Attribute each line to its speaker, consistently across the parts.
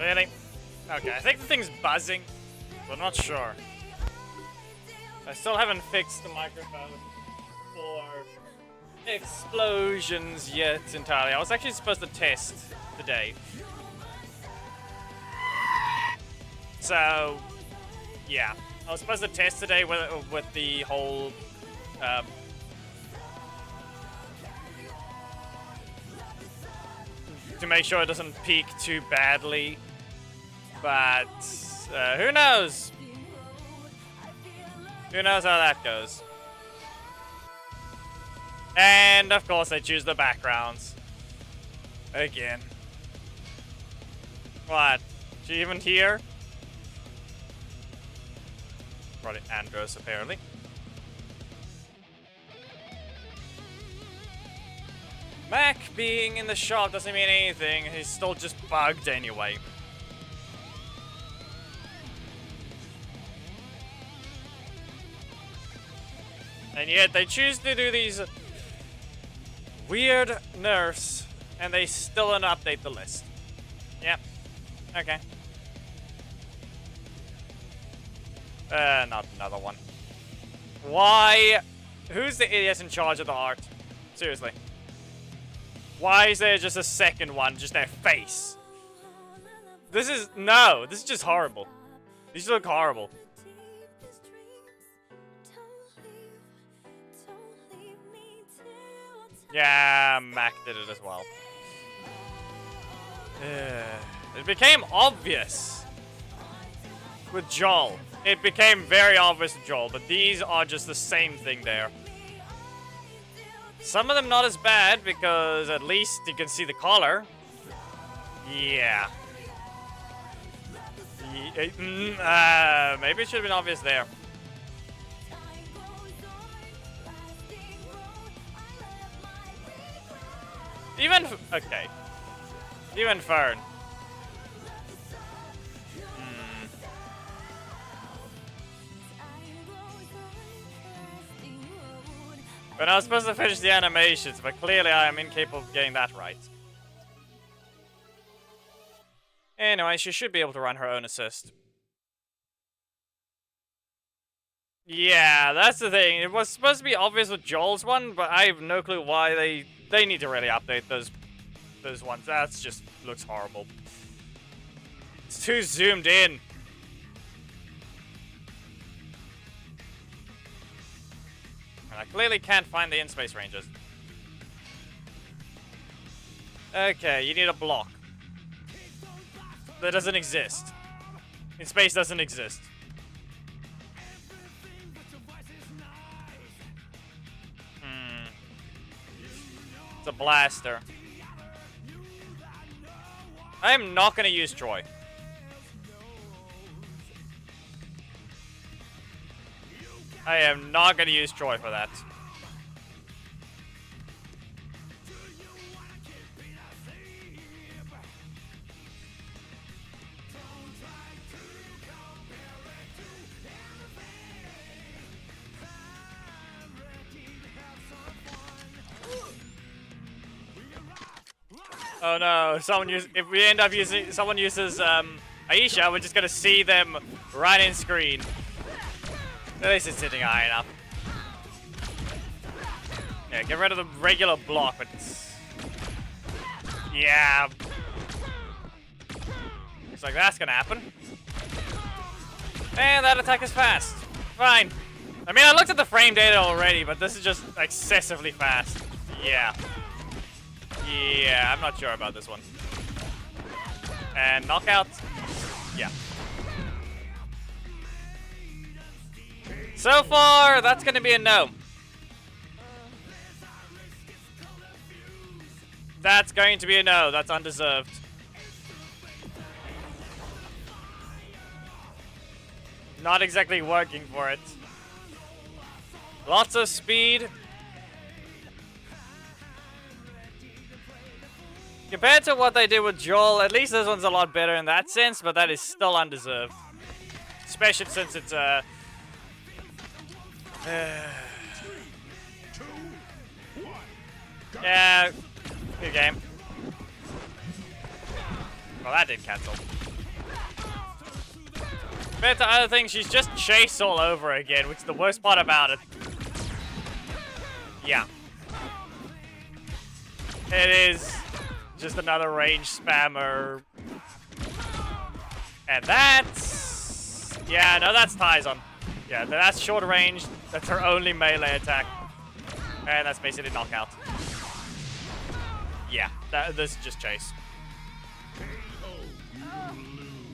Speaker 1: Really? Okay, I think the thing's buzzing, but I'm not sure. I still haven't fixed the microphone for explosions yet entirely. I was actually supposed to test today. So, yeah. I was supposed to test today with the whole... to make sure it doesn't peak too badly. But, who knows? Who knows how that goes? And, of course, they choose the backgrounds. Again. What? She even here? Probably Andros, apparently. Mac being in the shop doesn't mean anything. He's still just bugged anyway. And yet they choose to do these weird nerfs, and they still don't update the list. Yep. Okay. Not another one. Why? Who's the idiot in charge of the art? Seriously. Why is there just a second one, just their face? This is just horrible. These look horrible. Yeah, Mac did it as well. It became obvious with Joel. It became very obvious with Joel, but these are just the same thing there. Some of them not as bad because at least you can see the collar. Yeah. Maybe it should have been obvious there. Okay. Even Fern. But I was supposed to finish the animations, but clearly I am incapable of getting that right. Anyway, she should be able to run her own assist. Yeah, that's the thing. It was supposed to be obvious with Joel's one, but I have no clue why they need to really update those ones. That's just looks horrible. It's too zoomed in. And I clearly can't find the in-space ranges. Okay, you need a block. That doesn't exist. In-space doesn't exist. It's a blaster. I am not going to use Troy. I am not going to use Troy for that. Oh no, if we end up using, someone uses Aisha, we're just gonna see them right in screen. At least it's sitting high enough. Yeah, get rid of the regular block, but yeah. Looks like that's gonna happen. And that attack is fast. Fine. I mean, I looked at the frame data already, but this is just excessively fast. Yeah. Yeah, I'm not sure about this one. And knockout. Yeah. So far, that's going to be a no. That's going to be a no. That's undeserved. Not exactly working for it. Lots of speed. Compared to what they did with Joel, at least this one's a lot better in that sense, but that is still undeserved. Especially since it's yeah, good game. Well, that did cancel. Compared to other things, she's just chase all over again, which is the worst part about it. Yeah. It is just another range spammer. And that's... Yeah, no, that's Tyson. Yeah, that's short range. That's her only melee attack. And that's basically knockout. Yeah, this is just chase.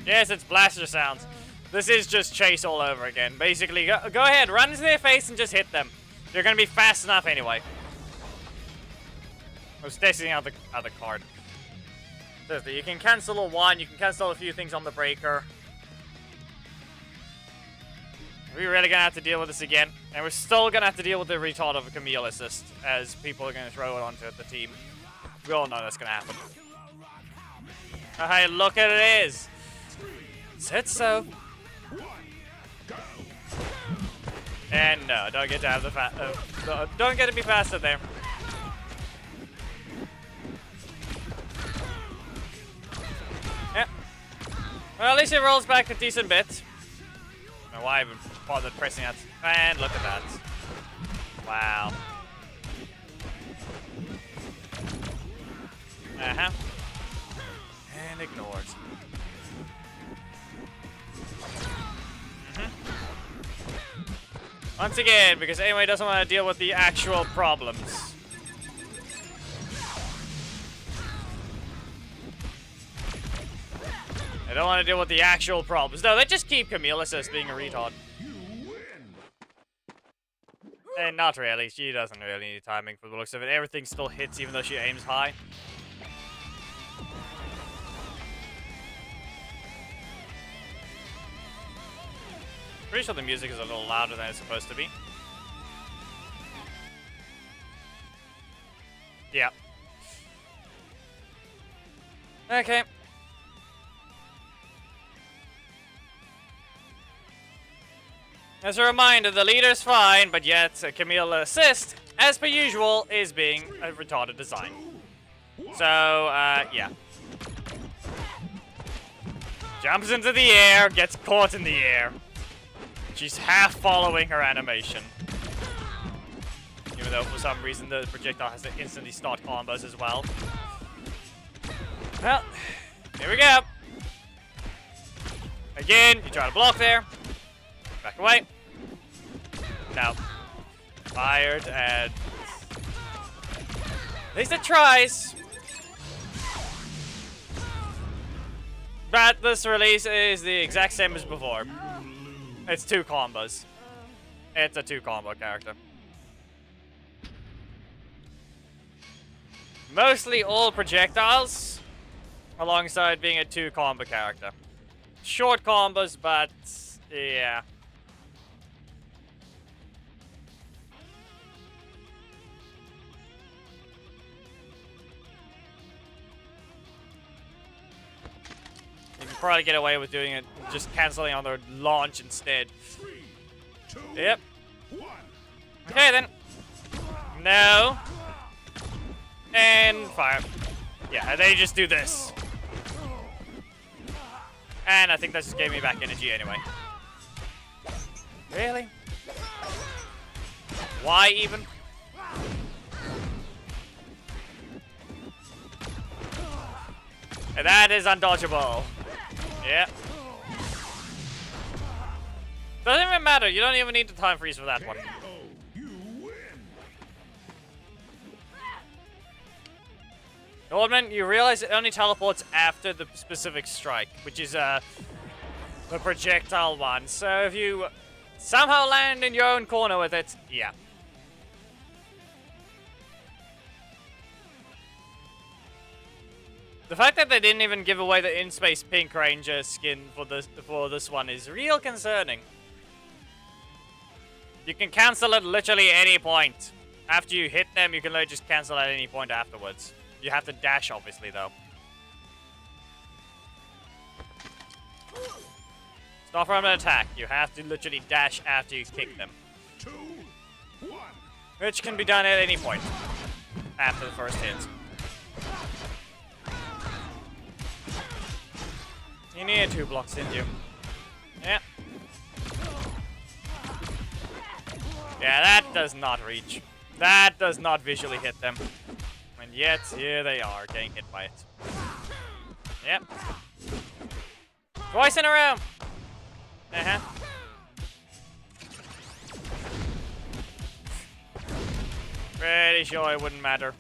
Speaker 1: Yes, it's blaster sounds. This is just chase all over again. Basically, go ahead, run into their face and just hit them. You're gonna be fast enough anyway. I was testing out the other card. Seriously, you can cancel a one, you can cancel a few things on the breaker. We're really gonna have to deal with this again. And we're still gonna have to deal with the retard of a Camille assist, as people are gonna throw it onto the team. We all know that's gonna happen. Oh, hey, look at it is! Said so. And no, don't get to have the don't get to be faster there. Yeah. Well, at least it rolls back a decent bit. I don't know why I even bothered pressing that. And look at that. Wow. Uh-huh. And ignores. Once again, because anyway doesn't want to deal with the actual problems. They don't want to deal with the actual problems. No, they just keep Camille assist being a retard. And not really. She doesn't really need timing for the looks of it. Everything still hits even though she aims high. Pretty sure the music is a little louder than it's supposed to be. Yeah. Okay. As a reminder, the leader's fine, but yet Camille assist, as per usual, is being a retarded design. So, yeah. Jumps into the air, gets caught in the air. She's half following her animation. Even though for some reason the projectile has to instantly start combos as well. Well, here we go. Again, you try to block there. Back away. No. Fired and... At least it tries. But this release is the exact same as before. It's 2 combos. It's a 2 combo character. Mostly all projectiles, alongside being a 2 combo character. Short combos, but yeah. You can probably get away with doing it, just canceling on the launch instead.
Speaker 2: 3, 2,
Speaker 1: yep.
Speaker 2: 1.
Speaker 1: Okay then. No. And fire. Yeah, they just do this. And I think that just gave me back energy anyway. Really? Why even? And that is undodgeable. Yeah. Doesn't even matter. You don't even need the time freeze for that one. Nordman, you realize it only teleports after the specific strike, which is the projectile one. So if you somehow land in your own corner with it, yeah. The fact that they didn't even give away the in-space Pink Ranger skin for this one is real concerning. You can cancel it literally any point. After you hit them, you can literally just cancel at any point afterwards. You have to dash, obviously, though. It's not from an attack. You have to literally dash after you kick them.
Speaker 2: 2, 1.
Speaker 1: Which can be done at any point after the first hit. You needed 2 blocks, didn't you? Yeah. Yeah, that does not reach. That does not visually hit them. And yet, here they are, getting hit by it. Yep. Twice in a row! Uh-huh. Pretty sure it wouldn't matter.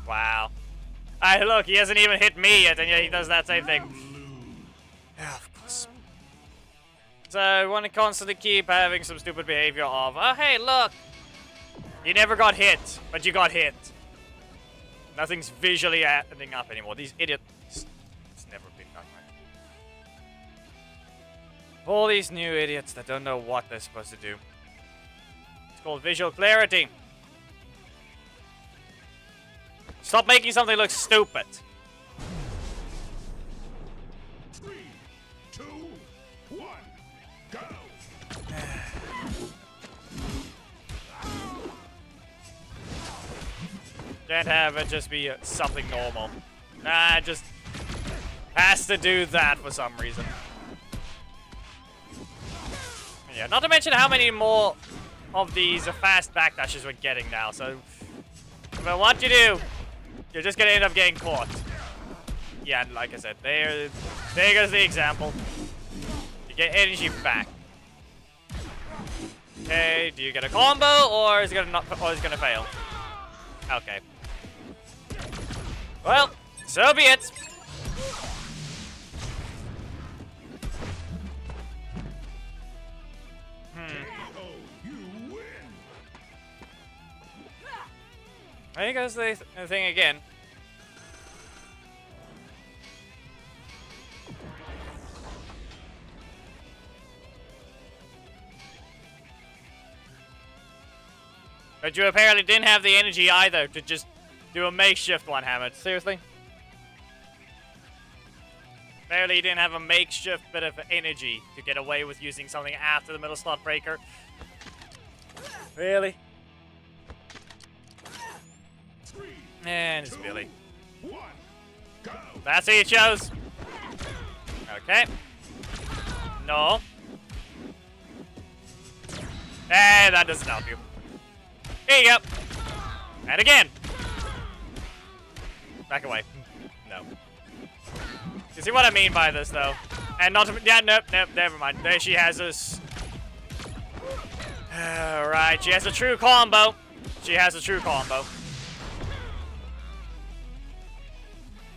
Speaker 1: Wow. Hey, look, he hasn't even hit me yet, and yet he does that same thing. Yeah, of course. So, we want to constantly keep having some stupid behavior of, oh, hey, look! You never got hit, but you got hit. Nothing's visually adding up anymore. These idiots... It's never been done right. All these new idiots that don't know what they're supposed to do. It's called visual clarity. Stop making something look stupid.
Speaker 2: 3, 2, 1, go!
Speaker 1: Can't have it just be something normal. Nah, just has to do that for some reason. Yeah, not to mention how many more of these fast backdashes we're getting now, so no matter what you do, you're just gonna end up getting caught. Yeah, and like I said, there goes the example. You get energy back. Okay, do you get a combo or is it gonna fail? Okay. Well, so be it. There goes the thing again. But you apparently didn't have the energy either to just do a makeshift one, Hammett. Seriously? Apparently you didn't have a makeshift bit of energy to get away with using something after the middle slot breaker. Really? And it's Billy.
Speaker 2: 1, go!
Speaker 1: That's who you chose. Okay. No. And that doesn't help you. Here you go. And again. Back away. No. You see what I mean by this, though? And not to... Yeah, nope, never mind. There she has us. Alright, she has a true combo. She has a true combo.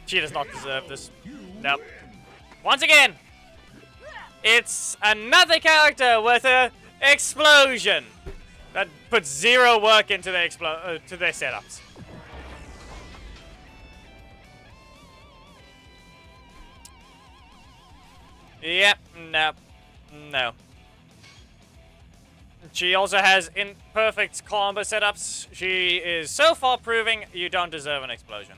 Speaker 1: She does not deserve this. Nope. Once again, it's another character with an explosion that puts zero work into their to their setups. Yep. Nope. No. She also has imperfect combo setups. She is so far proving you don't deserve an explosion.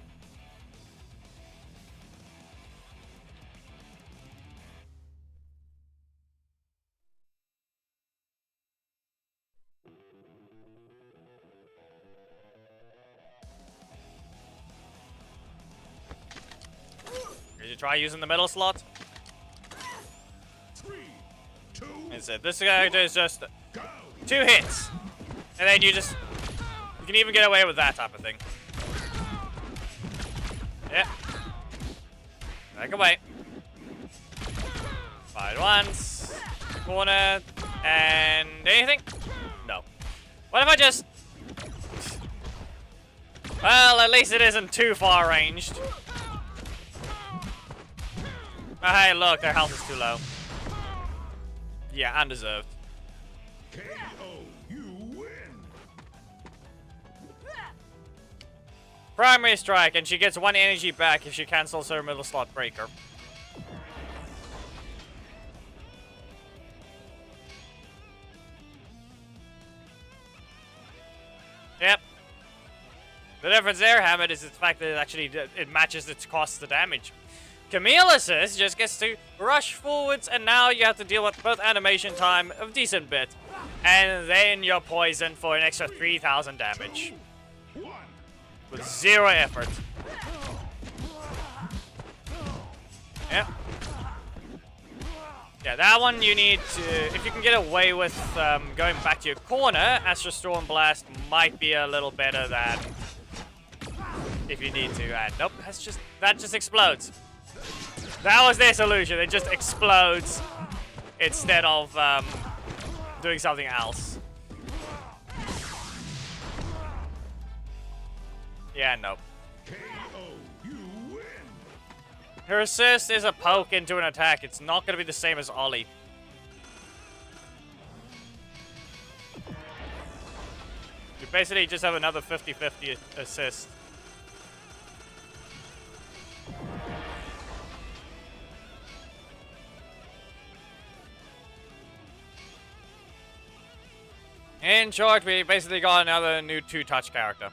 Speaker 1: Did you try using the middle slot?
Speaker 2: 3, 2,
Speaker 1: This character is just
Speaker 2: go!
Speaker 1: 2 hits. And then you can even get away with that type of thing. Yeah. Back away. Fight once. Corner. And anything? No. What if I just... Well, at least it isn't too far ranged. Oh, hey, look, their health is too low. Yeah, undeserved.
Speaker 2: KO, you win!
Speaker 1: Primary strike, and she gets 1 energy back if she cancels her middle slot breaker. Yep. The difference there, Hammett, is the fact that it matches its cost to damage. Camille Assist just gets to rush forwards, and now you have to deal with both animation time of decent bit, and then you're poisoned for an extra 3,000 damage.
Speaker 2: 1,
Speaker 1: With 0 effort. Yep. Yeah, that one you need to... If you can get away with going back to your corner, Astro Storm Blast might be a little better than if you need to. And nope, that just explodes. That was their solution. It just explodes instead of doing something else. Yeah, nope. Her assist is a poke into an attack. It's not going to be the same as Ollie. You basically just have another 50-50 assist. In short, we basically got another new 2-touch character.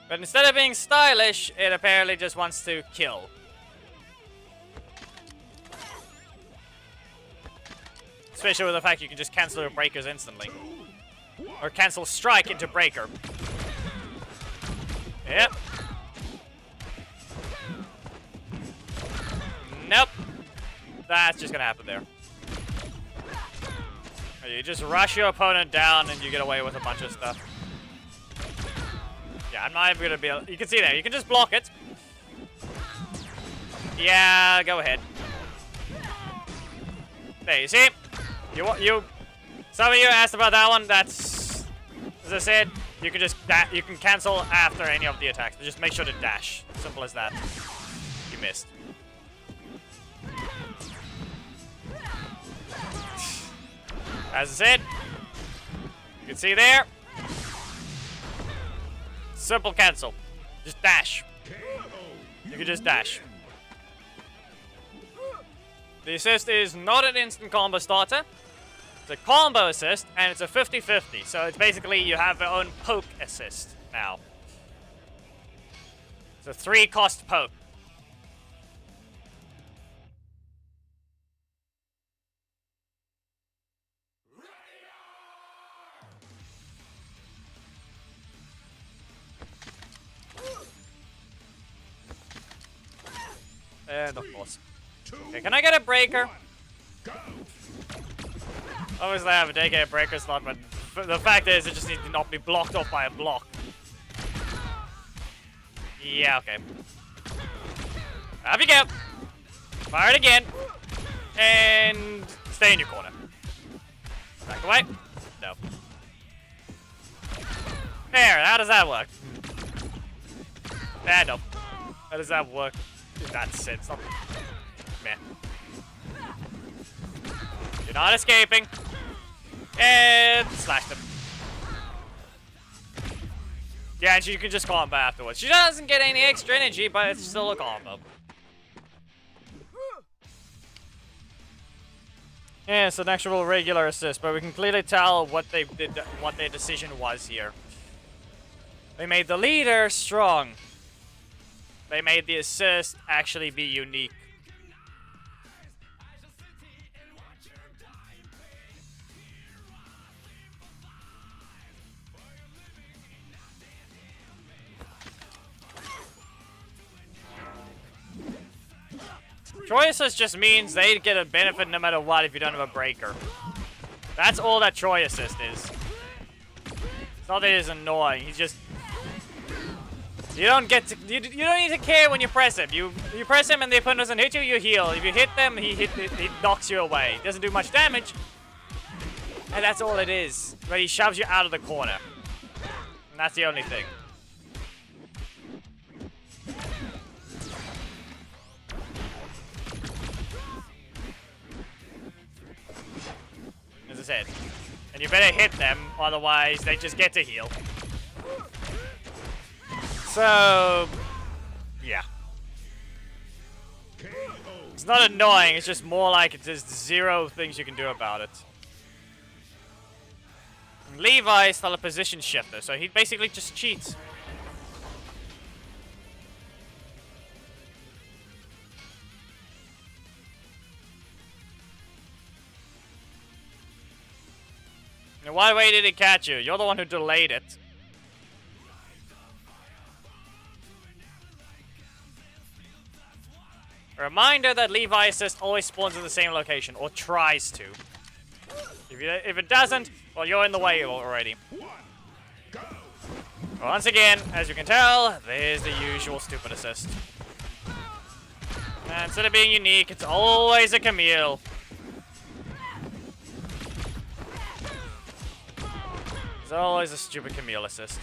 Speaker 1: But instead of being stylish, it apparently just wants to kill. Especially with the fact you can just cancel your breakers instantly. Or cancel strike into breaker. Yep. Nope. That's just gonna happen there. You just rush your opponent down and you get away with a bunch of stuff. Yeah, I'm not even gonna be able... You can see there, you can just block it. Yeah, go ahead. There, you see? Some of you asked about that one. That's... As I said, you can just... You can cancel after any of the attacks. But just make sure to dash. Simple as that. You missed. As I said, you can see there. Simple cancel. Just dash. You can just dash. The assist is not an instant combo starter. It's a combo assist, and it's a 50-50. So it's basically you have your own poke assist now. It's a 3-cost poke. And of course. Okay, can I get a breaker? Obviously I have a dedicated breaker slot, but the fact is it just needs to not be blocked off by a block. Yeah, okay. Up you go. Fire it again. And stay in your corner. Back away. No. There, how does that work? No. How does that work? That's it. Stop. Meh. You're not escaping. And slash them. Yeah, and you can just combo afterwards. She doesn't get any extra energy, but it's still a combo. Yeah, it's an actual regular assist, but we can clearly tell what they did, what their decision was here. They made the leader strong. They made the assist actually be unique. Troy assist just means they get a benefit no matter what if you don't have a breaker. That's all that Troy assist is. It's not that he's annoying, he's just... You don't get to, you don't need to care when you press him. You press him and the opponent doesn't hit you, you heal. If you hit them, he knocks you away. Doesn't do much damage. And that's all it is. But he shoves you out of the corner. And that's the only thing. As I said. And you better hit them, otherwise they just get to heal. So, yeah. It's not annoying, it's just more like it's just 0 things you can do about it. And Levi is still a position shifter, so he basically just cheats. Now, why did it catch you? You're the one who delayed it. A reminder that Levi assist always spawns in the same location, or tries to. If it doesn't, well, you're in the way already. Once again, as you can tell, there's the usual stupid assist. And instead of being unique, it's always a Camille. There's always a stupid Camille assist.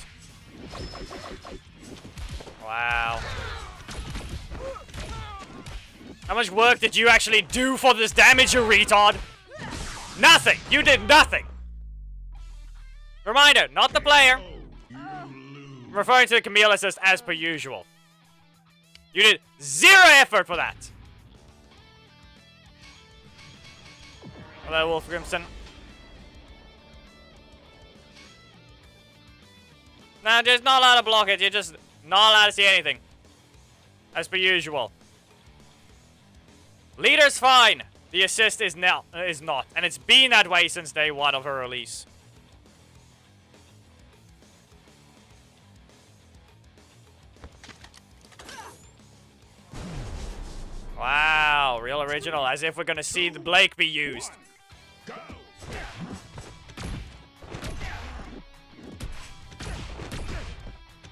Speaker 1: Wow. How much work did you actually do for this damage, you retard? Nothing! You did nothing! Reminder, not the player. I'm referring to the Camille assist as per usual. You did zero effort for that. Hello, Wolf Grimson. Nah, just not allowed to block it. You're just not allowed to see anything. As per usual. Leader's fine. The assist is not. And it's been that way since day one of her release. Wow, real original. As if we're gonna see the Blake be used.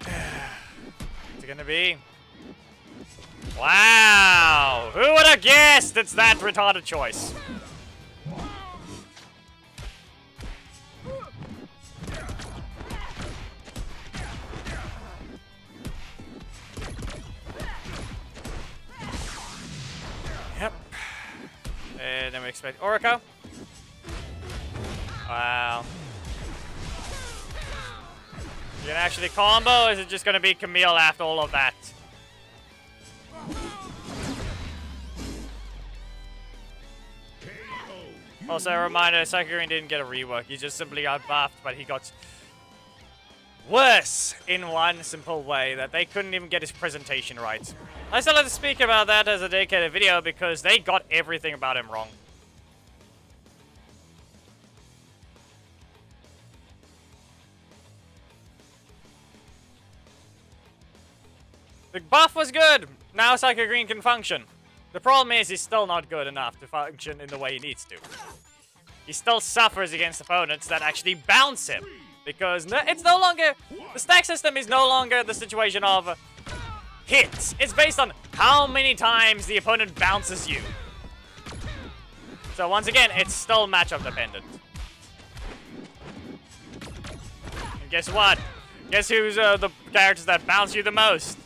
Speaker 1: What's it gonna be? Wow! Who would have guessed it's that retarded choice? Yep. And then we expect Orico. Wow. You can actually combo, or is it just gonna be Camille after all of that? Also, a reminder, Psycho Green didn't get a rework. He just simply got buffed, but he got worse in one simple way, that they couldn't even get his presentation right. I still have to speak about that as a dedicated video because they got everything about him wrong. The buff was good. Now Psycho Green can function. The problem is he's still not good enough to function in the way he needs to. He still suffers against opponents that actually bounce him. Because it's no longer... The stack system is no longer the situation of hits. It's based on how many times the opponent bounces you. So once again, it's still matchup dependent. And guess what? Guess who's the characters that bounce you the most?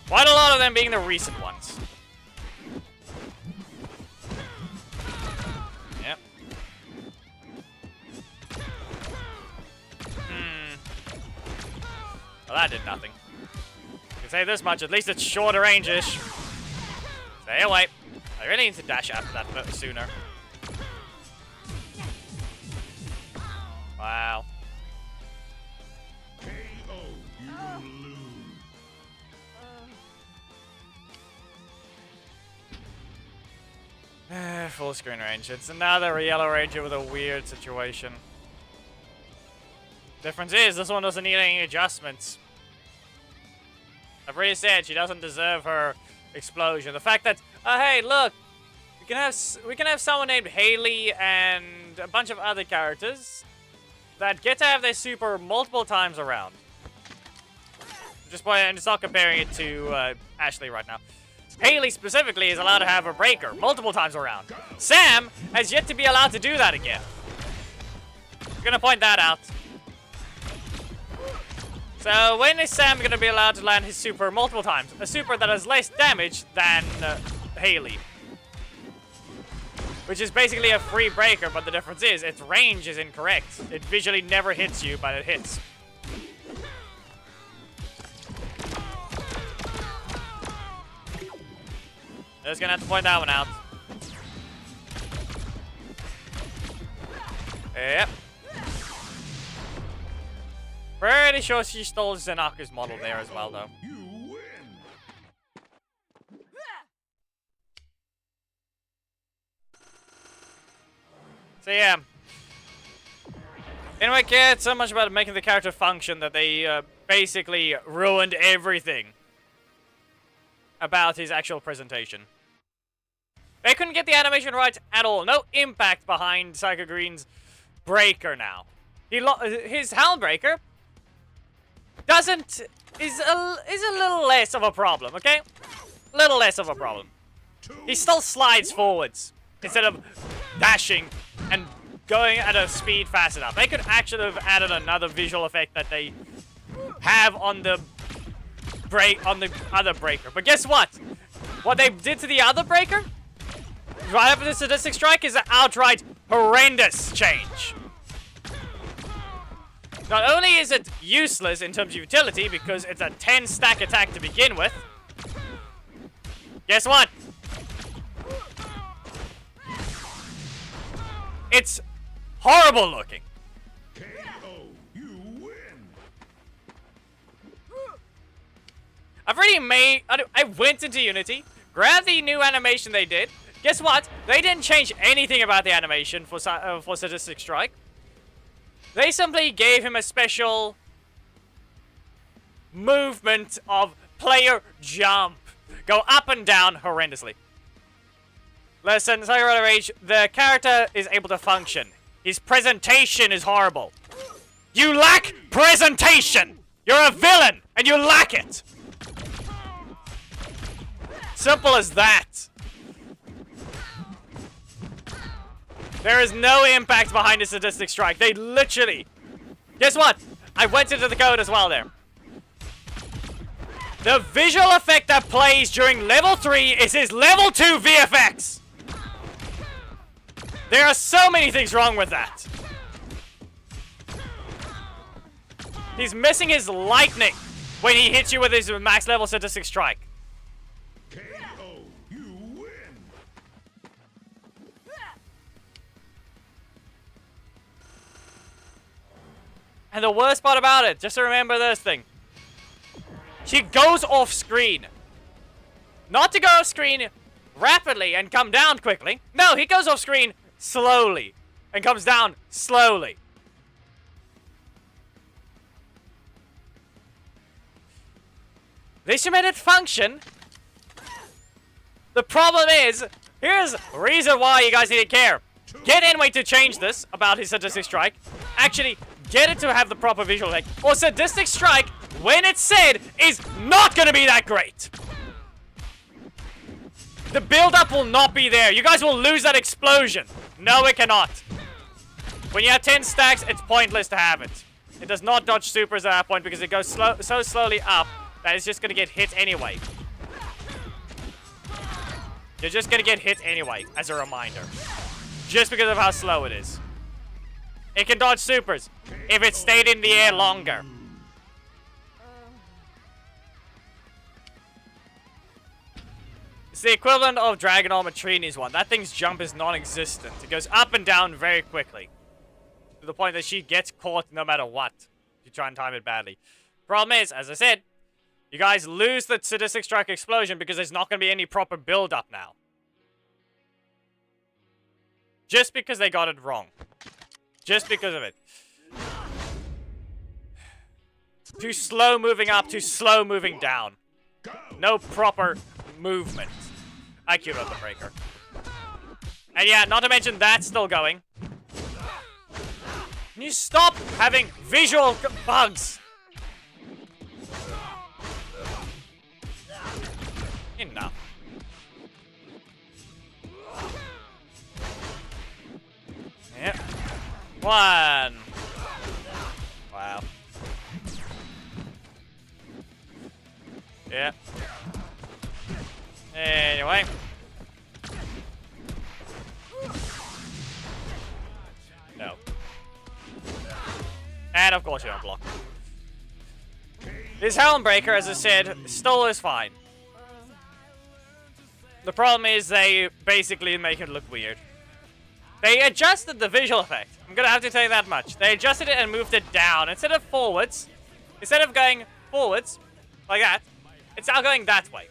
Speaker 1: Quite a lot of them being the recent ones. Yep. Well, that did nothing. I can say this much, at least it's shorter range-ish. Stay away. I really need to dash after that bit sooner. Wow. Full screen range. It's another yellow ranger with a weird situation. Difference is, this one doesn't need any adjustments. I've already said she doesn't deserve her explosion. The fact that, hey, look, we can have someone named Haley and a bunch of other characters that get to have their super multiple times around. Just not comparing it to Ashley right now. Haley specifically is allowed to have a breaker multiple times around. Sam has yet to be allowed to do that again. I'm gonna point that out. So when is Sam gonna be allowed to land his super multiple times? A super that has less damage than Haley. Which is basically a free breaker, but the difference is its range is incorrect. It visually never hits you, but it hits. Just gonna have to point that one out. Yep. Pretty sure she stole Zanaku's model there as well, though.
Speaker 2: You win.
Speaker 1: So yeah. Didn't really care so much about making the character function that they basically ruined everything. about his actual presentation. They couldn't get the animation right at all. No impact behind Psycho Green's breaker now. His Helm breaker is a little less of a problem, okay? Little less of a problem. He still slides forwards instead of dashing and going at a speed fast enough. They could actually have added another visual effect that they have on the other breaker. But guess what? What they did to the other breaker right after the Sadistic Strike is an outright horrendous change. Not only is it useless in terms of utility because it's a 10 stack attack to begin with, guess what? It's horrible looking.
Speaker 2: KO, you win.
Speaker 1: I went into Unity, grabbed the new animation they did. Guess what? They didn't change anything about the animation for Sadistic Strike. They simply gave him a special movement of player jump. Go up and down horrendously. Listen, Psycho Rage, the character is able to function. His presentation is horrible. You lack presentation! You're a villain, and you lack it! Simple as that. There is no impact behind the Sadistic Strike. They literally... Guess what? I went into the code as well there. The visual effect that plays during level 3 is his level 2 VFX. There are so many things wrong with that. He's missing his lightning when he hits you with his max level Sadistic Strike.
Speaker 2: KO, you win.
Speaker 1: And the worst part about it, just to remember this thing. She goes off screen. Not to go off screen rapidly and come down quickly. No, he goes off screen slowly and comes down slowly. They should made it function. The problem is, here's the reason why you guys need to care. Get Enway to change this about his Sadistic Strike. Actually, get it to have the proper visual effect. Or Sadistic Strike, when it's said, is not going to be that great. The build-up will not be there. You guys will lose that explosion. No, it cannot. When you have 10 stacks, it's pointless to have it. It does not dodge supers at that point because it goes so slowly up that it's just going to get hit anyway. You're just going to get hit anyway, as a reminder. Just because of how slow it is. It can dodge supers if it stayed in the air longer. It's the equivalent of Dragon Armor Trini's one. That thing's jump is non-existent. It goes up and down very quickly. To the point that she gets caught no matter what. If you try and time it badly. Problem is, as I said, you guys lose the Sadistic Strike explosion because there's not going to be any proper build-up now. Just because they got it wrong. Just because of it. Too slow moving up, too slow moving down. No proper movement. I queued up the breaker. And yeah, not to mention that's still going. Can you stop having visual bugs? Enough. Yep. One. Wow. Yeah. Anyway. No. And of course you don't block. This Helm Breaker, as I said, still is fine. The problem is they basically make it look weird. They adjusted the visual effect. I'm gonna have to tell you that much. They adjusted it and moved it down. Instead of forwards, instead of going forwards, like that, it's now going that way.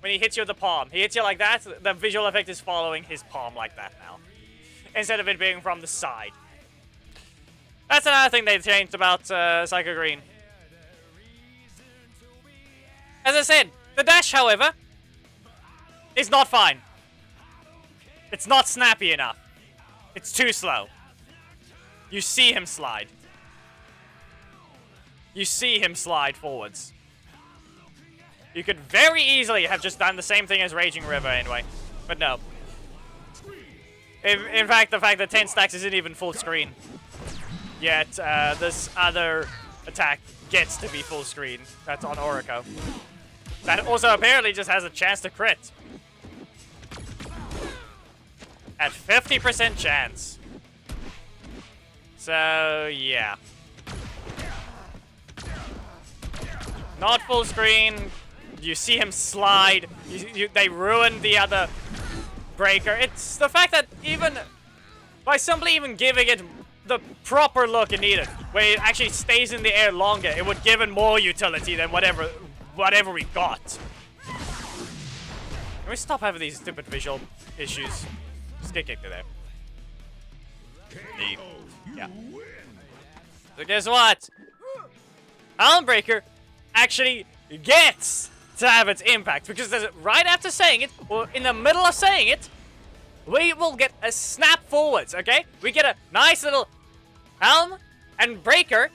Speaker 1: When he hits you with the palm. He hits you like that, the visual effect is following his palm like that now. Instead of it being from the side. That's another thing they changed about Psycho Green. As I said, the dash, however, is not fine. It's not snappy enough. It's too slow. You see him slide. You see him slide forwards. You could very easily have just done the same thing as Raging River anyway. But no. In fact, the fact that 10 stacks isn't even full screen. Yet, this other attack gets to be full screen. That's on Orico. That also apparently just has a chance to crit. At 50% chance. So, yeah. Not full screen. You see him slide. They ruined the other breaker. It's the fact that even by simply even giving it the proper look it needed, where it actually stays in the air longer, it would give it more utility than whatever we got. Can we stop having these stupid visual issues? Just get kicked to there. Yeah. So guess what? Breaker actually gets to have its impact, because right after saying it, or in the middle of saying it, we will get a snap forwards, okay? We get a nice little Helm and Breaker.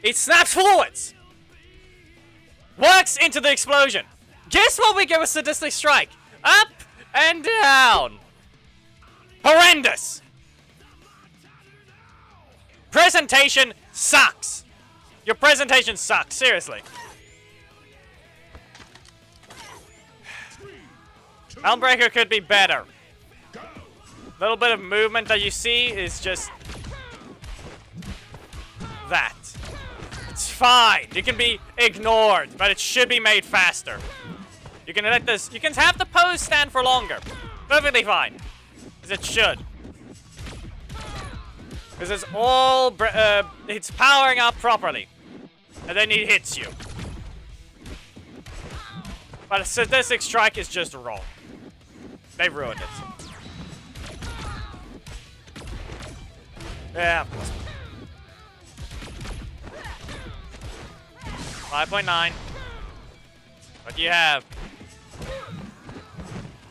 Speaker 1: It snaps forwards. Works into the explosion. Guess what we get with Sadistic Strike? Up and down. Horrendous. Presentation sucks. Your presentation sucks, seriously. Helmbreaker could be better. Little bit of movement that you see is just that. It's fine. It can be ignored, but it should be made faster. You can let this. You can have the pose stand for longer. Perfectly fine, as it should. Because it's all it's powering up properly, and then it hits you. But a Sadistic Strike is just wrong. They ruined it. Yeah, of course. 5.9. What do you have?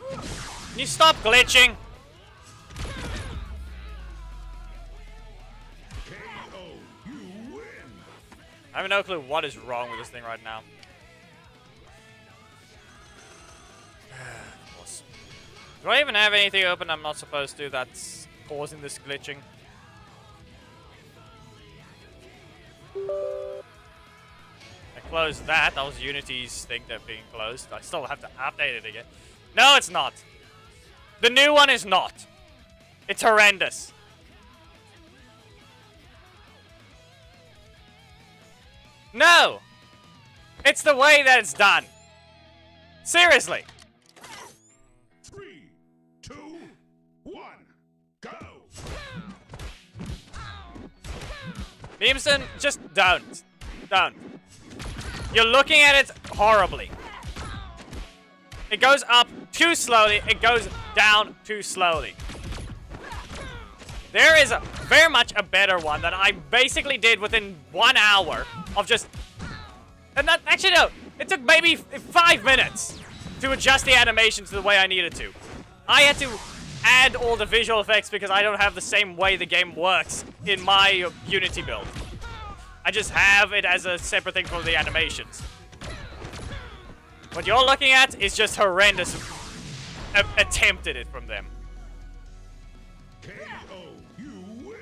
Speaker 1: Can you stop glitching? I have no clue what is wrong with this thing right now. Do I even have anything open I'm not supposed to that's causing this glitching? I closed that. That was Unity's thing that being closed. I still have to update it again. No, it's not. The new one is not. It's horrendous. No! It's the way that it's done. Seriously.
Speaker 2: 3, 2, 1, go!
Speaker 1: Beamson, just don't. Don't. You're looking at it horribly. It goes up too slowly. It goes down too slowly. There is very much a better one that I basically did within 1 hour of just... And that, actually, no. It took maybe 5 minutes to adjust the animations the way I needed to. I had to add all the visual effects because I don't have the same way the game works in my Unity build. I just have it as a separate thing from the animations. What you're looking at is just horrendous attempt at it from them.
Speaker 2: KO, you win!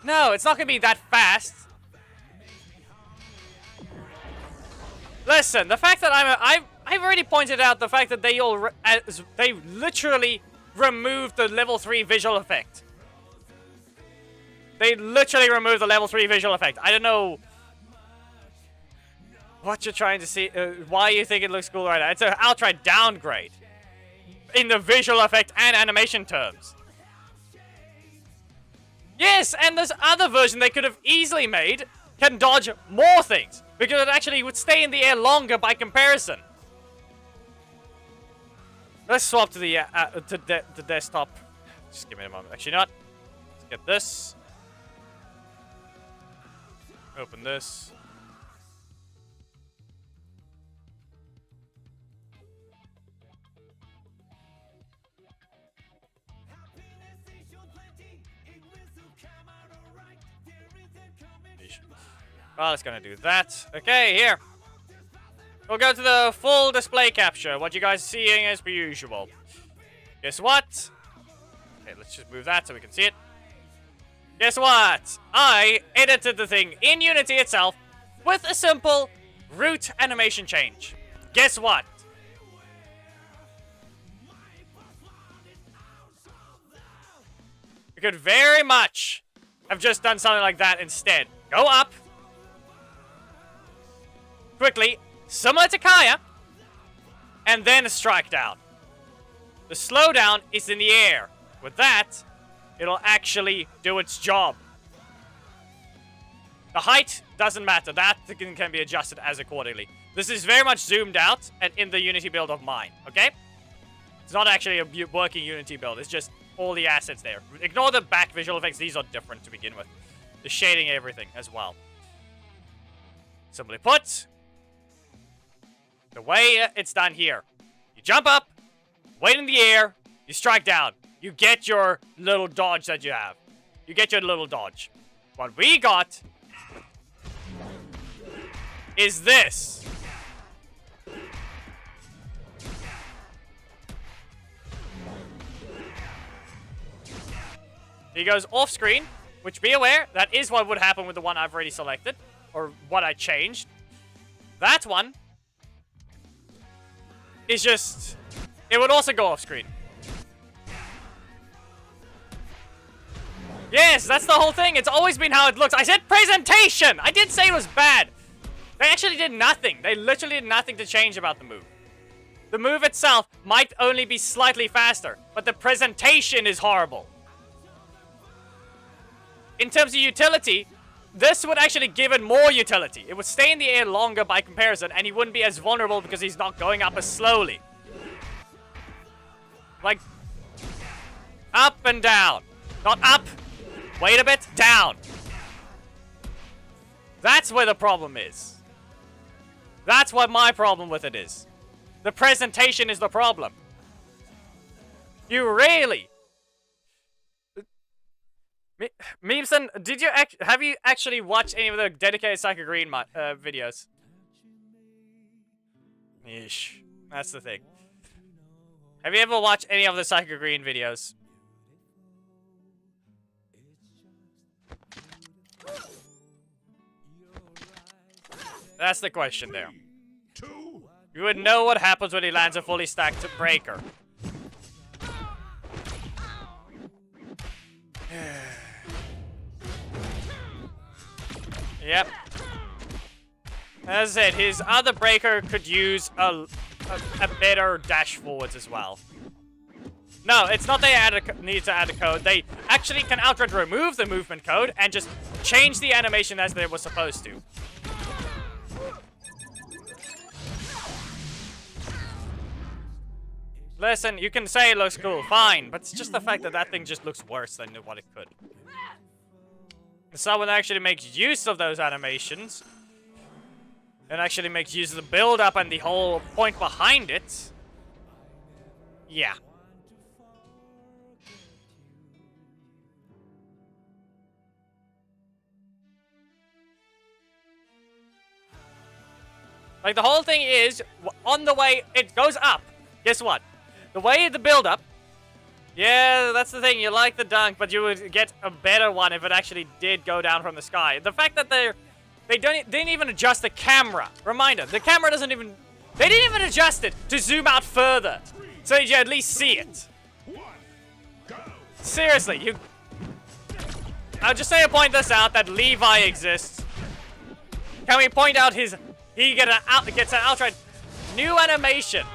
Speaker 1: No, it's not gonna be that fast. Listen, the fact that I've already pointed out the fact that they literally removed the level 3 visual effect. They literally removed the level 3 visual effect. I don't know what you're trying to see, why you think it looks cool right now. It's an outright downgrade in the visual effect and animation terms. Yes, and this other version they could have easily made can dodge more things because it actually would stay in the air longer by comparison. Let's swap to the desktop. Just give me a moment. Actually, not. Let's get this. Open this. Well, it's gonna do that. Okay, here. We'll go to the full display capture. What you guys are seeing as per usual. Guess what? Okay, let's just move that so we can see it. Guess what? I edited the thing in Unity itself with a simple root animation change. Guess what? We could very much have just done something like that instead. Go up. Quickly. Similar to Kaya. And then a strike down. The slowdown is in the air. With that, it'll actually do its job. The height doesn't matter. That can be adjusted as accordingly. This is very much zoomed out and in the Unity build of mine, okay? It's not actually a working Unity build. It's just all the assets there. Ignore the back visual effects. These are different to begin with. The shading, everything as well. Simply put, the way it's done here. You jump up, wait in the air, you strike down. You get your little dodge that you have. You get your little dodge. What we got is this. He goes off screen, which be aware, that is what would happen with the one I've already selected, or what I changed. That one is just, it would also go off screen. Yes, that's the whole thing. It's always been how it looks. I said presentation! I did say it was bad. They actually did nothing. They literally did nothing to change about the move. The move itself might only be slightly faster, but the presentation is horrible. In terms of utility, this would actually give it more utility. It would stay in the air longer by comparison, and he wouldn't be as vulnerable because he's not going up as slowly. Like, up and down. Not up. Wait a bit. Down. That's where the problem is. That's what my problem with it is. The presentation is the problem. You really... Memeson, have you actually watched any of the dedicated Psycho Green videos? Yeesh. That's the thing. Have you ever watched any of the Psycho Green videos? That's the question there. You would know what happens when he lands a fully stacked breaker. Yep. As I said, his other breaker could use a better dash forwards as well. No, it's not they need to add a code. They actually can outright remove the movement code and just change the animation as they were supposed to. Listen, you can say it looks cool, fine, but it's just the fact that that thing just looks worse than what it could. If someone actually makes use of those animations, and actually makes use of the build-up and the whole point behind it, yeah. Like, the whole thing is, on the way, it goes up. Guess what? The way the build-up, yeah, that's the thing. You like the dunk, but you would get a better one if it actually did go down from the sky. The fact that they didn't even adjust the camera. Reminder, the camera doesn't even... They didn't even adjust it to zoom out further, so you at least see it. Seriously, you... I'll just say to point this out, that Levi exists. Can we point out his... He gets an outright new animation.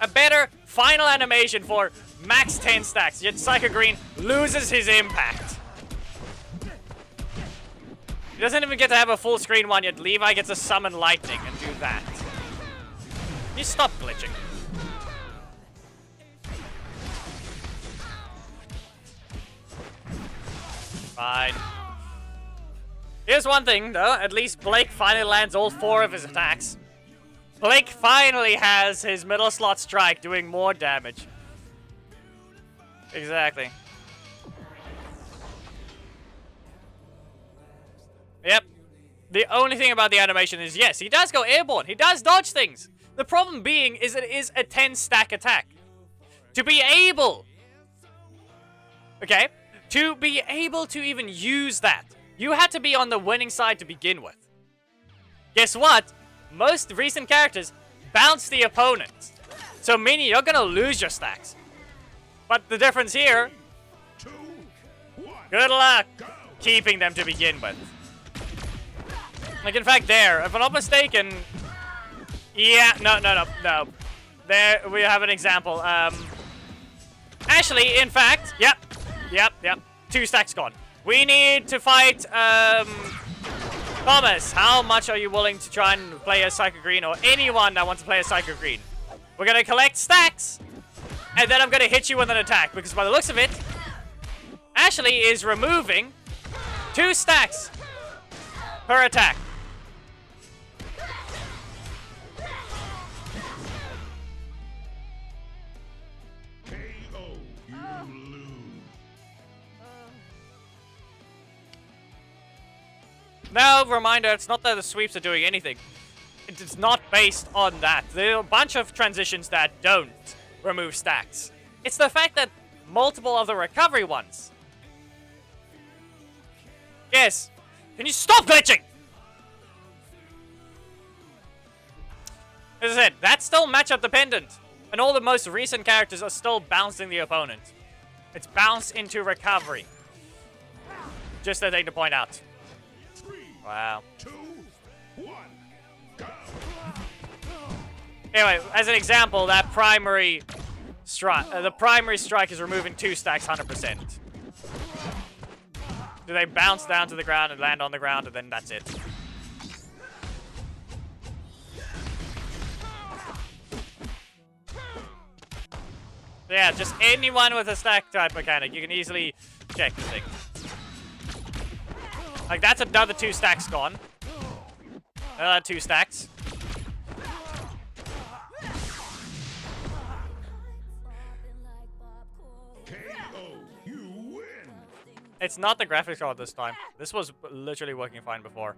Speaker 1: A better final animation for max 10 stacks, yet Psycho Green loses his impact. He doesn't even get to have a full screen one, yet Levi gets to summon lightning and do that. You stop glitching. Fine. Here's one thing, though. At least Blake finally lands all 4 of his attacks. Blake finally has his middle slot strike doing more damage. Exactly. Yep. The only thing about the animation is, yes, he does go airborne. He does dodge things. The problem being is it is a 10-stack attack. To be able... Okay? To be able to even use that, you had to be on the winning side to begin with. Guess what? Most recent characters bounce the opponent. So meaning you're gonna lose your stacks. But the difference here...
Speaker 2: 2, 1,
Speaker 1: Good luck
Speaker 2: go!
Speaker 1: keeping them to begin with. Like, in fact, there, if I'm not mistaken... Yeah, no. There, we have an example. Actually, in fact, yep. 2 stacks gone. We need to fight, Thomas, how much are you willing to try and play a Psycho Green, or anyone that wants to play a Psycho Green? We're gonna collect stacks, and then I'm gonna hit you with an attack, because by the looks of it, Ashley is removing 2 stacks per attack.
Speaker 2: KO, you lose.
Speaker 1: Now, reminder, it's not that the sweeps are doing anything. It's not based on that. There are a bunch of transitions that don't remove stacks. It's the fact that multiple of the recovery ones. Yes. Can you stop glitching? As I said, that's still matchup dependent. And all the most recent characters are still bouncing the opponent. It's bounce into recovery. Just a thing to point out.
Speaker 2: 3,
Speaker 1: Wow.
Speaker 2: 2, 1, go!
Speaker 1: Anyway, as an example, that primary strike, the primary strike is removing 2 stacks 100%. Do they bounce down to the ground and land on the ground, and then that's it? Yeah, just anyone with a stack type mechanic, you can easily check the thing. Like, that's another 2 stacks gone. Another 2 stacks.
Speaker 2: KO, you win!
Speaker 1: It's not the graphics card this time. This was literally working fine before.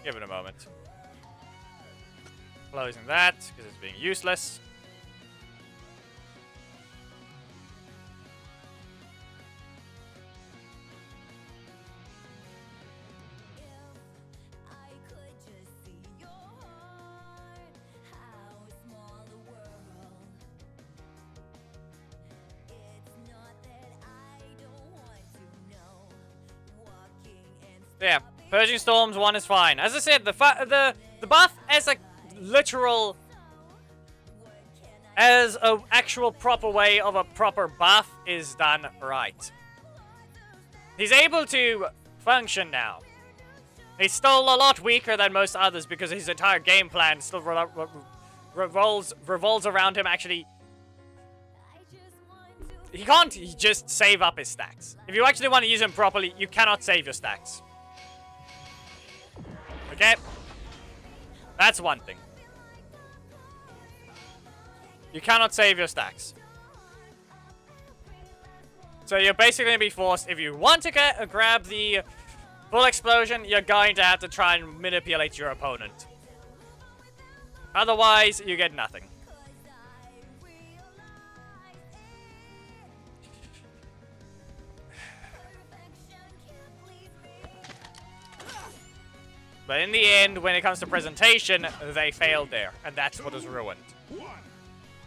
Speaker 1: Give it a moment. Closing that, because it's being useless. Yeah, Purging Storms 1 is fine. As I said, the buff as a literal, as a actual proper way of a proper buff is done right. He's able to function now. He's still a lot weaker than most others because his entire game plan still revolves around him actually. He can't just save up his stacks. If you actually want to use him properly, you cannot save your stacks. Okay? That's one thing. You cannot save your stacks. So you're basically going to be forced, if you want to grab the full explosion, you're going to have to try and manipulate your opponent. Otherwise, you get nothing. But in the end, when it comes to presentation, they failed there. And that's what is ruined.
Speaker 2: 1,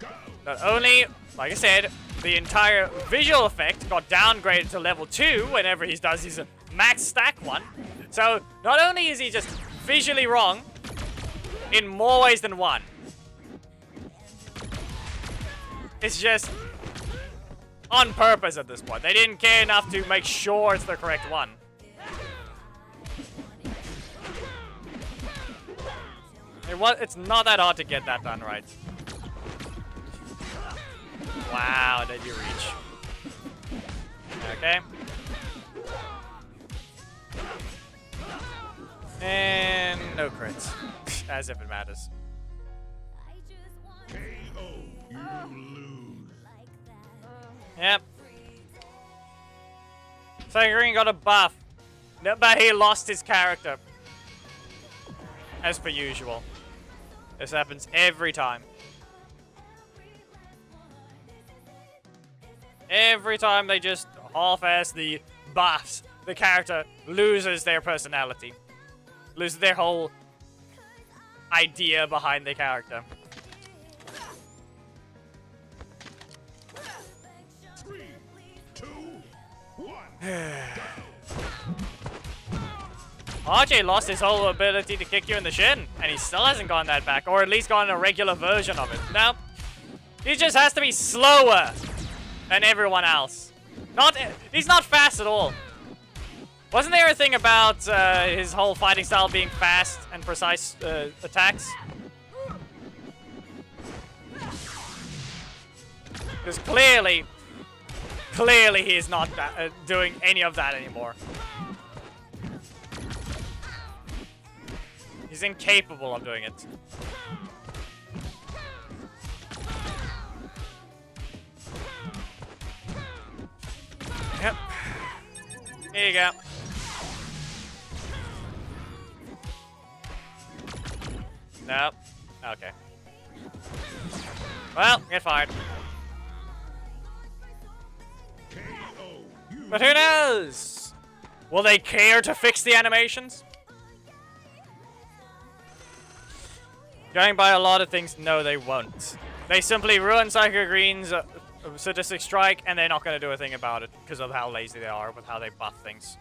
Speaker 2: go!
Speaker 1: Not only, like I said, the entire visual effect got downgraded to level 2 whenever he does his max stack one. So, not only is he just visually wrong, in more ways than one. It's just on purpose at this point. They didn't care enough to make sure it's the correct one. It's not that hard to get that done right. Wow, did you reach? Okay. And no crits. As if it matters.
Speaker 2: KO, you lose.
Speaker 1: Yep. So Green got a buff. No, but he lost his character. As per usual. This happens every time. Every time they just half-ass the buffs, the character loses their personality. Loses their whole idea behind the character.
Speaker 2: 3, 2, 1.
Speaker 1: RJ lost his whole ability to kick you in the shin, and he still hasn't gotten that back, or at least gotten a regular version of it. No, he just has to be slower than everyone else. He's not fast at all. Wasn't there a thing about his whole fighting style being fast and precise attacks? Because clearly he is not doing any of that anymore. He's incapable of doing it. Yep. Here you go. Nope. Okay. Well, get fired. But who knows? Will they care to fix the animations? Going by a lot of things, no, they won't. They simply ruin Psycho Green's Sadistic Strike, and they're not going to do a thing about it because of how lazy they are with how they buff things.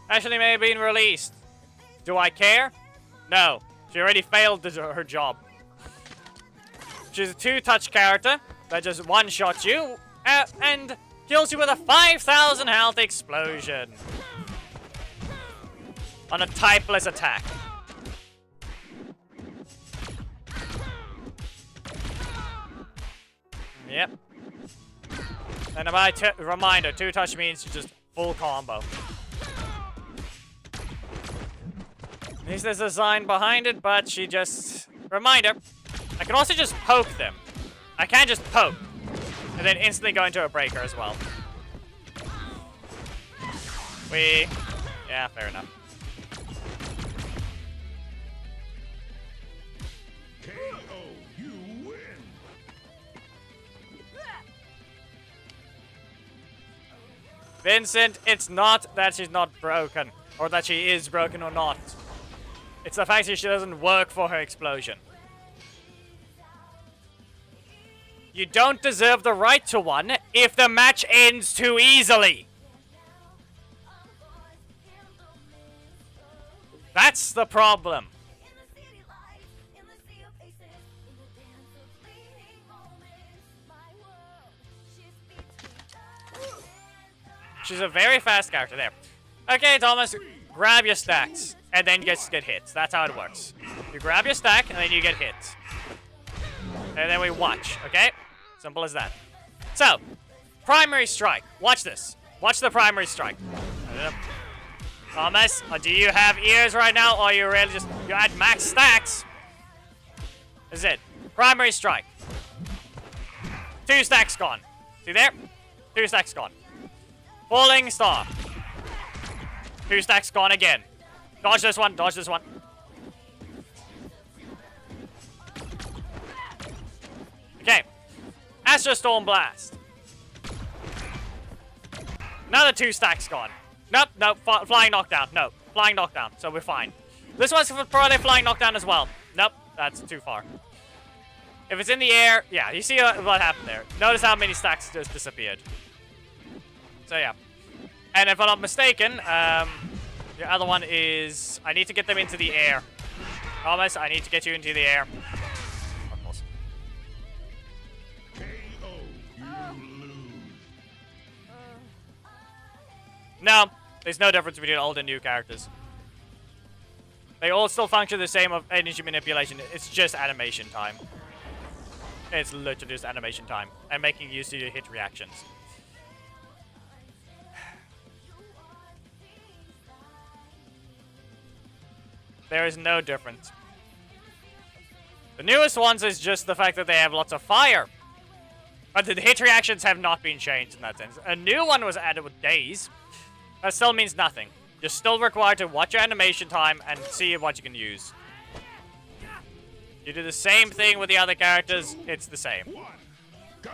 Speaker 1: Ashley may have been released. Do I care? No. She already failed her job. She's a 2-touch character that just one-shots you and kills you with a 5,000 health explosion. On a typeless attack. Yep. And my reminder, 2-touch means just full combo. At least there's a design behind it, but she just... Reminder, I can also just poke them. I can just poke. And then instantly go into a breaker as well. Yeah, fair enough.
Speaker 2: You win.
Speaker 1: Vincent, it's not that she's not broken. Or that she is broken or not. It's the fact that she doesn't work for her explosion. You don't deserve the right to one if the match ends too easily. That's the problem. She's a very fast character there. Okay, Thomas, grab your stacks and then get hit. That's how it works. You grab your stack and then you get hit. And then we watch, okay? Simple as that. So, primary strike. Watch this. Watch the primary strike. Thomas, do you have ears right now, or are you really just... You had max stacks. This is it. Primary strike. 2 stacks gone. See there? 2 stacks gone. Falling star. 2 stacks gone again. Dodge this one, dodge this one. Okay. Astro Storm Blast. Another 2 stacks gone. Nope, nope, flying knockdown. No, flying knockdown, so we're fine. This one's probably flying knockdown as well. Nope, that's too far. If it's in the air, yeah, you see what happened there. Notice how many stacks just disappeared. So yeah. And if I'm not mistaken, the other one is... I need to get them into the air. Thomas, I need to get you into the air. Of course.
Speaker 2: KO. You lose.
Speaker 1: No, there's no difference between old and new characters. They all still function the same of energy manipulation. It's just animation time. It's literally just animation time. And making use of your hit reactions. There is no difference. The newest ones is just the fact that they have lots of fire. But the hit reactions have not been changed in that sense. A new one was added with days. That still means nothing. You're still required to watch your animation time and see what you can use. You do the same thing with the other characters, it's the same.
Speaker 2: One, go.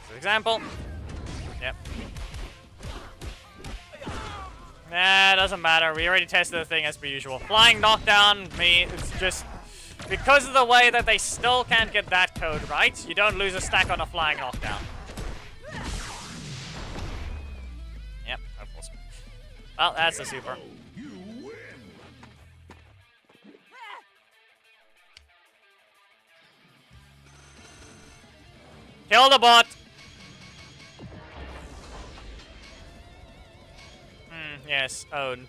Speaker 1: For example. Yep. Nah, doesn't matter. We already tested the thing as per usual. Flying knockdown, it's just... Because of the way that they still can't get that code right, you don't lose a stack on a flying knockdown. Yep, of course. Well, that's a super.
Speaker 2: You win.
Speaker 1: Kill the bot! Yes, owned.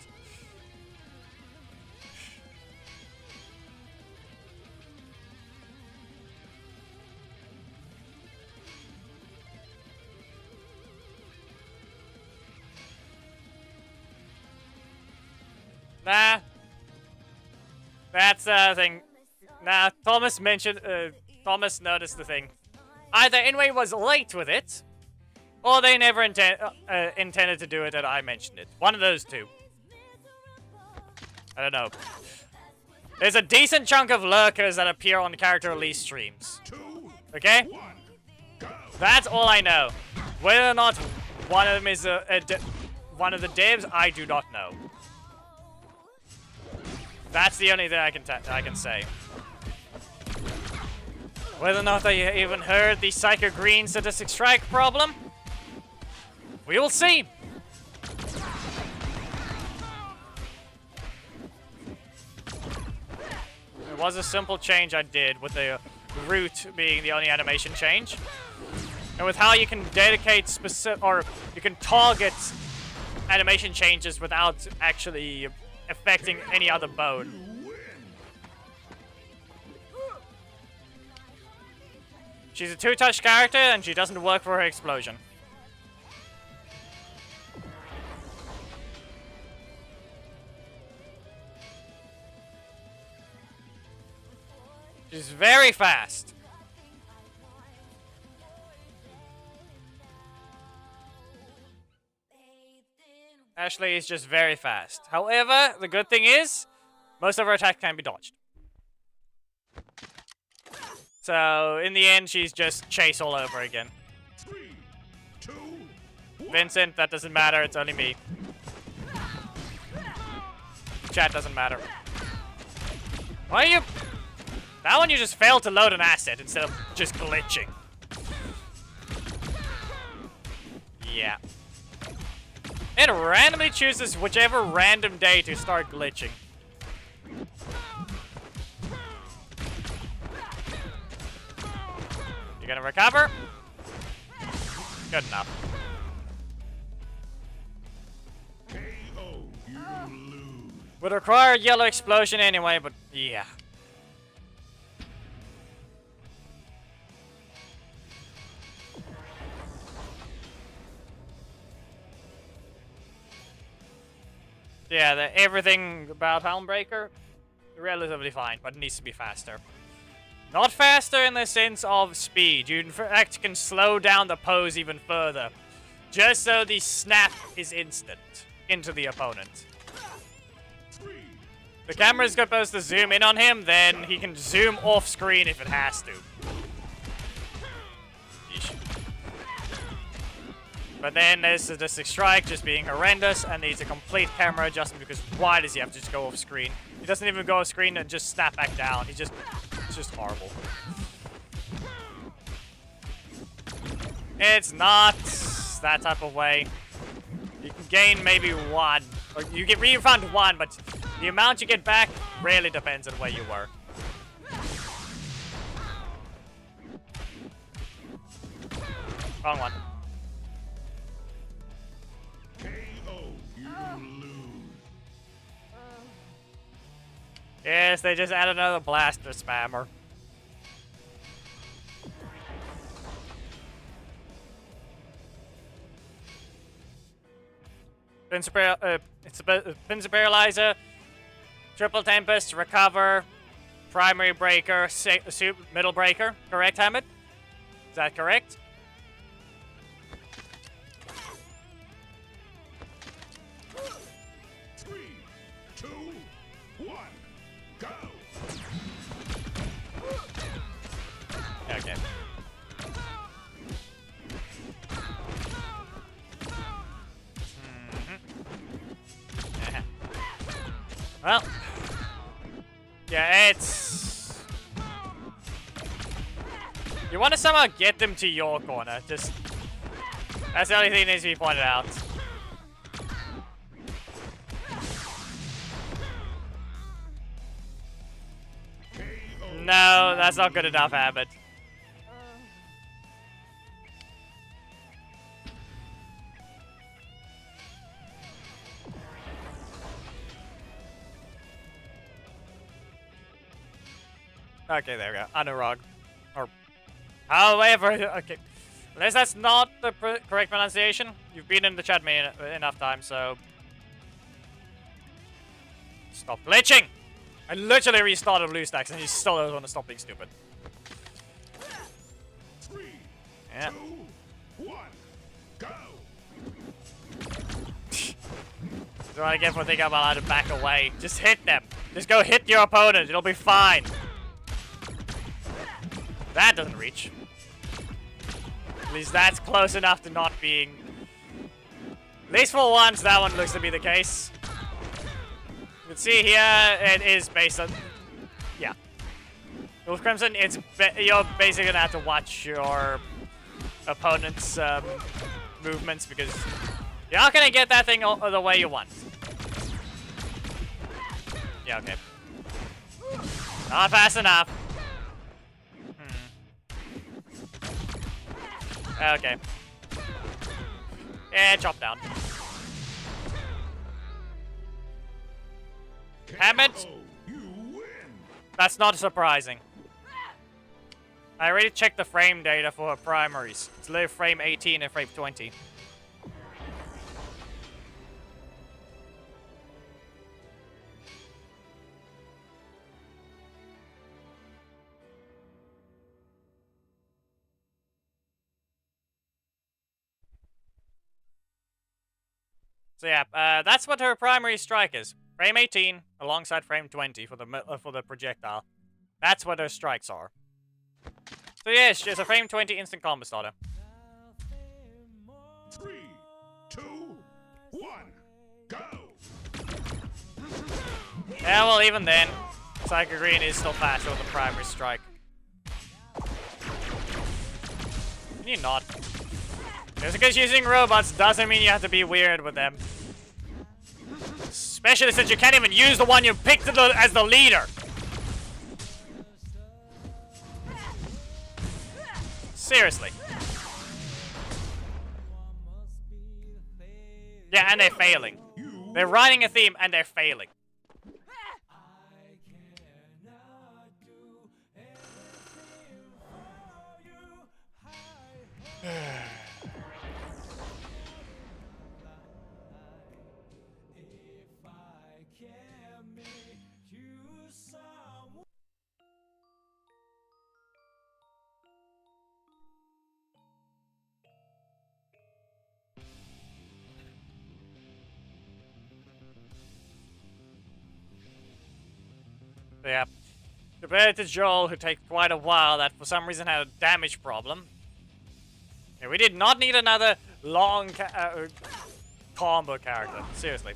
Speaker 1: Nah. That's the thing. Nah, Thomas mentioned, Thomas noticed the thing. Either Inway was late with it, or they never intended to do it and I mentioned it. One of those two. I don't know. There's a decent chunk of lurkers that appear on character release streams. Okay? That's all I know. Whether or not one of them is one of the devs, I do not know. That's the only thing I can say. Whether or not they even heard the Psycho Green statistic strike problem, we will see. It was a simple change I did with the root being the only animation change. And with how you can dedicate specific, or you can target animation changes without actually affecting any other bone. She's a two-touch character and she doesn't work for her explosion. She's very fast. Ashley is just very fast. However, the good thing is, most of her attacks can be dodged. So, in the end, she's just Chase all over again.
Speaker 2: 3, 2, 1.
Speaker 1: Vincent, that doesn't matter, it's only me. Chat doesn't matter. Why are you... That one you just failed to load an asset instead of just glitching. Yeah. It randomly chooses whichever random day to start glitching. You gonna recover? Good enough.
Speaker 2: KO, you lose.
Speaker 1: Would require a yellow explosion anyway, but yeah. Yeah, everything about Helmbreaker, relatively fine, but it needs to be faster. Not faster in the sense of speed. You in fact can slow down the pose even further. Just so the snap is instant into the opponent. The camera is supposed to zoom in on him, then he can zoom off screen if it has to. Yeesh. But then there's the Sadistic Strike just being horrendous and needs a complete camera adjustment because why does he have to just go off screen? He doesn't even go off screen and just snap back down. It's just horrible. It's not that type of way. You can gain maybe one, or you get refund one, but the amount you get back really depends on where you were. Wrong one.
Speaker 2: KO, you lose.
Speaker 1: Yes, they just added another blaster spammer. Pincer Paralyzer Triple Tempest, recover, primary breaker, middle breaker. Correct, Hammett? Is that correct?
Speaker 2: Three, two, one, go.
Speaker 1: Okay. Well, yeah, it's... You want to somehow get them to your corner, just... That's the only thing that needs to be pointed out. No, that's not good enough, Abbott. Okay, there we go. Anurag. Or... However, okay. Unless that's not the correct pronunciation. You've been in the chat enough time, so... Stop glitching! I literally restarted BlueStacks and you still don't want to stop being stupid.
Speaker 2: Three,
Speaker 1: Yeah.
Speaker 2: 2, 1, go.
Speaker 1: That's what I get for thinking about how to back away. Just hit them. Just go hit your opponent. It'll be fine. That doesn't reach. At least that's close enough to not being... At least for once, that one looks to be the case. You can see here, it is based on... Yeah. With Crimson, you're basically going to have to watch your opponent's movements because you're not going to get that thing the way you want. Yeah, okay. Not fast enough. Okay. Yeah, chop down. Hammett!
Speaker 2: You win.
Speaker 1: That's not surprising. I already checked the frame data for her primaries. It's literally frame 18 and frame 20. So yeah, that's what her primary strike is. Frame 18 alongside frame 20 for the projectile. That's what her strikes are. So yes, she's a frame 20 instant combo starter.
Speaker 2: 3, 2, 1, go.
Speaker 1: Yeah, well even then, Psycho Green is still faster with the primary strike. Can you not? Just because using robots doesn't mean you have to be weird with them. Especially since you can't even use the one you picked as the leader. Seriously. Yeah, and they're failing. They're writing a theme and they're failing. Yeah. Compared to Joel, who takes quite a while, that for some reason had a damage problem. Yeah, we did not need another long combo character. Seriously.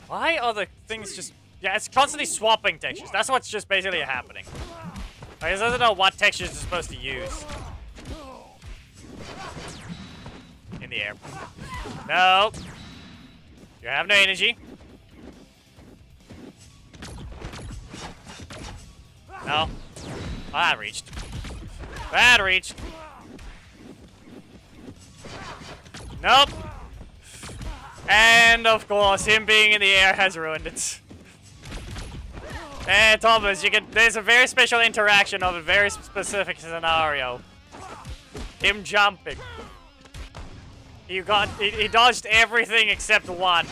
Speaker 1: Why are the things just... Yeah, it's constantly swapping textures. That's what's just basically happening. I just don't know what textures it's supposed to use. In the air. No. You have no energy. No. Oh, that reached. That reached. Nope. And of course, him being in the air has ruined it. And Thomas, there's a very special interaction of a very specific scenario. Him jumping. He dodged everything except one.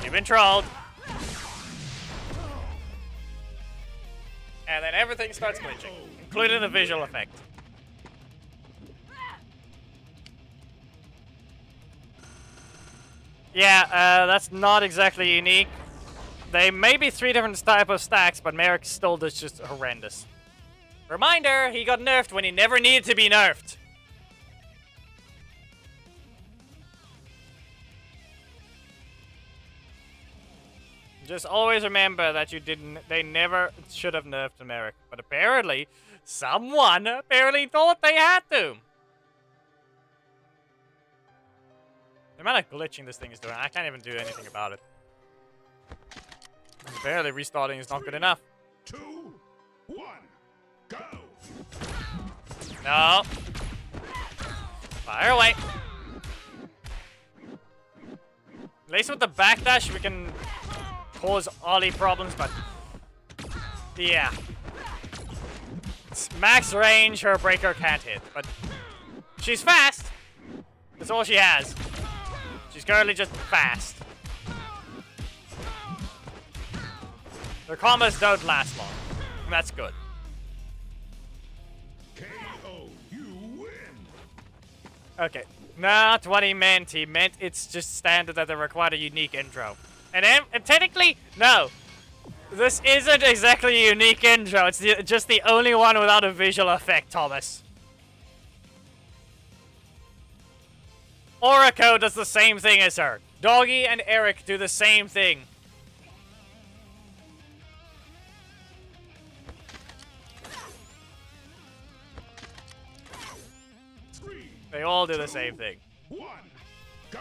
Speaker 1: You've been trolled. And then everything starts glitching, including the visual effect. Yeah, that's not exactly unique. They may be 3 different type of stacks, but Merrick still does just horrendous. Reminder, he got nerfed when he never needed to be nerfed. Just always remember that they never should have nerfed Merrick. But apparently, someone thought they had to. The amount of glitching this thing is doing, I can't even do anything about it. Apparently restarting is not good enough.
Speaker 2: 2, 1, go!
Speaker 1: No. Fire away. At least with the backdash we can cause Ollie problems, but yeah. It's max range her breaker can't hit, but she's fast. That's all she has. She's currently just fast. Their combos don't last long. And that's good.
Speaker 2: KO, you win!
Speaker 1: Okay. Not what he meant. He meant it's just standard that they require a unique intro. And technically, no. This isn't exactly a unique intro. It's just the only one without a visual effect, Thomas. Oriko does the same thing as her. Doggy and Eric do the same thing. They all do the same thing.
Speaker 2: 1, go!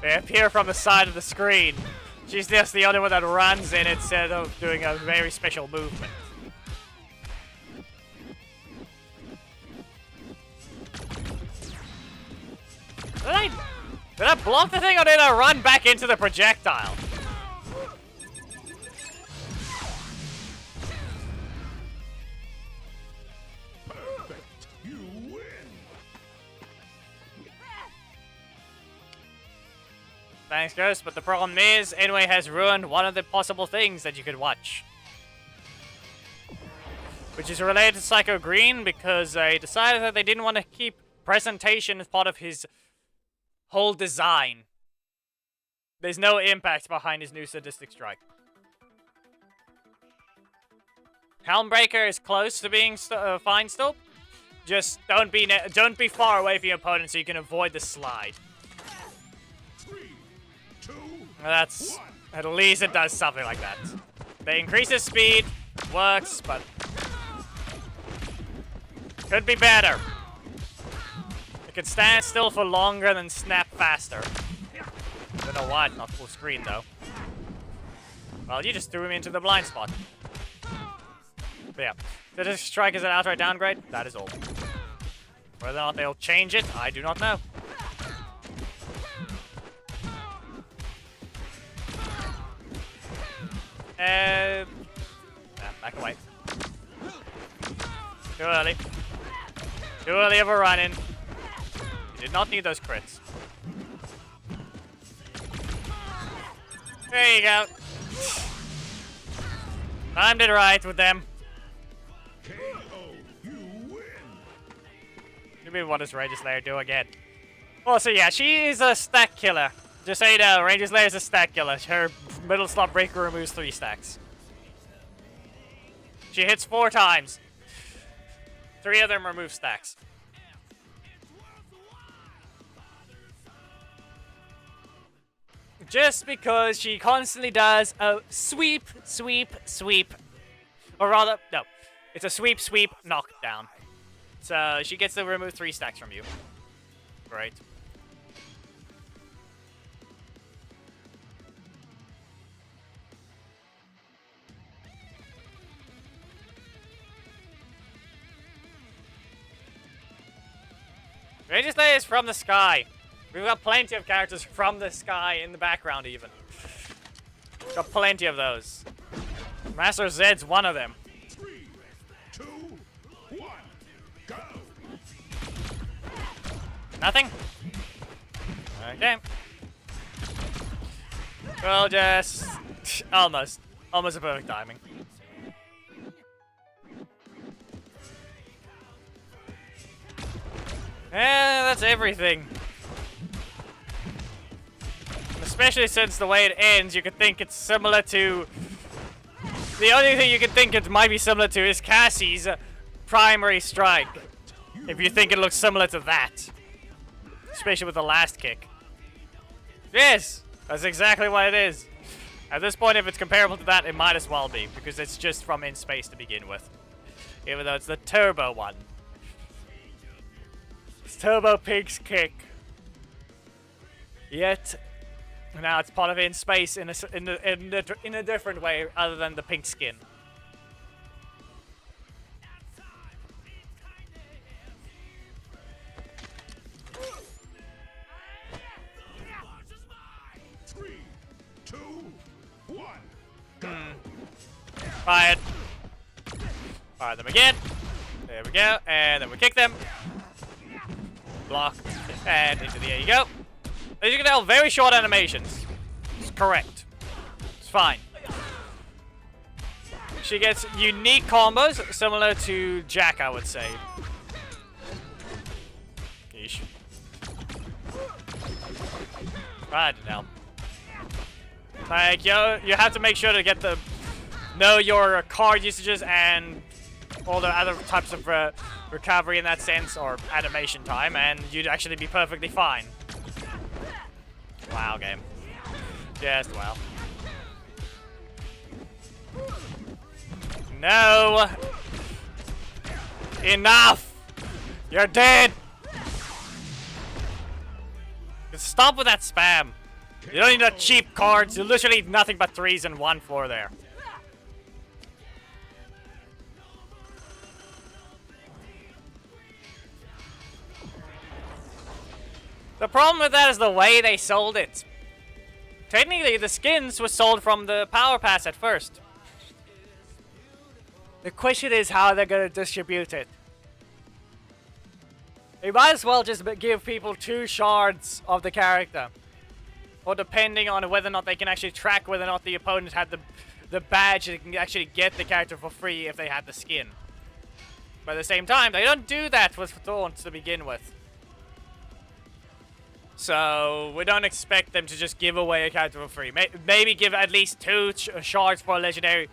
Speaker 1: They appear from the side of the screen. She's just the only one that runs in instead of doing a very special movement. Did I block the thing or did I run back into the projectile?
Speaker 2: Perfect, you win!
Speaker 1: Thanks, Ghost, but the problem is, Anyway has ruined one of the possible things that you could watch. Which is related to Psycho Green, because they decided that they didn't want to keep presentation as part of his whole design. There's no impact behind his new sadistic strike. Helmbreaker is close to being fine still. Just don't be far away from your opponent so you can avoid the slide.
Speaker 2: 3, 2,
Speaker 1: That's
Speaker 2: 1.
Speaker 1: at least it does something like that. They increase his speed, works, but could be better. It could stand still for longer than snap faster. Don't know why it's not full screen though. Well, you just threw him into the blind spot. But yeah, so this strike is an outright downgrade. That is all. Whether or not they'll change it, I do not know. Back away. Too early. Too early of a run-in. You did not need those crits. There you go. Timed it right with them.
Speaker 2: KO, you win!
Speaker 1: Maybe what does Ranger Slayer do again? Also, yeah, she is a stack killer. Just so you know, Ranger Slayer is a stack killer. Her middle slot breaker removes 3 stacks. She hits 4 times. 3 of them remove stacks. Just because she constantly does a sweep, sweep, sweep. Or rather, no. It's a sweep, sweep, knockdown. So she gets to remove 3 stacks from you. Great. Ranger Slayer is from the sky. We've got plenty of characters from the sky in the background even. Got plenty of those. Master Zed's one of them.
Speaker 2: 3, 2, 1, go!
Speaker 1: Nothing? Okay. Well, just almost a perfect timing. And that's everything. Especially since the way it ends, you could think it's similar to... The only thing you could think it might be similar to is Cassie's primary strike. If you think it looks similar to that. Especially with the last kick. Yes! That's exactly what it is. At this point, if it's comparable to that, it might as well be. Because it's just from in space to begin with. Even though it's the turbo one. It's Turbo Pig's kick. Yet... now it's part of in space in a different way other than the pink skin.
Speaker 2: Three, two, one, go.
Speaker 1: Fired. Fire them again. There we go. And then we kick them. Block. And into the air you go. As you can tell, very short animations. It's correct. It's fine. She gets unique combos, similar to Jack, I would say. Yeesh. I don't know. Like, you have to make sure to get know your card usages and all the other types of recovery in that sense, or animation time, and you'd actually be perfectly fine. Wow, game. Just wow. No! Enough! You're dead! Stop with that spam. You don't need the cheap cards. You literally need nothing but 3s and 1 floor there. The problem with that is the way they sold it. Technically, the skins were sold from the Power Pass at first. The question is how they're going to distribute it. They might as well just give people 2 shards of the character. Or depending on whether or not they can actually track whether or not the opponent had the badge, they can actually get the character for free if they had the skin. But at the same time, they don't do that with Thorns to begin with. So, we don't expect them to just give away a character for free. Maybe give at least 2 shards for a legendary,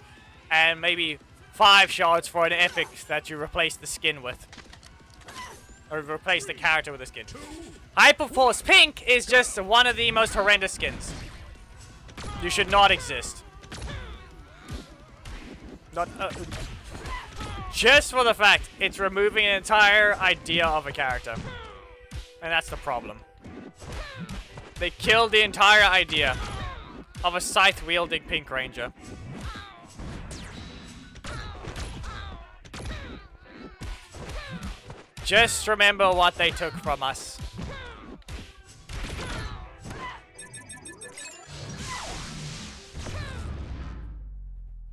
Speaker 1: and maybe 5 shards for an epic that you replace the skin with. Or replace the character with the skin. Hyperforce Pink is just one of the most horrendous skins. You should not exist. Not, just for the fact it's removing an entire idea of a character. And that's the problem. They killed the entire idea of a scythe-wielding Pink Ranger. Just remember what they took from us.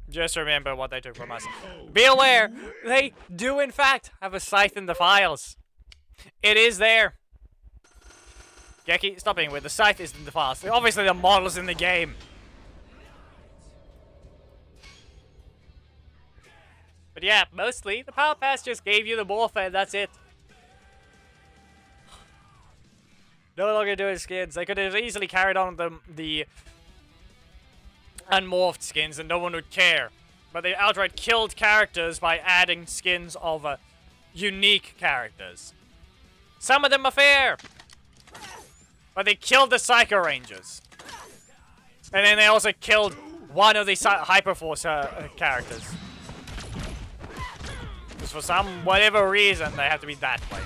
Speaker 1: Just remember what they took from us. Be aware, they do in fact have a scythe in the files. It is there. Geki, stop being weird. The scythe is in the files. Obviously, the model's in the game. But yeah, mostly, the Power Pass just gave you the morph and that's it. No longer doing skins. They could have easily carried on the unmorphed skins and no one would care. But they outright killed characters by adding skins of unique characters. Some of them are fair. But they killed the Psycho Rangers. And then they also killed one of the Hyperforce characters. Just for some, whatever reason, they have to be that way.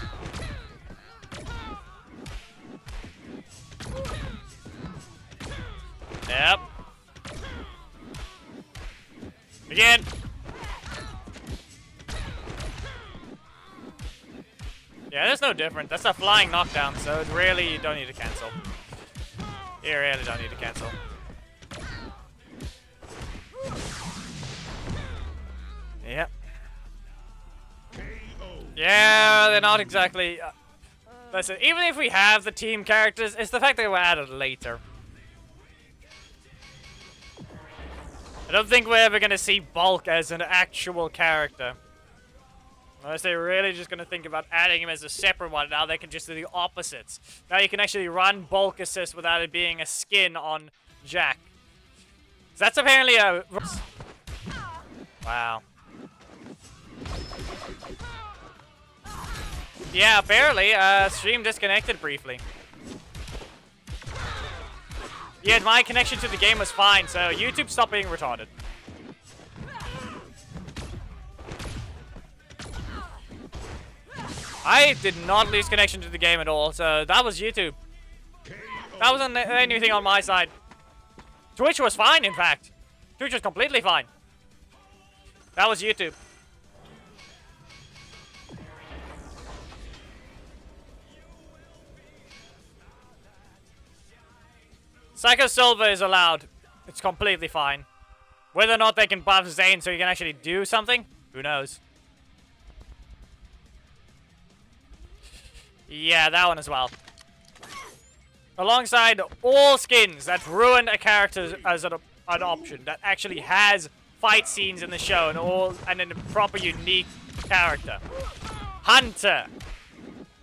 Speaker 1: Yep. Again. Yeah, there's no different. That's a flying knockdown, so it really you don't need to cancel. You really don't need to cancel. Yep. Yeah, they're not exactly... listen, even if we have the team characters, it's the fact that they were added later. I don't think we're ever gonna see Bulk as an actual character. Unless they're really just gonna think about adding him as a separate one. Now they can just do the opposites. Now you can actually run Bulk Assist without it being a skin on Jack. So that's apparently a... Wow. Yeah, apparently, stream disconnected briefly. Yeah, my connection to the game was fine, so YouTube stopped being retarded. I did not lose connection to the game at all, so that was YouTube. That wasn't anything on my side. Twitch was fine, in fact. Twitch was completely fine. That was YouTube. Psycho Silva is allowed. It's completely fine. Whether or not they can buff Zane so he can actually do something, who knows? Yeah, that one as well. Alongside all skins that ruined a character as an option that actually has fight scenes in the show and in a proper unique character. Hunter.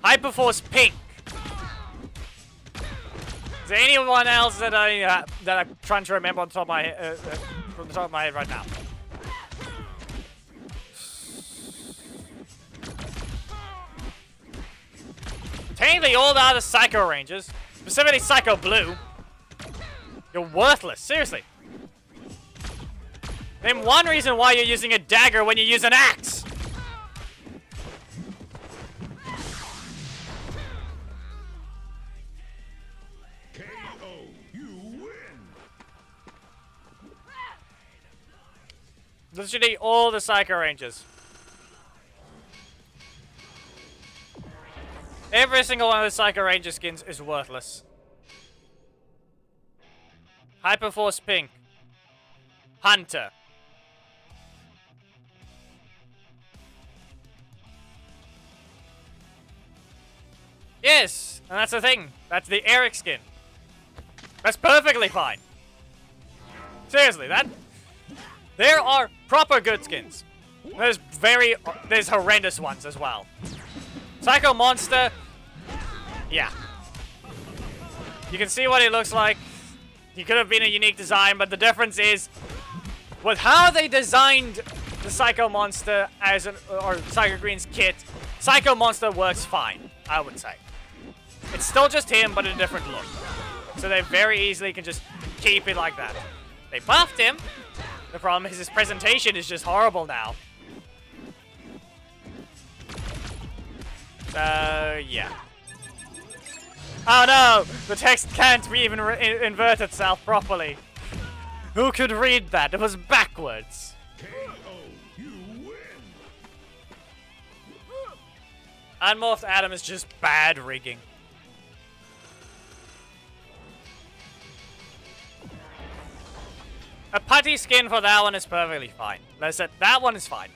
Speaker 1: Hyperforce Pink. Is there anyone else that I'm trying to remember on the top of my head, from the top of my head right now? Technically, all the other Psycho Rangers, specifically Psycho Blue, you're worthless. Seriously. Name one reason why you're using a dagger when you use an axe. Literally all the Psycho Rangers. Every single one of the Psycho Ranger skins is worthless. Hyperforce Pink. Hunter. Yes, and that's the thing. That's the Eric skin. That's perfectly fine. Seriously, there are proper good skins. There's horrendous ones as well. Psycho Monster, yeah. You can see what he looks like. He could have been a unique design, but the difference is with how they designed the Psycho Monster or Psycho Green's kit, Psycho Monster works fine, I would say. It's still just him, but a different look. So they very easily can just keep it like that. They buffed him. The problem is his presentation is just horrible now. So, yeah. Oh no! The text can't even invert itself properly. Who could read that? It was backwards. Unmorphed Adam is just bad rigging. A putty skin for that one is perfectly fine. Like I said, that one is fine.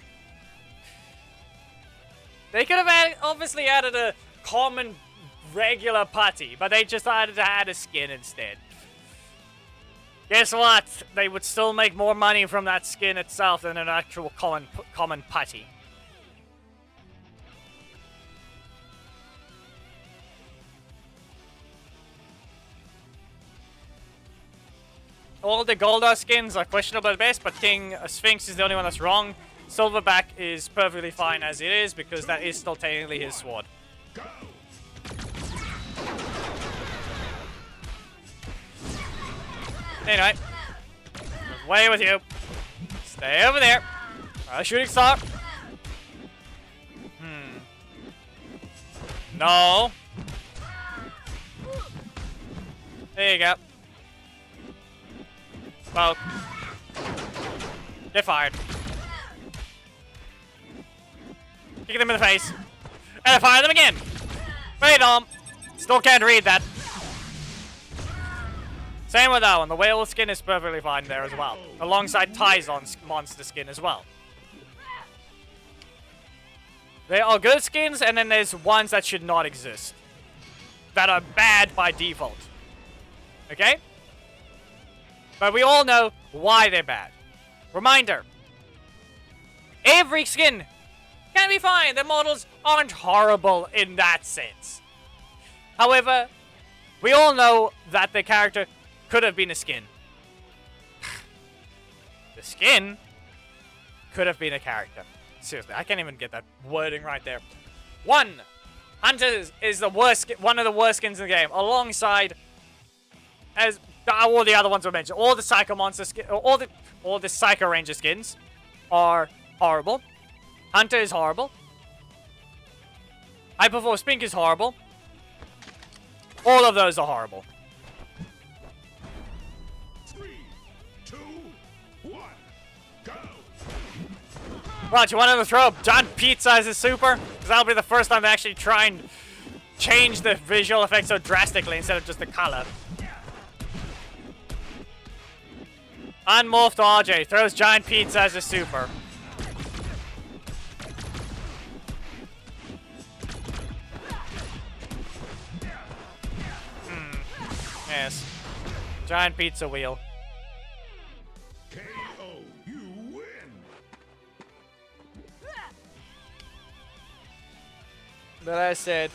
Speaker 1: They could have obviously added a common, regular putty, but they just decided to add a skin instead. Guess what? They would still make more money from that skin itself than an actual common putty. All the Goldar skins are questionable at best, but King Sphinx is the only one that's wrong. Silverback is perfectly fine as it is, because that is still technically his sword. Anyway. Away with you. Stay over there. Shooting star. No. There you go. Poke. Get fired. Kick them in the face. And I fire them again. Wait, still can't read that. Same with that one. The whale skin is perfectly fine there as well. Alongside Tyzon's monster skin as well. There are good skins, and then there's ones that should not exist. That are bad by default. Okay? But we all know why they're bad. Reminder. Every skin can be fine. The models aren't horrible in that sense. However, we all know that the character could have been a skin. The skin could have been a character. Seriously, I can't even get that wording right there. One, Hunter is the worst, one of the worst skins in the game, alongside as all the other ones were mentioned. All the Psycho Monster skins, all the Psycho Ranger skins are horrible. Hunter is horrible. Hyperforce Pink is horrible. All of those are horrible.
Speaker 2: 3, 2, 1, go!
Speaker 1: Right, you want to throw up giant pizza as a super? Because that'll be the first time they actually try and change the visual effects so drastically instead of just the color. Unmorphed RJ throws giant pizza as a super. Yes. Giant pizza wheel.
Speaker 2: KO, you win!
Speaker 1: But I said,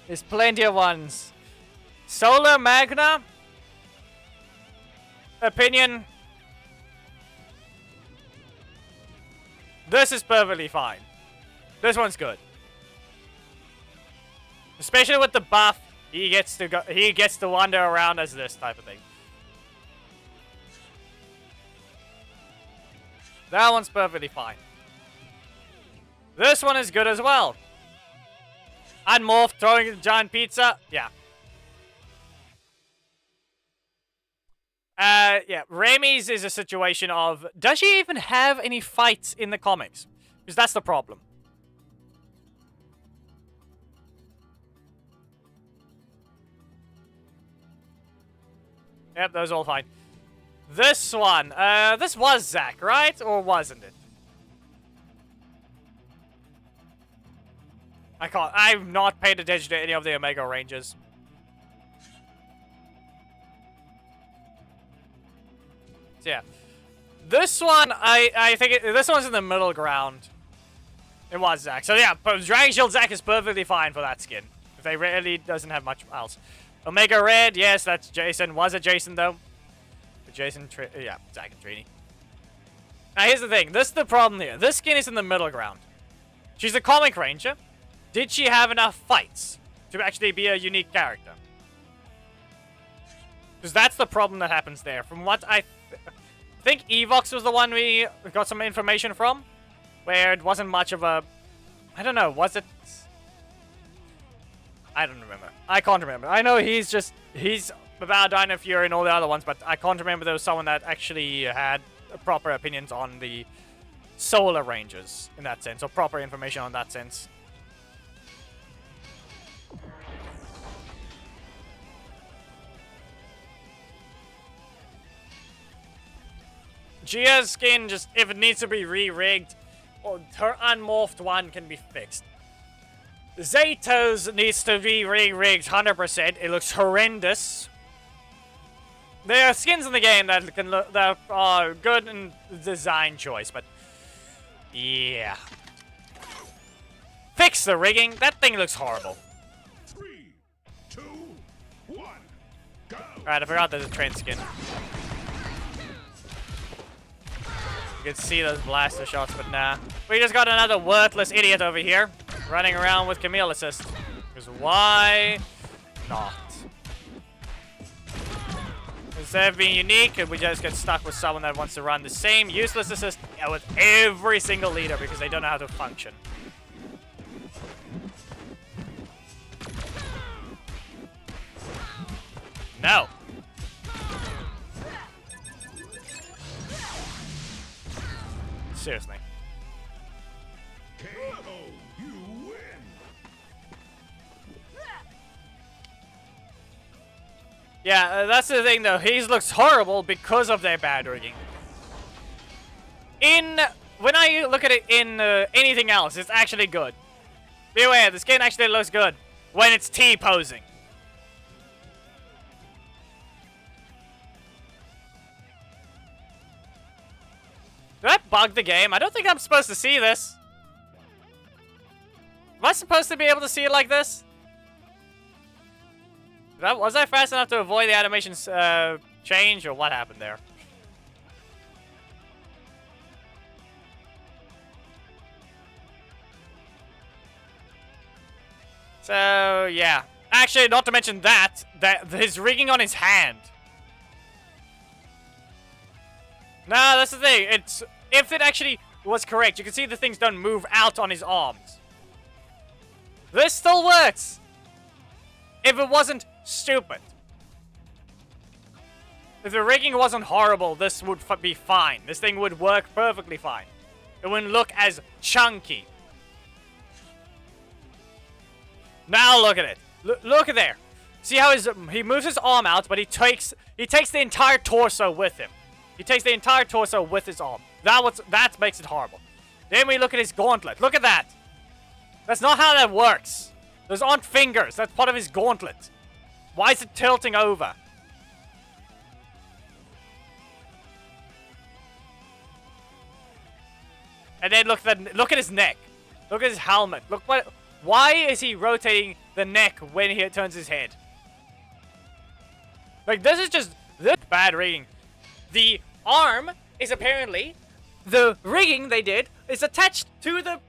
Speaker 1: there's plenty of ones. Solar Magna? Opinion? This is perfectly fine. This one's good. Especially with the buff, he gets to wander around as this type of thing. That one's perfectly fine. This one is good as well. Unmorphed, throwing a giant pizza. Yeah. Yeah. Remy's is a situation of, does she even have any fights in the comics? Because that's the problem. Yep, those are all fine. This one, this was Zack, right? Or wasn't it? I've not paid attention to any of the Omega Rangers. So yeah. This one, I think this one's in the middle ground. It was Zack. So yeah, but Dragon Shield Zack is perfectly fine for that skin. If they really doesn't have much else. Omega Red, yes, that's Jason. Was it Jason, though? Jason, yeah, Zack and Trini. Now, here's the thing. This is the problem here. This skin is in the middle ground. She's a comic ranger. Did she have enough fights to actually be a unique character? Because that's the problem that happens there. From what I think Evox was the one we got some information from. Where it wasn't much of a... I don't know, was it... I don't remember. I can't remember. I know he's about Dino Fury and all the other ones, but I can't remember there was someone that actually had proper opinions on the Solar Rangers in that sense, or proper information on that sense. Gia's skin, just if it needs to be re-rigged, or her unmorphed one can be fixed. Zeto's needs to be re-rigged 100%. It looks horrendous. There are skins in the game that can look, that are good in design choice, but yeah. Fix the rigging. That thing looks horrible.
Speaker 2: 3, 2, 1, go!
Speaker 1: Alright, I forgot there's a train skin. You can see those blaster shots, but nah. We just got another worthless idiot over here, running around with Camille Assist. Because why not? Instead of being unique, we just get stuck with someone that wants to run the same useless assist with every single leader because they don't know how to function. No. Seriously.
Speaker 2: KO, you win!
Speaker 1: Yeah, that's the thing though. He looks horrible because of their bad rigging. When I look at it in anything else, it's actually good. Be aware, the skin actually looks good when it's T-posing. Did that bug the game? I don't think I'm supposed to see this. Am I supposed to be able to see it like this? Was I fast enough to avoid the animations change, or what happened there? So, yeah. Actually, not to mention that his rigging on his hand. No, that's the thing. If it actually was correct, you can see the things don't move out on his arms. This still works. If it wasn't stupid. If the rigging wasn't horrible, this would be fine. This thing would work perfectly fine. It wouldn't look as chunky. Now look at it. Look at there. See how he moves his arm out, but he takes the entire torso with him. He takes the entire torso with his arm. That makes it horrible. Then we look at his gauntlet. Look at that. That's not how that works. Those aren't fingers. That's part of his gauntlet. Why is it tilting over? And then look at his neck. Look at his helmet. Why is he rotating the neck when he turns his head? Like, this is bad rigging. The arm is apparently, the rigging they did is attached to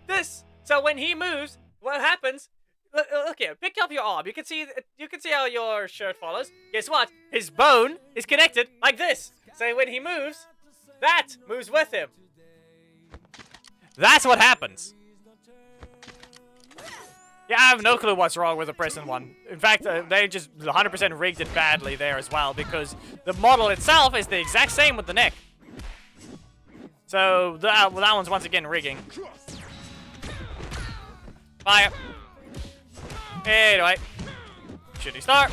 Speaker 1: this. So when he moves, what happens? Look here, pick up your arm. You can see how your shirt follows. Guess what? His bone is connected like this. So when he moves, that moves with him. That's what happens. Yeah, I have no clue what's wrong with the present one. In fact, they just 100% rigged it badly there as well, because the model itself is the exact same with the neck. So that one's once again rigging. Fire. Anyway. Shooting star.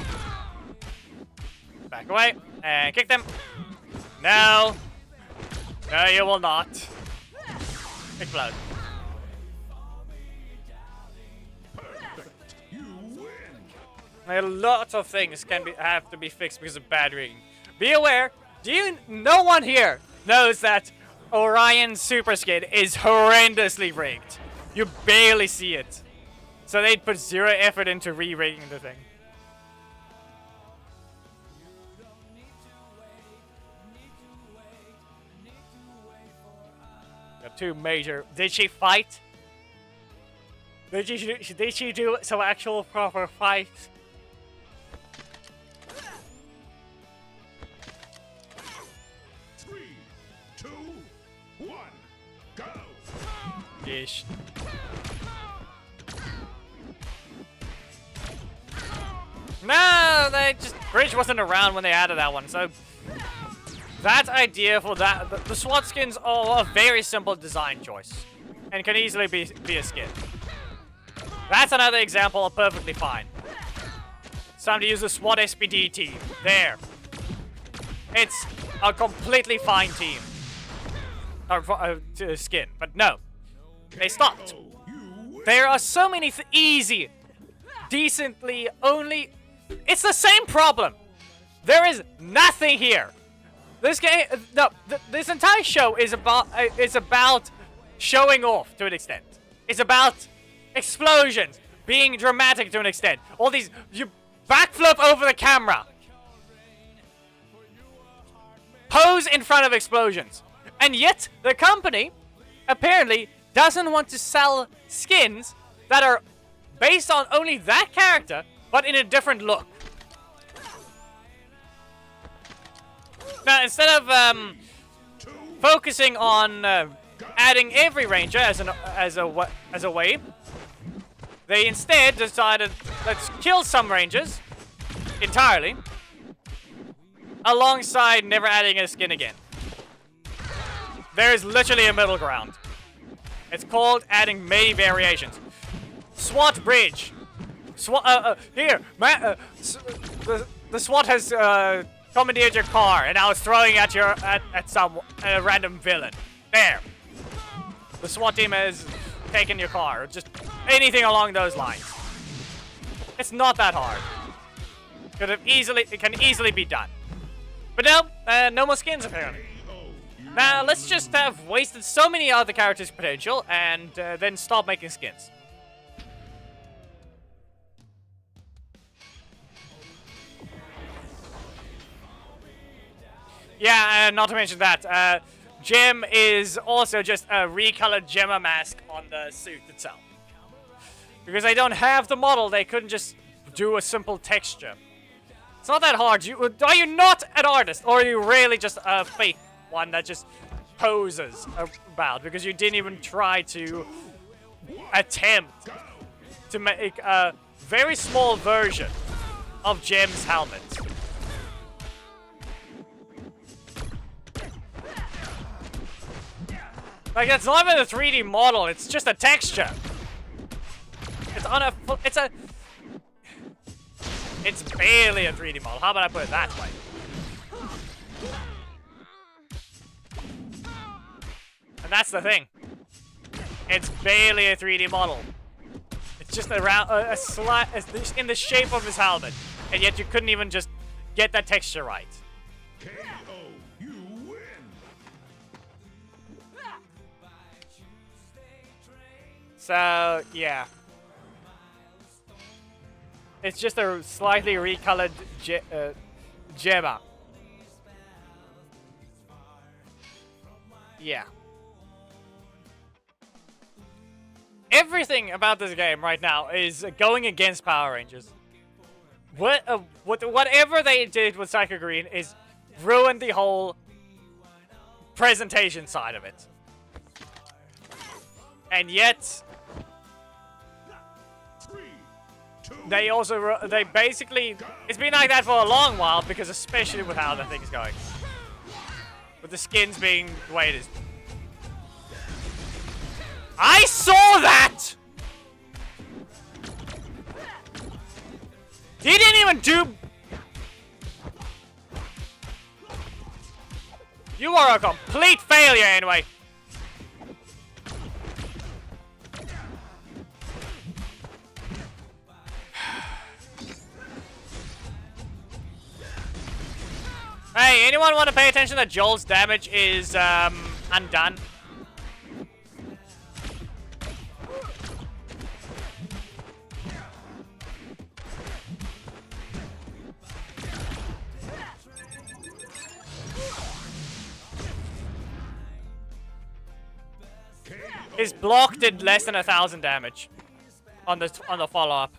Speaker 1: Back away. And kick them. No. No, you will not. Explode. A lot of things have to be fixed because of bad rigging. Be aware, no one here knows that Orion's super skin is horrendously rigged. You barely see it. So they'd put zero effort into re-rigging the thing. Got two major. Did she fight? Did she do some actual proper fight? Ish. No, Bridge wasn't around when they added that one, so that idea for that, the SWAT skins are a very simple design choice, and can easily be a skin. That's another example of perfectly fine. It's time to use the SWAT SPD team. There. It's a completely fine team. Skin, but no. They stopped. There are so many easy, decently only... It's the same problem. There is nothing here. This game... No, this entire show is about showing off to an extent. It's about explosions, being dramatic to an extent. All these... You backflip over the camera. Pose in front of explosions. And yet, the company, apparently... doesn't want to sell skins that are based on only that character, but in a different look. Now, instead of focusing on adding every ranger as a way, they instead decided, let's kill some rangers entirely, alongside never adding a skin again. There is literally a middle ground. It's called adding many variations. SWAT Bridge. Here, the SWAT has commandeered your car, and now it's throwing at a random villain. There. The SWAT team has taken your car. Just anything along those lines. It's not that hard. It can easily be done. But no, no more skins apparently. Now, let's just have wasted so many other characters' potential and then stop making skins. Yeah, and not to mention that, Gem is also just a recolored Gemma mask on the suit itself. Because they don't have the model, they couldn't just do a simple texture. It's not that hard. Are you not an artist? Or are you really just a fake one that just poses about? Because you didn't even try to attempt to make a very small version of Gem's helmet. Like, it's not even a 3D model, it's just a texture. It's on a... It's barely a 3D model. How about I put it that way? And that's the thing. It's barely a 3D model. It's just around it's in the shape of his helmet. And yet you couldn't even just get that texture right.
Speaker 2: KO, you win.
Speaker 1: So, yeah. It's just a slightly recolored Gemma. Yeah. Everything about this game right now is going against Power Rangers. Whatever they did with Psycho Green is ruined the whole presentation side of it. And yet... They basically, it's been like that for a long while, because especially with how the thing's going. With the skins being the way it is. I saw that! He didn't even do... You are a complete failure anyway. Hey, anyone want to pay attention that Joel's damage is, undone? His block did less than 1,000 damage on the follow-up.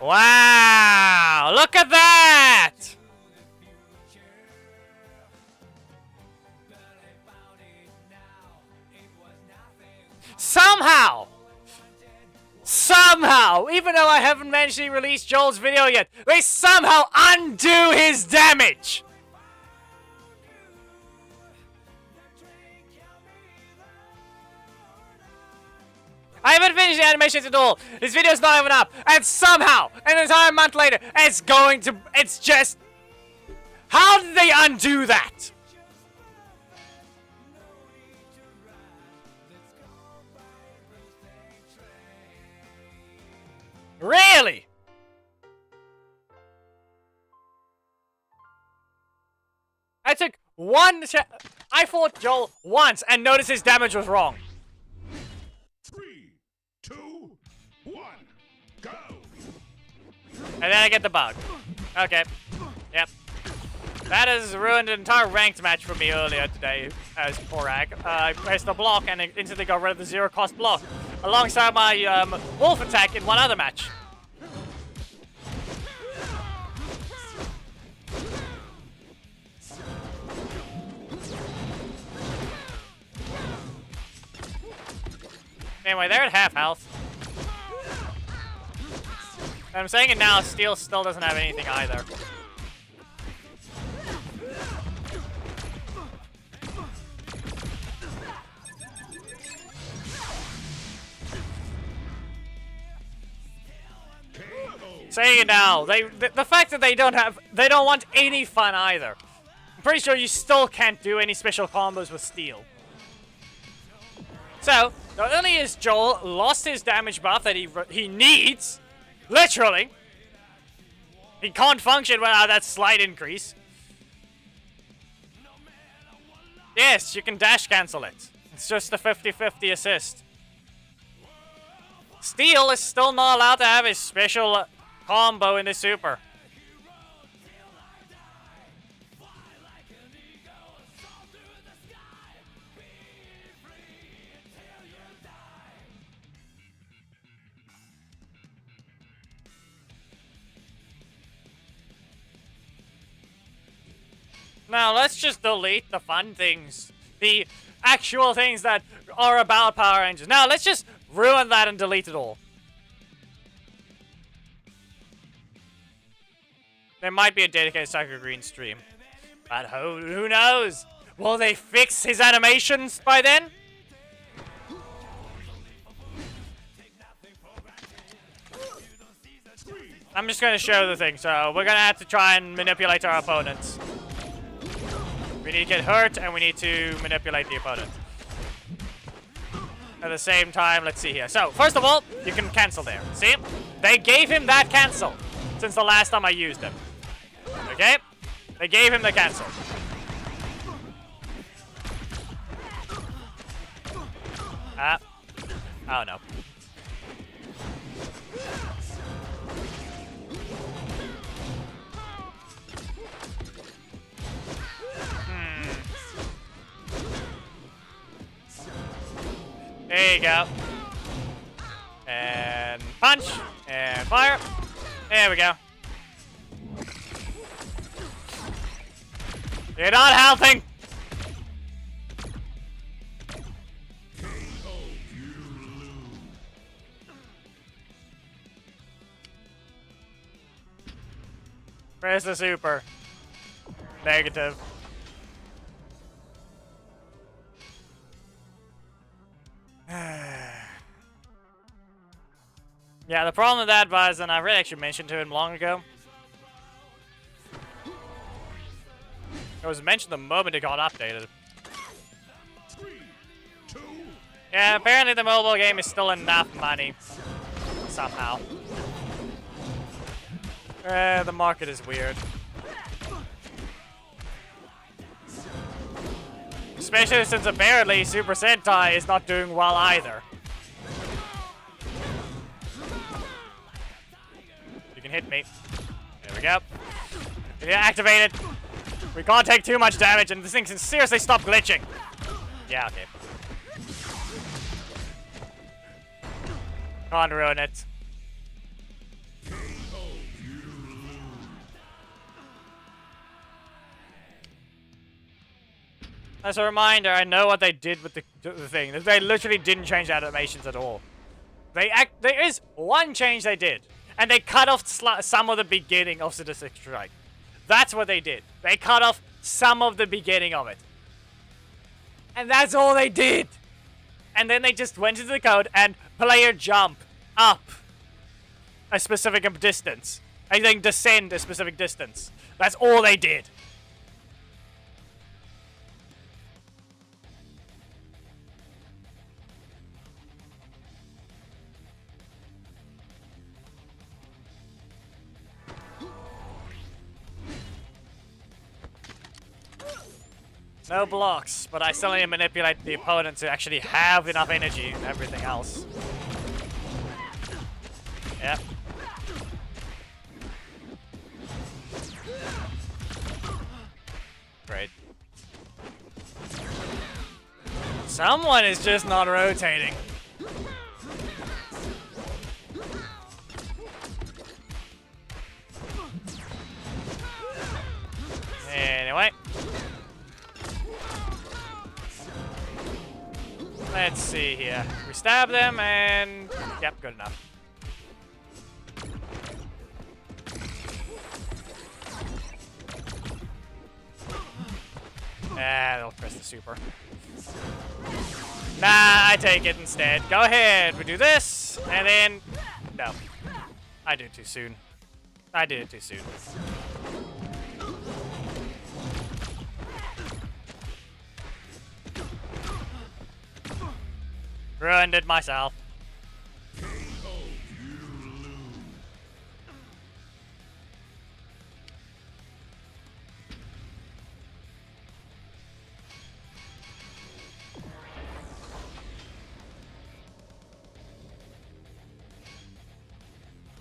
Speaker 1: Wow! Look at that! Somehow, even though I haven't managed to release Joel's video yet, they somehow undo his damage! I haven't finished the animations at all. This video's not even up. And somehow, an entire month later, it's just... How did they undo that? Really? I took I fought Joel once and noticed his damage was wrong.
Speaker 2: 3, 2, 1, go!
Speaker 1: And then I get the bug. Okay. Yep. That has ruined an entire ranked match for me earlier today as Porak. I pressed the block and it instantly got rid of the zero-cost block, alongside my wolf attack in one other match. Anyway, they're at half health. And I'm saying it now, Steel still doesn't have anything either. Saying it now, the fact that they don't want any fun either. I'm pretty sure you still can't do any special combos with steel. So, not only has Joel lost his damage buff that he needs, literally, he can't function without that slight increase. Yes, you can dash cancel it. It's just a 50-50 assist. Steel is still not allowed to have his special combo in the super. Now, let's just delete the fun things. The actual things that are about Power Rangers. Now, let's just ruin that and delete it all. There might be a dedicated Psycho Green stream. But who knows? Will they fix his animations by then? I'm just going to show the thing, so we're going to have to try and manipulate our opponents. We need to get hurt, and we need to manipulate the opponent. At the same time, let's see here. So, first of all, you can cancel there. See? They gave him that cancel since the last time I used him. Okay? They gave him the cancel. Oh no. There you go. And punch. And fire. There we go. You're not helping! Where's the super? Negative. Yeah, the problem with that was, and I really actually mentioned to him long ago, it was mentioned the moment it got updated.
Speaker 2: 3, 2,
Speaker 1: Yeah, apparently the mobile game is still enough money. Somehow. The market is weird. Especially since apparently Super Sentai is not doing well either. You can hit me. There we go. Yeah, activate it. We can't take too much damage, and this thing can seriously stop glitching. Yeah, okay. Can't ruin it. As a reminder, I know what they did with the thing. They literally didn't change animations at all. There is one change they did, and they cut off some of the beginning of Sadistic Strike. That's what they did. They cut off some of the beginning of it. And that's all they did. And then they just went into the code and player jump up a specific distance. And then descend a specific distance. That's all they did. No blocks, but I still need to manipulate the opponent to actually have enough energy and everything else. Yep. Great. Someone is just not rotating. Anyway. Let's see here. We stab them and... Yep, good enough. Ah, they'll press the super. Nah, I take it instead. Go ahead, we do this, and then... No. I do too soon. I did it too soon. Ruined it myself.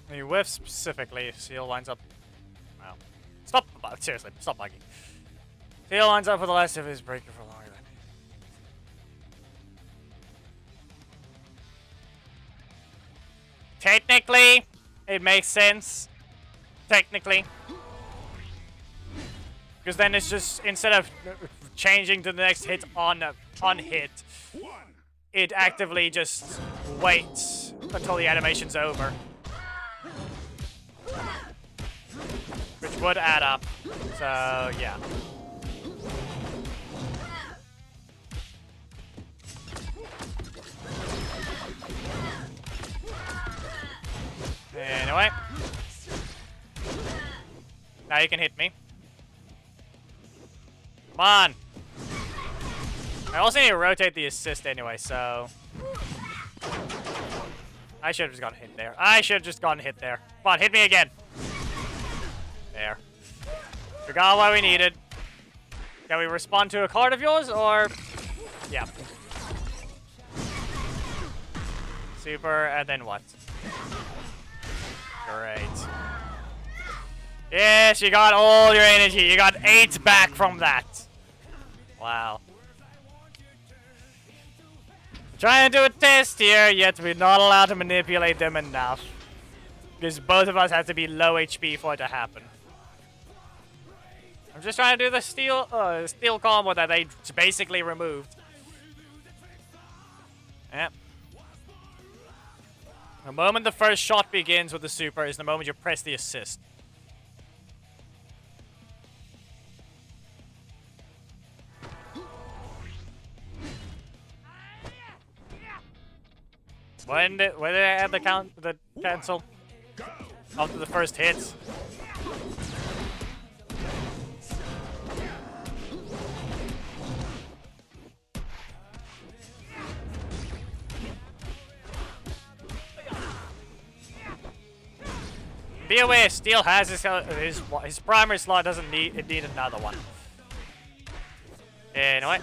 Speaker 1: I mean, whiff specifically, Seal lines up. Wow. Stop! Seriously, stop bugging. Seal lines up for the last of his breaker for longer than. Technically, it makes sense. Technically. Because then it's just, instead of changing to the next hit on hit, it actively just waits until the animation's over. Which would add up. So, yeah. Anyway. Now you can hit me. Come on. I also need to rotate the assist anyway, so... I should have just gotten hit there. I should have just gotten hit there. Come on, hit me again. There. Forgot what we needed. Can we respond to a card of yours, or... Yeah. Super, and then what? Great. Yes, you got all your energy. You got 8 back from that. Wow. Trying to do a test here, yet we're not allowed to manipulate them enough. Because both of us have to be low HP for it to happen. I'm just trying to do the steel combo that they basically removed. Yep. The moment the first shot begins with the super is the moment you press the assist. When did I add the cancel after the first hit? Be aware, Steel has his primary slot doesn't need another one. Anyway.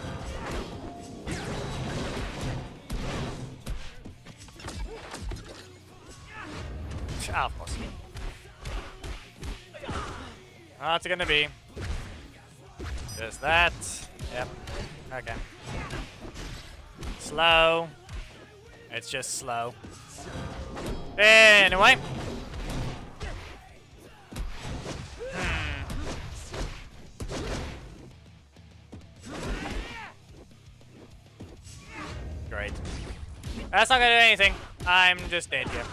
Speaker 1: Ah, of course. What's it gonna be? Just that. Yep. Okay. Slow. It's just slow. Anyway. Great. That's not gonna do anything. I'm just dead here.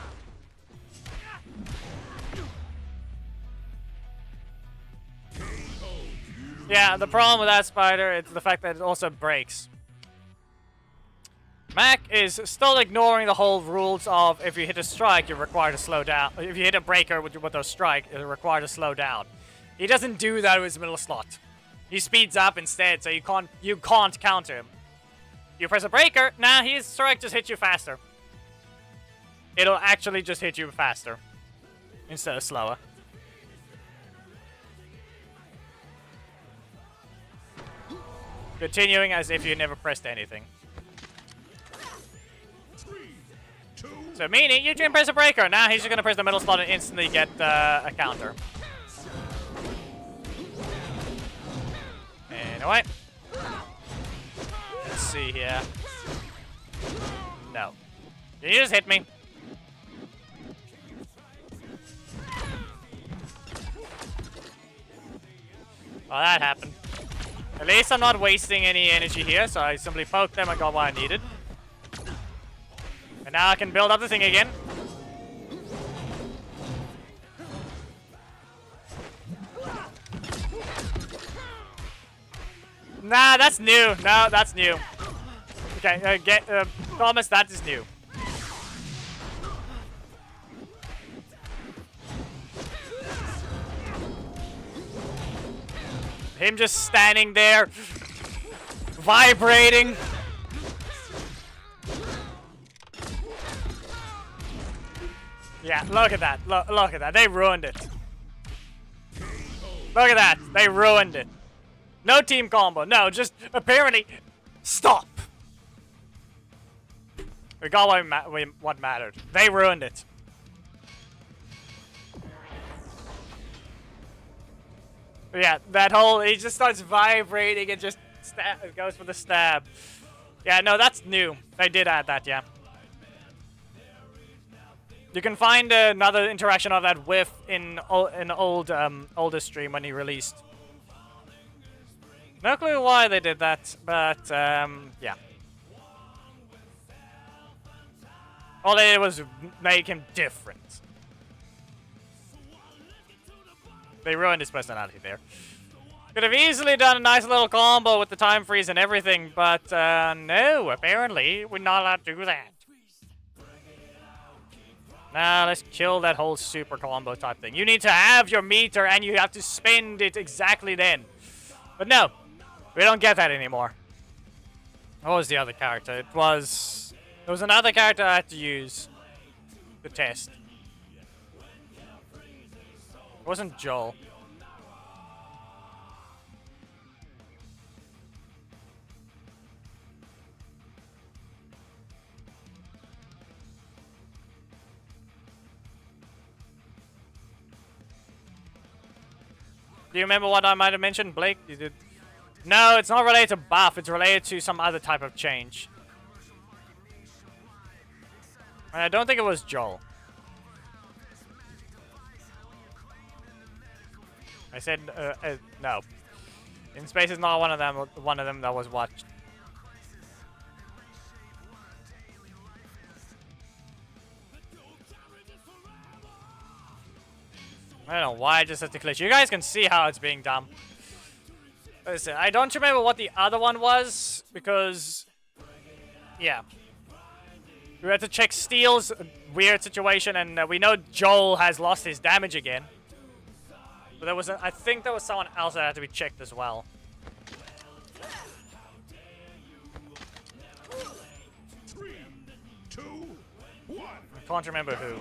Speaker 1: Yeah, the problem with that spider is the fact that it also breaks. Mac is still ignoring the whole rules of if you hit a strike, you're required to slow down. If you hit a breaker with a strike, you're required to slow down. He doesn't do that with his middle slot. He speeds up instead, so you can't counter him. You press a breaker, nah, his strike just hits you faster. It'll actually just hit you faster instead of slower. Continuing as if you never pressed anything.
Speaker 2: 3, 2,
Speaker 1: So meaning you can press a breaker. Now he's just gonna press the middle slot and instantly get a counter. Anyway. Let's see here. No. You just hit me. Well, that happened. At least I'm not wasting any energy here, so I simply poked them and got what I needed. And now I can build up the thing again. Nah, that's new. No, that's new. Okay, Thomas, that is new. Him just standing there, vibrating. Yeah, look at that. Look at that. They ruined it. Look at that. They ruined it. No team combo. No, just apparently stop. We got what mattered. They ruined it. Yeah, that whole, he just starts vibrating and just goes for the stab. Yeah, no, that's new. They did add that, yeah. You can find another interaction of that with in an older stream when he released. No clue why they did that, but yeah. All they did was make him different. They ruined his personality there. Could have easily done a nice little combo with the time freeze and everything, but no, apparently we're not allowed to do that. Now let's kill that whole super combo type thing. You need to have your meter and you have to spend it exactly then. But no, we don't get that anymore. What was the other character? There was another character I had to use to test. It wasn't Joel. Do you remember what I might have mentioned, Blake? You did. No, it's not related to buff. It's related to some other type of change. And I don't think it was Joel. I said no. In space is not one of them. One of them that was watched. I don't know why I just had to glitch. You guys can see how it's being done. Listen, I don't remember what the other one was because, yeah, we had to check Steel's weird situation, and we know Joel has lost his damage again. But there was, I think there was someone else that had to be checked as well.
Speaker 2: Three, two, one.
Speaker 1: I can't remember who.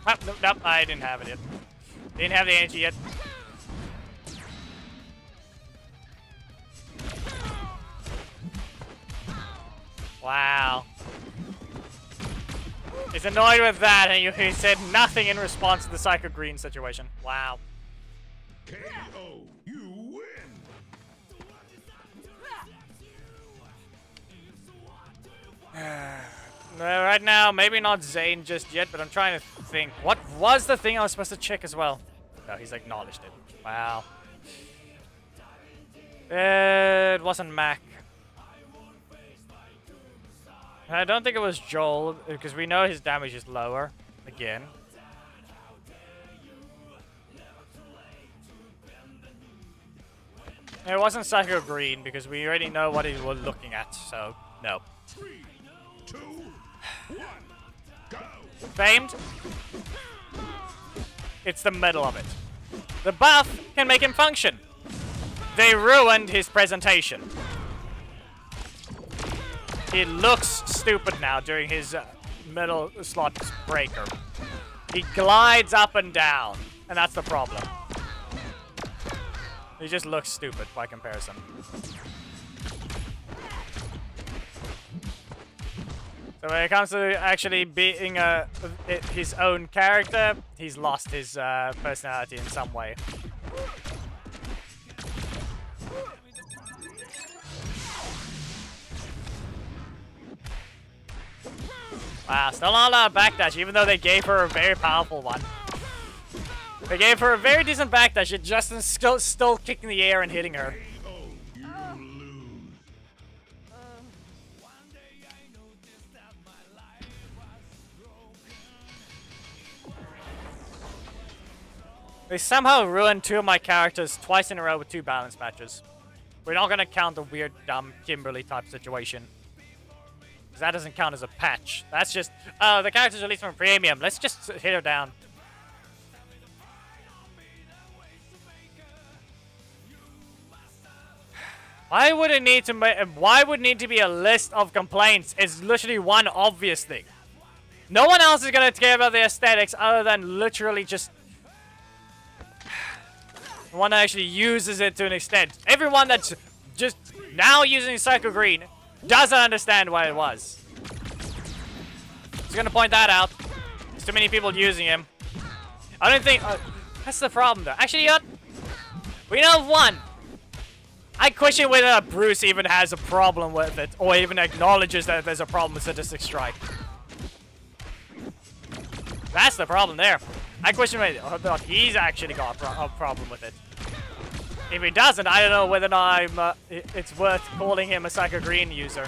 Speaker 1: Ah, nope, I didn't have it yet. Didn't have the energy yet. Wow. He's annoyed with that, and he said nothing in response to the Psycho Green situation. Wow.
Speaker 2: KO. You win.
Speaker 1: Right now, maybe not Zane just yet, but I'm trying to think. What was the thing I was supposed to check as well? No, he's acknowledged it. Wow. It wasn't Mac. I don't think it was Joel, because we know his damage is lower. Again. It wasn't Psycho Green, because we already know what he was looking at, so no.
Speaker 2: 3, 2, 1, go.
Speaker 1: Famed? It's the middle of it. The buff can make him function. They ruined his presentation. He looks stupid now during his middle slot breaker. He glides up and down, and that's the problem. He just looks stupid by comparison. So when it comes to actually being his own character, he's lost his personality in some way. Wow, still not allowed backdash, even though they gave her a very powerful one. They gave her a very decent backdash, yet Justin's still kicking the air and hitting her. They somehow ruined 2 of my characters twice in a row with 2 balance matches. We're not gonna count the weird, dumb Kimberly type situation. Because that doesn't count as a patch. That's just, oh, the character's released from premium. Let's just hit her down. Why would it need to be a list of complaints? It's literally one obvious thing. No one else is gonna care about the aesthetics other than literally just the one that actually uses it to an extent. Everyone that's just now using Psycho Green doesn't understand why it was. Just gonna point that out. There's too many people using him. I don't think... that's the problem, though. Actually, you know what? We know of one. I question whether Bruce even has a problem with it, or even acknowledges that there's a problem with Sadistic Strike. That's the problem there. I question whether he's actually got a problem with it. If he doesn't, I don't know whether or not it's worth calling him a Psycho Green user.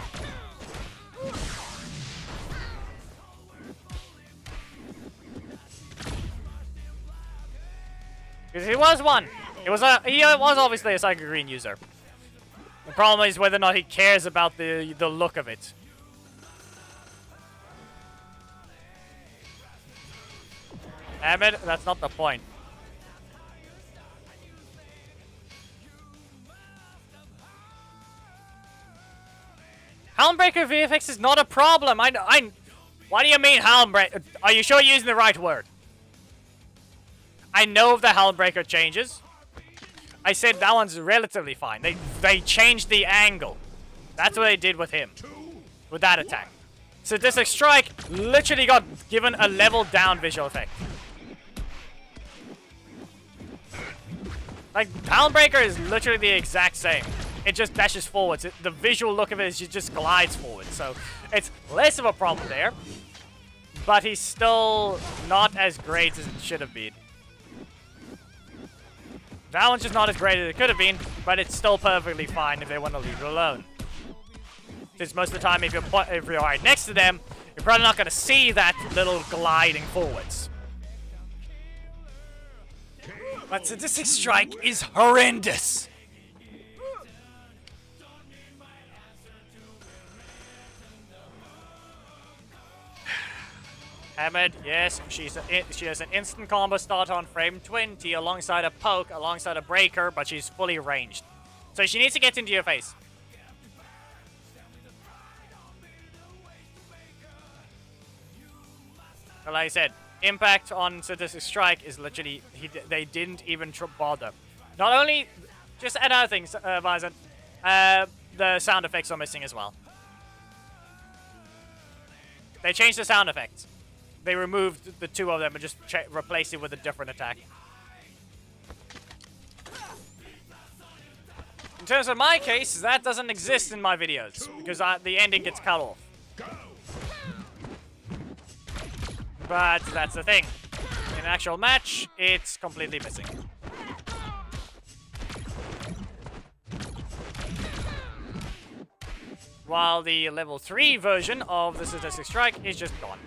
Speaker 1: Because he was one. He was obviously a Psycho Green user. The problem is whether or not he cares about the look of it. Damn it, that's not the point. Helmbreaker VFX is not a problem. What do you mean Helmbreaker? Are you sure you're using the right word? I know the Helmbreaker changes. I said that one's relatively fine. They changed the angle. That's what they did with him. With that attack. Sadistic Strike literally got given a level down visual effect. Like, Helmbreaker is literally the exact same. It just dashes forwards. The visual look of it is it just glides forward. So it's less of a problem there. But he's still not as great as it should have been. That one's just not as great as it could have been, but it's still perfectly fine if they want to leave it alone. Since most of the time, if you're right next to them, you're probably not going to see that little gliding forwards. But Sadistic Strike is horrendous. Hammered, yes, she has an instant combo start on frame 20 alongside a poke, alongside a breaker, but she's fully ranged. So she needs to get into your face. But like I said, impact on Sadistic Strike is literally, they didn't even bother. Not only, just another thing, Bison, the sound effects are missing as well. They changed the sound effects. They removed the 2 of them and just replaced it with a different attack. In terms of my case, that doesn't exist in my videos because the ending gets cut off. But that's the thing. In an actual match, it's completely missing. While the level 3 version of the Sadistic Strike is just gone.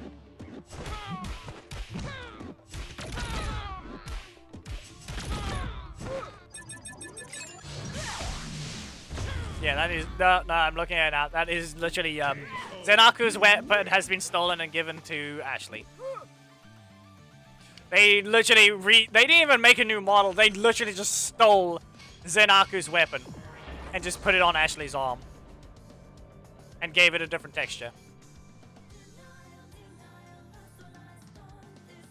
Speaker 1: Yeah, that is... No, I'm looking at it now. That is literally... Zenaku's weapon has been stolen and given to Ashley. They literally... They didn't even make a new model. They literally just stole Zenaku's weapon and just put it on Ashley's arm. And gave it a different texture.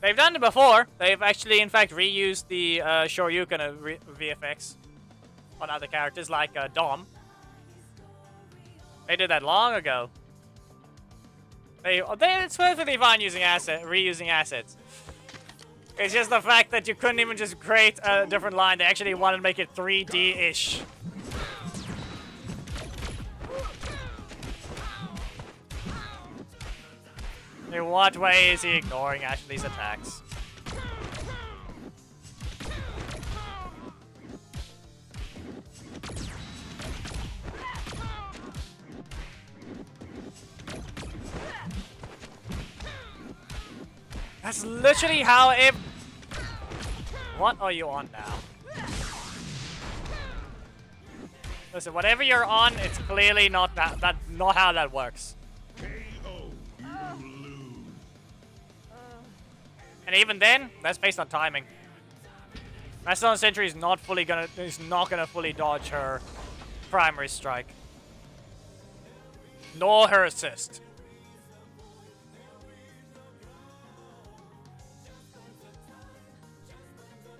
Speaker 1: They've done it before. They've actually, in fact, reused the Shoryuken VFX on other characters like Dom. They did that long ago. It's perfectly fine using reusing assets. It's just the fact that you couldn't even just create a different line. They actually wanted to make it 3D-ish. In what way is he ignoring Ashley's attacks? That's literally how it... What are you on now? Listen, whatever you're on, it's clearly not not how that works.
Speaker 2: KO. You lose.
Speaker 1: And even then, that's based on timing. Mastodon Sentry is not gonna fully dodge her primary strike. Nor her assist.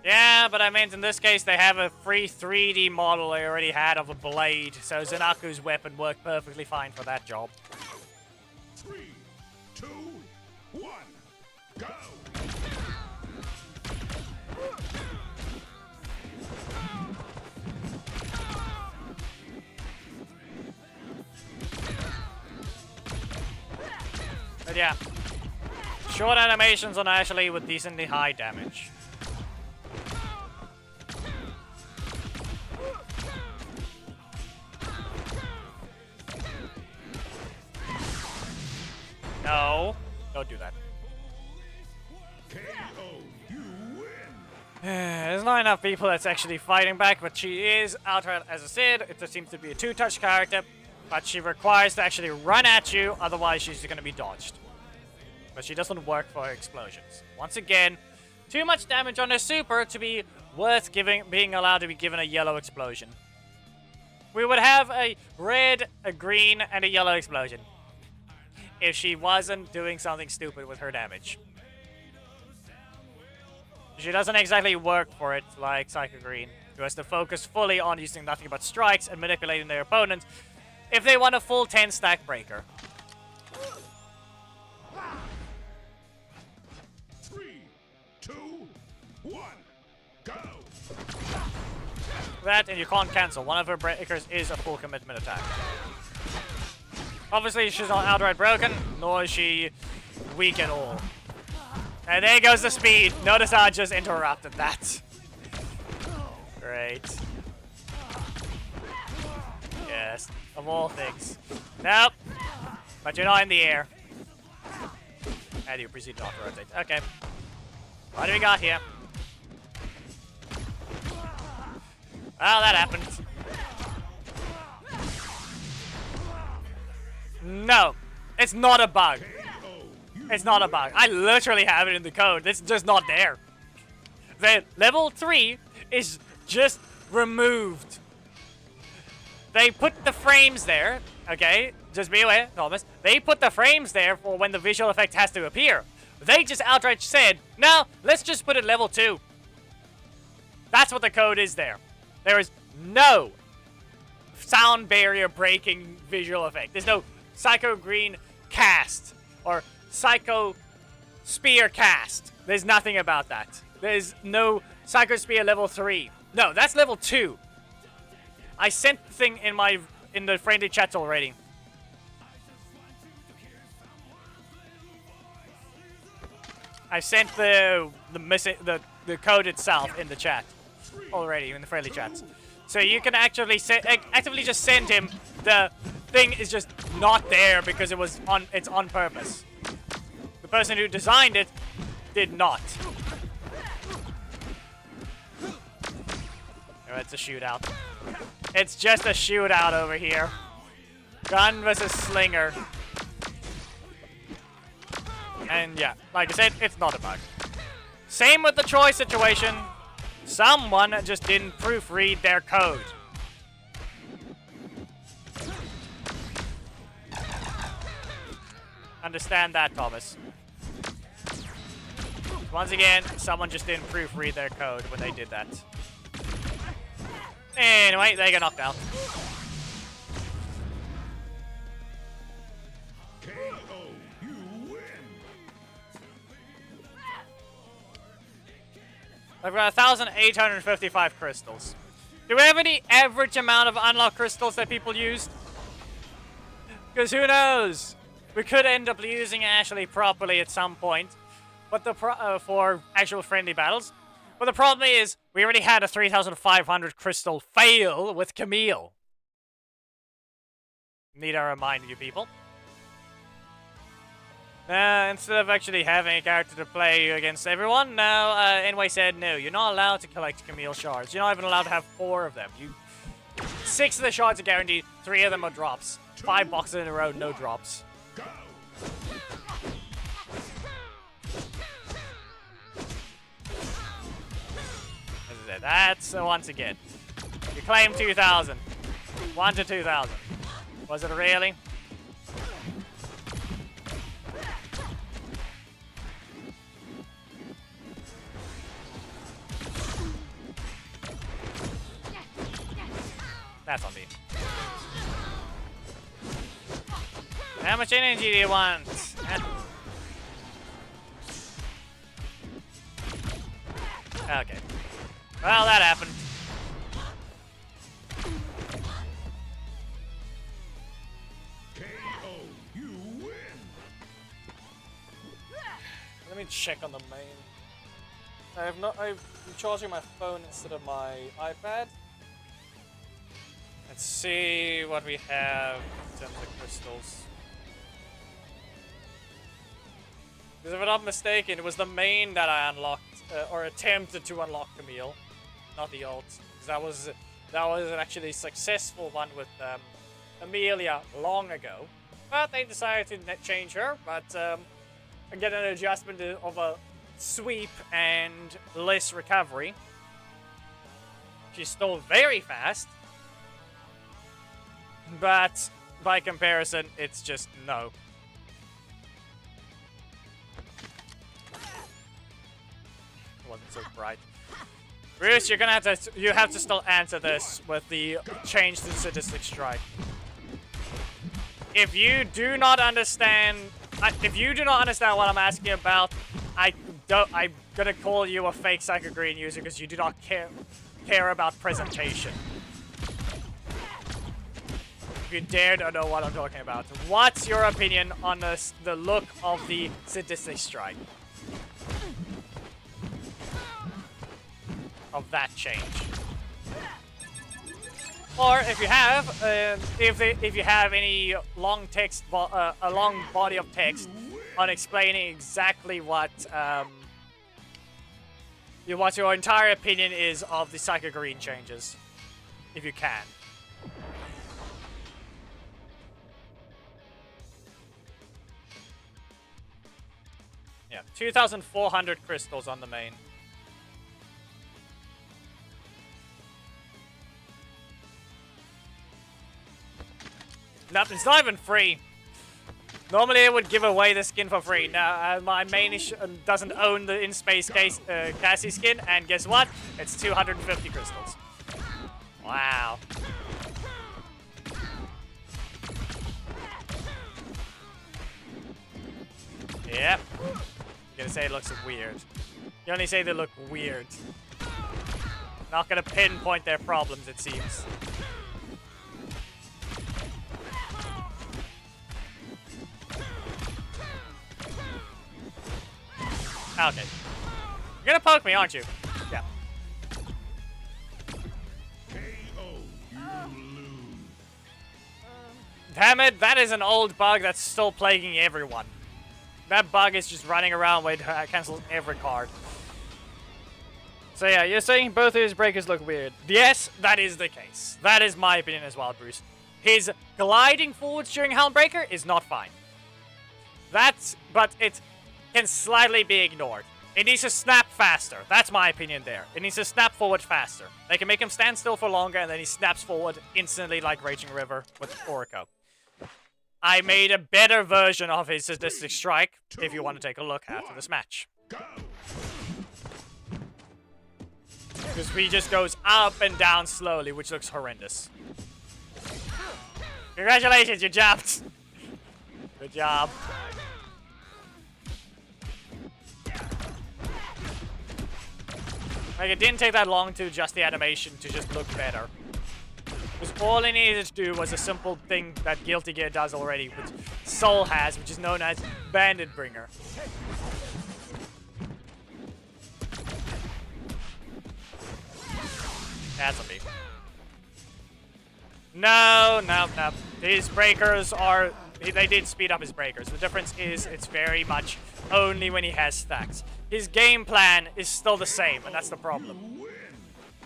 Speaker 1: Yeah, but I mean, in this case, they have a free 3D model they already had of a blade, so Zanaku's weapon worked perfectly fine for that job.
Speaker 2: 3, 2, 1, go!
Speaker 1: But yeah, short animations on Ashley with decently high damage. No, don't do that.
Speaker 2: KO. You win.
Speaker 1: There's not enough people that's actually fighting back, but she is outright, as I said, it just seems to be a two-touch character, but she requires to actually run at you, otherwise she's going to be dodged. But she doesn't work for her explosions. Once again, too much damage on her super to be worth being allowed to be given a yellow explosion. We would have a red, a green, and a yellow explosion if she wasn't doing something stupid with her damage. She doesn't exactly work for it like Psycho Green, who has to focus fully on using nothing but strikes and manipulating their opponent if they want a full 10 stack breaker.
Speaker 2: 3, 2, 1, go!
Speaker 1: That, and you can't cancel. One of her breakers is a full commitment attack. Obviously, she's not outright broken, nor is she weak at all. And there goes the speed. Notice how I just interrupted that. Great. Yes, of all things. Nope. But you're not in the air. And you proceed not to rotate. Okay. What do we got here? Well, that happened. No, it's not a bug. It's not a bug. I literally have it in the code. It's just not there. The level 3 is just removed. They put the frames there, okay? Just be aware, Thomas. They put the frames there for when the visual effect has to appear. They just outright said, no, let's just put it level 2. That's what the code is there. There is no sound barrier breaking visual effect. There's no Psycho Green cast or Psycho Spear cast. There's nothing about that. There's no Psycho Spear level 3. No, that's level 2. I sent the thing in the friendly chats already. I sent the code itself in the chat already in the friendly chats. So you can actually actively just send him. The thing is just not there because it's on purpose. The person who designed it did not. Oh, it's a shootout. It's just a shootout over here. Gun versus slinger. And yeah, like I said, it's not a bug. Same with the Troy situation. Someone just didn't proofread their code. Understand that, Thomas. Once again, someone just didn't proofread their code when they did that. Anyway, they get knocked out.
Speaker 2: KO. You win.
Speaker 1: I've got 1,855 crystals. Do we have any average amount of unlock crystals that people used? Because who knows? We could end up using Ashley properly at some point, but for actual friendly battles. But the problem is, we already had a 3,500 crystal fail with Camille. Need I remind you people? Instead of actually having a character to play against everyone, now Enway said, no, you're not allowed to collect Camille shards. You're not even allowed to have 4 of them. 6 of the shards are guaranteed, 3 of them are drops. 5 boxes in a row, no drops.
Speaker 2: Go.
Speaker 1: That's once again. You claim 2,000. 1 to 2,000. Was it really? That's on me. How much energy do you want? Okay. Well, that happened.
Speaker 2: KO. You win.
Speaker 1: Let me check on the main. I'm charging my phone instead of my iPad. Let's see what we have in terms of crystals. Because if I'm not mistaken, it was the main that I unlocked, or attempted to unlock Camille, not the ult. Because that was actually a successful one with Amelia long ago. But they decided to change her, but get an adjustment of a sweep and less recovery. She's still very fast. But by comparison, it's just no. It wasn't so bright. Bruce, you're gonna have to still answer this with the change to sadistic strike. If you do not understand, what I'm asking about, I'm gonna call you a fake Psycho Green user because you do not care about presentation. If you dare to know what I'm talking about. What's your opinion on the look of the sadistic strike? Of that change. Or if you have, if you have any long text, a long body of text on explaining exactly what your entire opinion is of the Psycho Green changes, if you can. Yeah, 2,400 crystals on the main. No, it's not even free. Normally it would give away the skin for free. Now, my main doesn't own the in-space Cassie skin, and guess what? It's 250 crystals. Wow. Yep. You're gonna say it looks weird. You only say they look weird. Not gonna pinpoint their problems, it seems. Okay. You're gonna poke me, aren't you? Yeah.
Speaker 2: KO. You lose.
Speaker 1: Damn it, that is an old bug that's still plaguing everyone. That bug is just running around with cancels every card. So yeah, you're saying both of his breakers look weird. Yes, that is the case. That is my opinion as well, Bruce. His gliding forwards during Helmbreaker is not fine. But it can slightly be ignored. It needs to snap faster. That's my opinion there. It needs to snap forward faster. They can make him stand still for longer, and then he snaps forward instantly like Raging River with Orico. I made a better version of his sadistic strike, if you want to take a look after this match. Because he just goes up and down slowly, which looks horrendous. Congratulations, you jumped! Good job. Like, it didn't take that long to adjust the animation to just look better. Because all it needed to do was a simple thing that Guilty Gear does already, which Soul has, which is known as Bandit Bringer. That's on me. No. These breakers are they did speed up his breakers. The difference is it's very much only when he has stacks. His game plan is still the same, and that's the problem.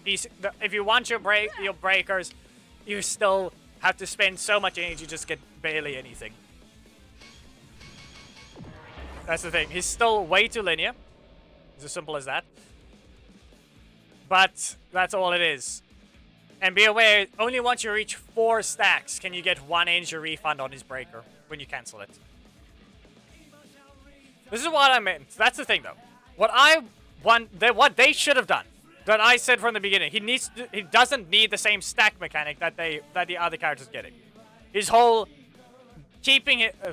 Speaker 1: If you want your breakers, you still have to spend so much energy just to get barely anything. That's the thing. He's still way too linear. It's as simple as that. But that's all it is. And be aware, only once you reach 4 stacks can you get 1 energy refund on his breaker when you cancel it. This is what I meant. That's the thing, though. What they should have done, that I said from the beginning, he doesn't need the same stack mechanic that the other characters getting. His whole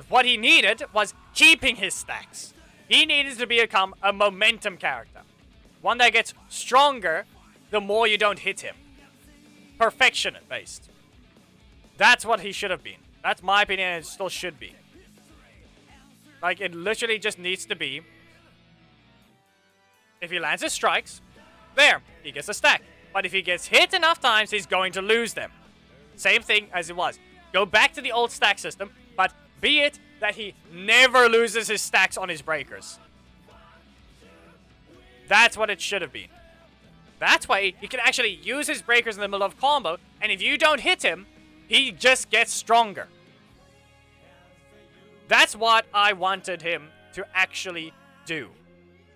Speaker 1: what he needed was keeping his stacks. He needed to become a momentum character, one that gets stronger the more you don't hit him. Perfectionist based. That's what he should have been. That's my opinion, and it still should be. Like, it literally just needs to be, if he lands his strikes, there, he gets a stack. But if he gets hit enough times, he's going to lose them. Same thing as it was. Go back to the old stack system, but be it that he never loses his stacks on his breakers. That's what it should have been. That's why he can actually use his breakers in the middle of combo, and if you don't hit him, he just gets stronger. That's what I wanted him to actually do.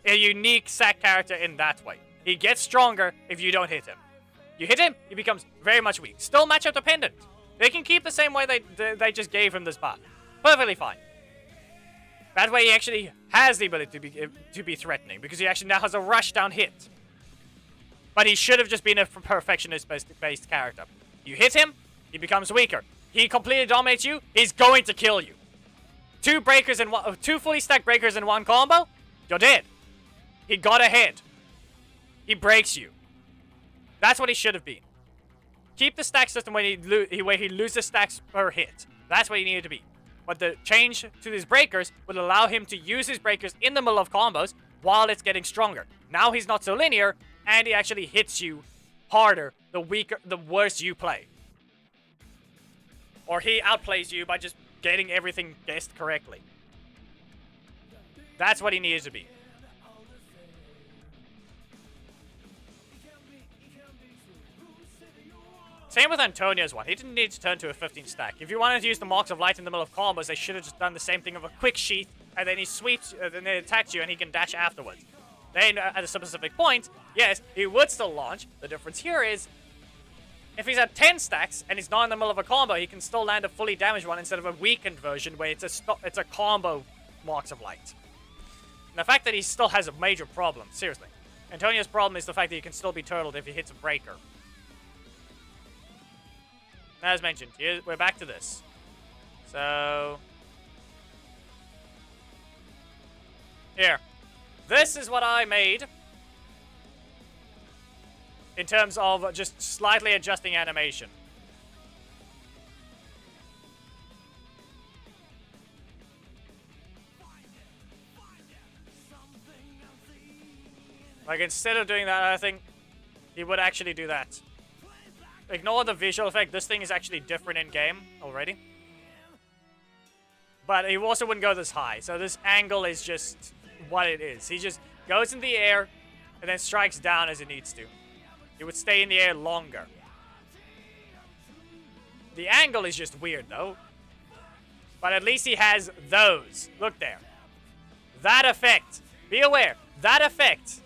Speaker 1: A unique sack character in that way. He gets stronger if you don't hit him. You hit him, he becomes very much weak. Still matchup dependent. They can keep the same way they just gave him this buff. Perfectly fine. That way he actually has the ability to be threatening, because he actually now has a rush down hit. But he should have just been a perfectionist-based character. You hit him, he becomes weaker. He completely dominates you, he's going to kill you. 2 fully stacked breakers in 1 combo, you're dead. He got ahead. He breaks you. That's what he should have been. Keep the stack system where he loses stacks per hit. That's what he needed to be. But the change to his breakers would allow him to use his breakers in the middle of combos while it's getting stronger. Now he's not so linear, and he actually hits you harder the worse you play. Or he outplays you by just getting everything guessed correctly. That's what he needed to be. Same with Antonio's one. He didn't need to turn to a 15 stack. If you wanted to use the Marks of Light in the middle of combos, they should have just done the same thing of a quick sheath, and then he sweeps, then he attacks you, and he can dash afterwards. Then, at a specific point, yes, he would still launch. The difference here is, if he's at 10 stacks, and he's not in the middle of a combo, he can still land a fully damaged one instead of a weakened version where it's a combo Marks of Light. And the fact that he still has a major problem, seriously. Antonio's problem is the fact that he can still be turtled if he hits a breaker. As mentioned, we're back to this. So, here. This is what I made in terms of just slightly adjusting animation. Like, instead of doing that, I think he would actually do that. Ignore the visual effect. This thing is actually different in-game already. But he also wouldn't go this high. So this angle is just what it is. He just goes in the air and then strikes down as it needs to. He would stay in the air longer. The angle is just weird, though. But at least he has those. Look there. That effect. Be aware. That effect.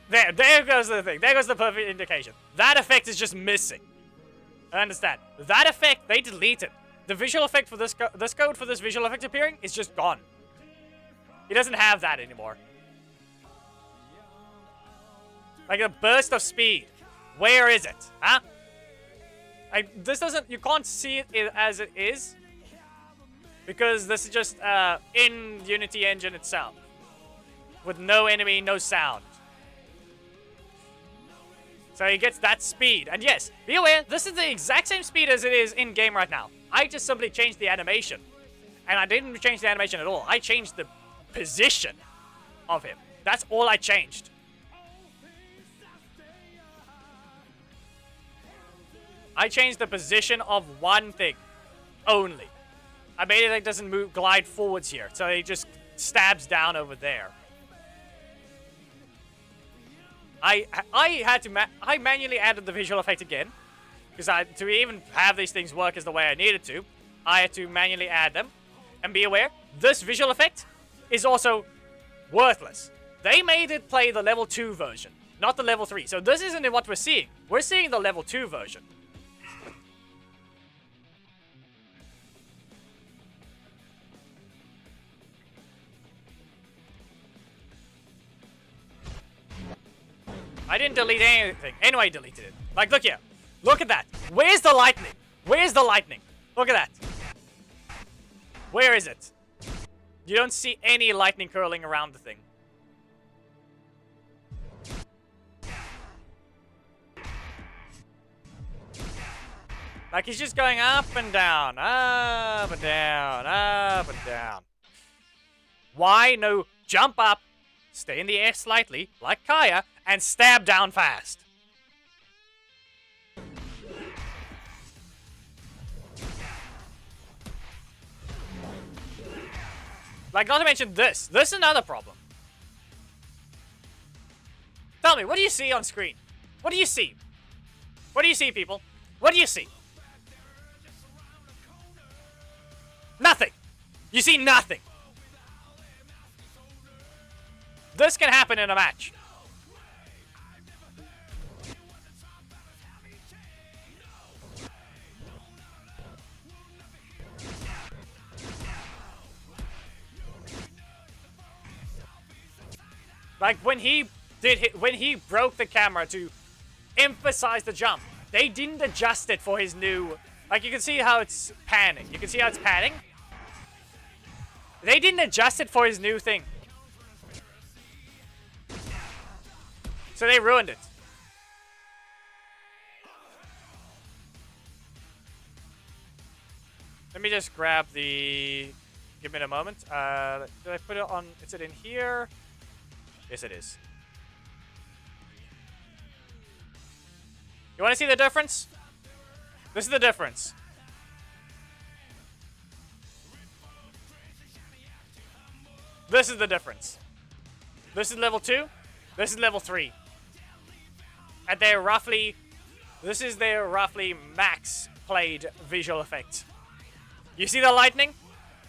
Speaker 1: There goes the thing. There goes the perfect indication. That effect is just missing. I understand. That effect, they deleted. The visual effect for this code for this visual effect appearing is just gone. He doesn't have that anymore. Like a burst of speed. Where is it? Huh? You can't see it as it is. Because this is just in Unity engine itself. With no enemy, no sound. So he gets that speed. And yes, be aware, this is the exact same speed as it is in-game right now. I just simply changed the animation. And I didn't change the animation at all. I changed the position of him. That's all I changed. I changed the position of one thing. Only. I made it like doesn't move, glide forwards here, so it just stabs down over there. I had to I manually added the visual effect again, because to even have these things work as the way I needed to, I had to manually add them. And be aware, this visual effect is also worthless. They made it play the level 2 version, not the level 3. So this isn't what we're seeing. We're seeing the level 2 version. I didn't delete anything. Anyway, deleted it. Like, look here. Look at that. Where's the lightning? Where's the lightning? Look at that. Where is it? You don't see any lightning curling around the thing. Like, he's just going up and down, up and down, up and down. Why no jump up, stay in the air slightly, like Kaya, and stab down fast? Like, not to mention this. This is another problem. Tell me, what do you see on screen? What do you see? What do you see, people? What do you see? Nothing. You see nothing. This can happen in a match. Like when he broke the camera to emphasize the jump, they didn't adjust it for his new. Like you can see how it's panning. You can see how it's panning. They didn't adjust it for his new thing, so they ruined it. Let me just grab the. Give me a moment. Did I put it on? Is it in here? Yes, it is. You want to see the difference? This is the difference. This is the difference. This is level 2. This is level 3. And they're roughly... This is their roughly max played visual effect. You see the lightning?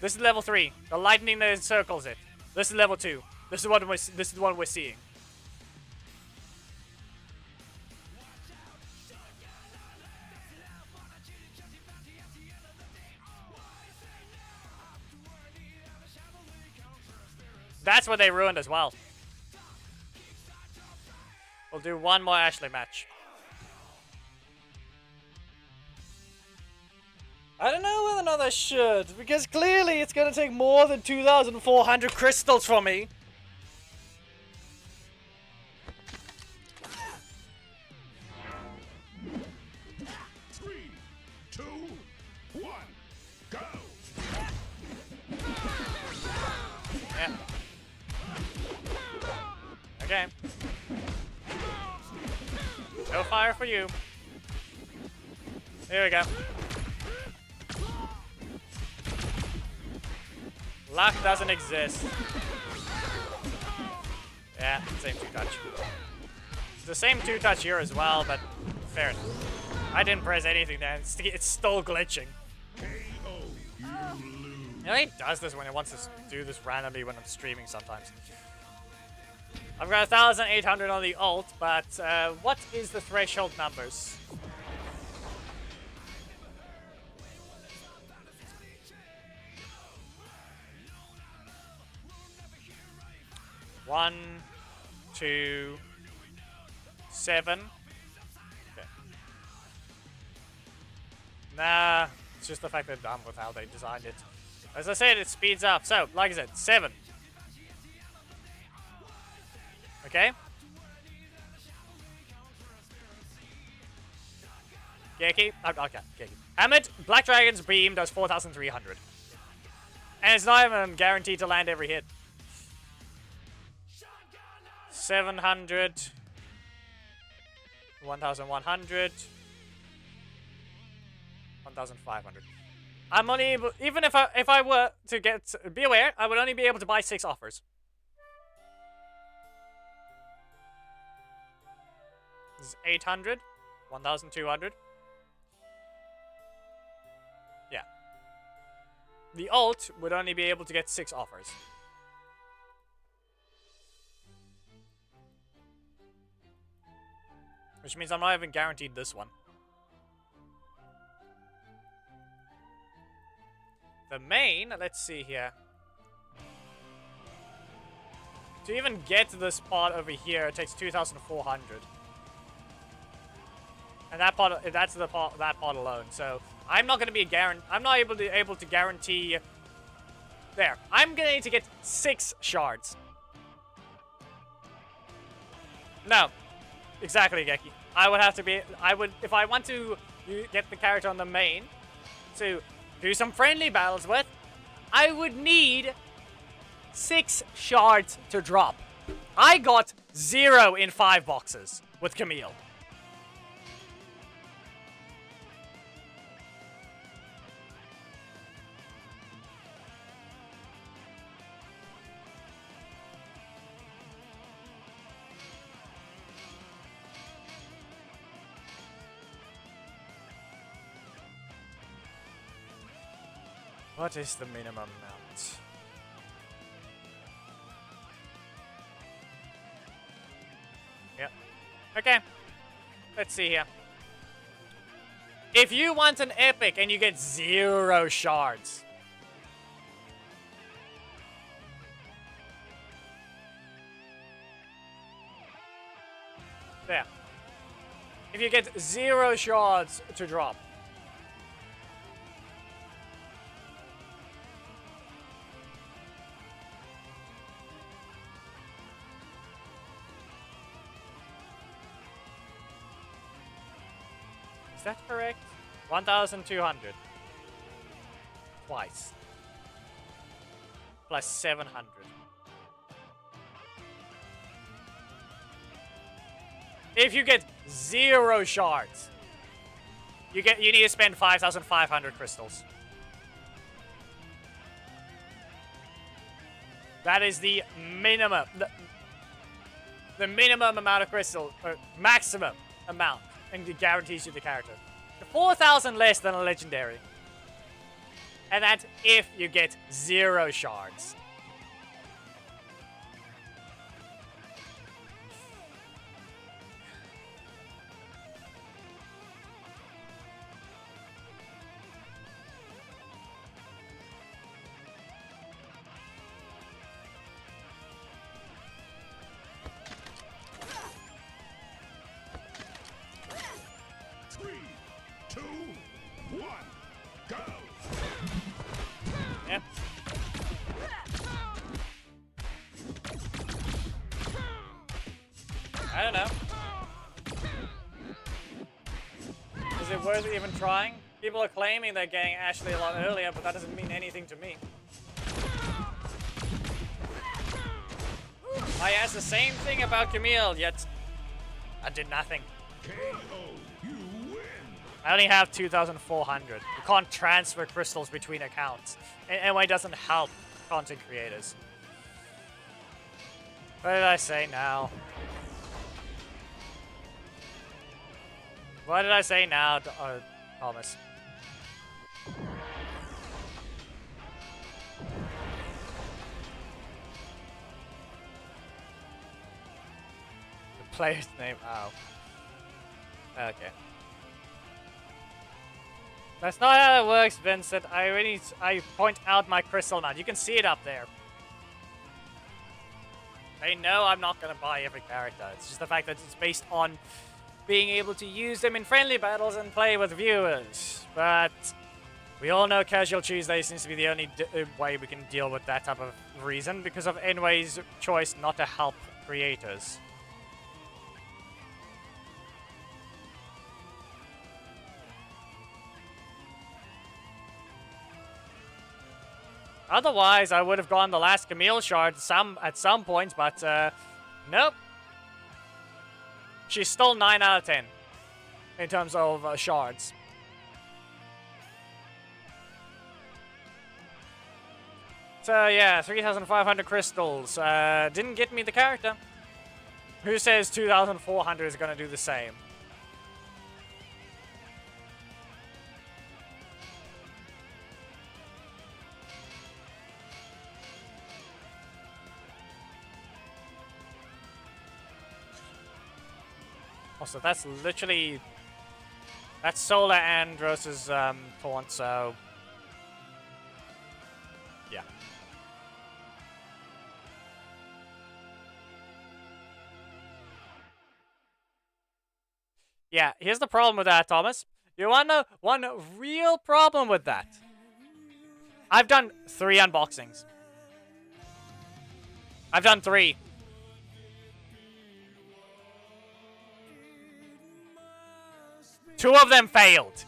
Speaker 1: This is level 3. The lightning that encircles it. This is level 2. This is what we're seeing. That's what they ruined as well. We'll do one more Ashley match. I don't know whether or not I should, because clearly it's going to take more than 2,400 crystals from me. Okay. No fire for you. Here we go. Luck doesn't exist. Yeah, same 2-touch. It's the same 2-touch here as well, but fair enough. I didn't press anything there. It's still glitching. You know, he does this when he wants to do this randomly when I'm streaming sometimes. I've got 1,800 on the ult, but what is the threshold numbers? One, 2, 7. Okay. Nah, it's just the fact they're done with how they designed it. As I said, it speeds up. So, like I said, 7. Okay. Geki. Okay, Geki. Hammered, Black Dragon's beam does 4,300. And it's not even guaranteed to land every hit. 700. 1,100. 1,500. I'm only able, even if I were to get, be aware, I would only be able to buy 6 offers. This is 800, 1,200. Yeah. The alt would only be able to get 6 offers. Which means I'm not even guaranteed this one. The main, let's see here. To even get to this part over here, it takes 2,400. And that part, that's the part, that part alone. So I'm not going to be I'm not able to guarantee. There, I'm going to need to get 6 shards. No, exactly, Geki. I would have to be. If I want to get the character on the main to do some friendly battles with, I would need 6 shards to drop. I got 0 in 5 boxes with Camille. What is the minimum amount? Yep. Okay. Let's see here. If you want an epic and you get 0 shards. There. If you get 0 shards to drop. Is that correct? 1,200. Twice. Plus 700. If you get 0 shards, you need to spend 5,500 crystals. That is the minimum. The minimum amount of crystal, or maximum amount. And it guarantees you the character. 4,000 less than a legendary. And that's if you get 0 shards. Yep. I don't know. Is it worth even trying? People are claiming they're getting Ashley a lot earlier, but that doesn't mean anything to me. I asked the same thing about Camille, yet I did nothing. I only have 2,400. You can't transfer crystals between accounts. Anyway, it doesn't help content creators. What did I say now? What did I say now, Thomas? The player's name, oh. Okay. That's not how it works, Vincent. I point out my crystal amount. You can see it up there. They know I'm not going to buy every character. It's just the fact that it's based on being able to use them in friendly battles and play with viewers. But we all know Casual Tuesday seems to be the only way we can deal with that type of reason because of Enway's choice not to help creators. Otherwise, I would have gone the last Camille shard at some points, but nope. She's still 9 out of 10 in terms of shards. So yeah, 3,500 crystals. Didn't get me the character. Who says 2,400 is gonna do the same? Also, that's literally... That's Solar Andros's taunt, so... Yeah. Yeah, here's the problem with that, Thomas. You wanna know one real problem with that? I've done 3 unboxings. I've done 3. Two of them failed.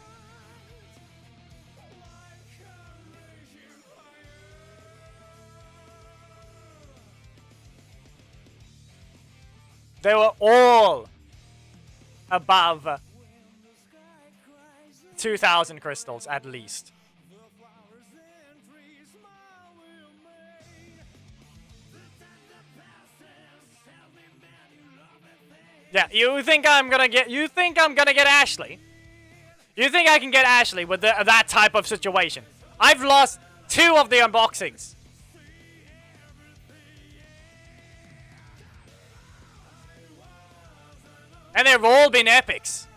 Speaker 1: They were all above 2,000 crystals, at least. Yeah, you think I'm gonna get Ashley? You think I can get Ashley with that type of situation? I've lost 2 of the unboxings. And they've all been epics.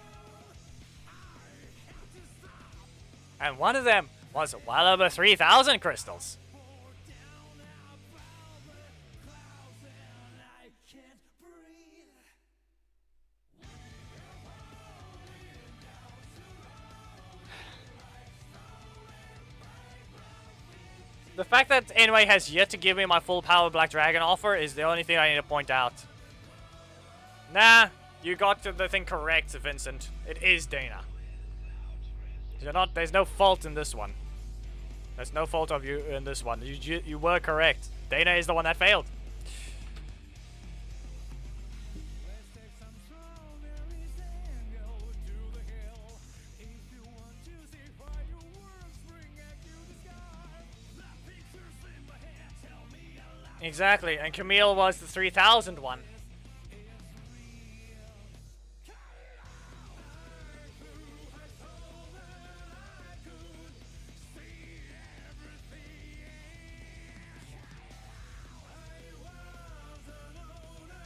Speaker 1: And one of them was well over 3,000 crystals. The fact that Anyway has yet to give me my full power Black Dragon offer is the only thing I need to point out. Nah, you got the thing correct, Vincent. It is Dana. There's no fault in this one. There's no fault of you in this one. You were correct. Dana is the one that failed. Exactly, and Camille was the 3,000 one.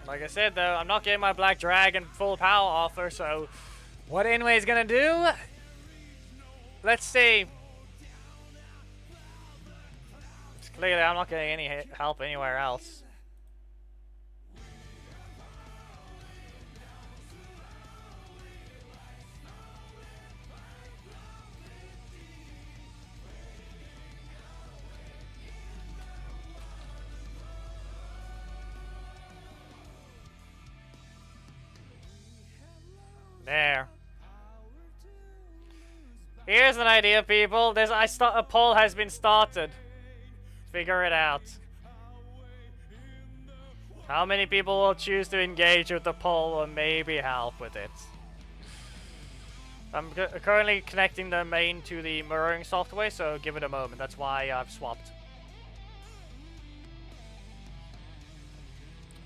Speaker 1: Like I said, though, I'm not getting my Black Dragon full power offer, so what Anyway is gonna do? Let's see. Clearly, I'm not getting any help anywhere else. There. Here's an idea, people. A poll has been started. Figure it out. How many people will choose to engage with the poll or maybe help with it? I'm currently connecting the main to the mirroring software, so give it a moment. That's why I've swapped.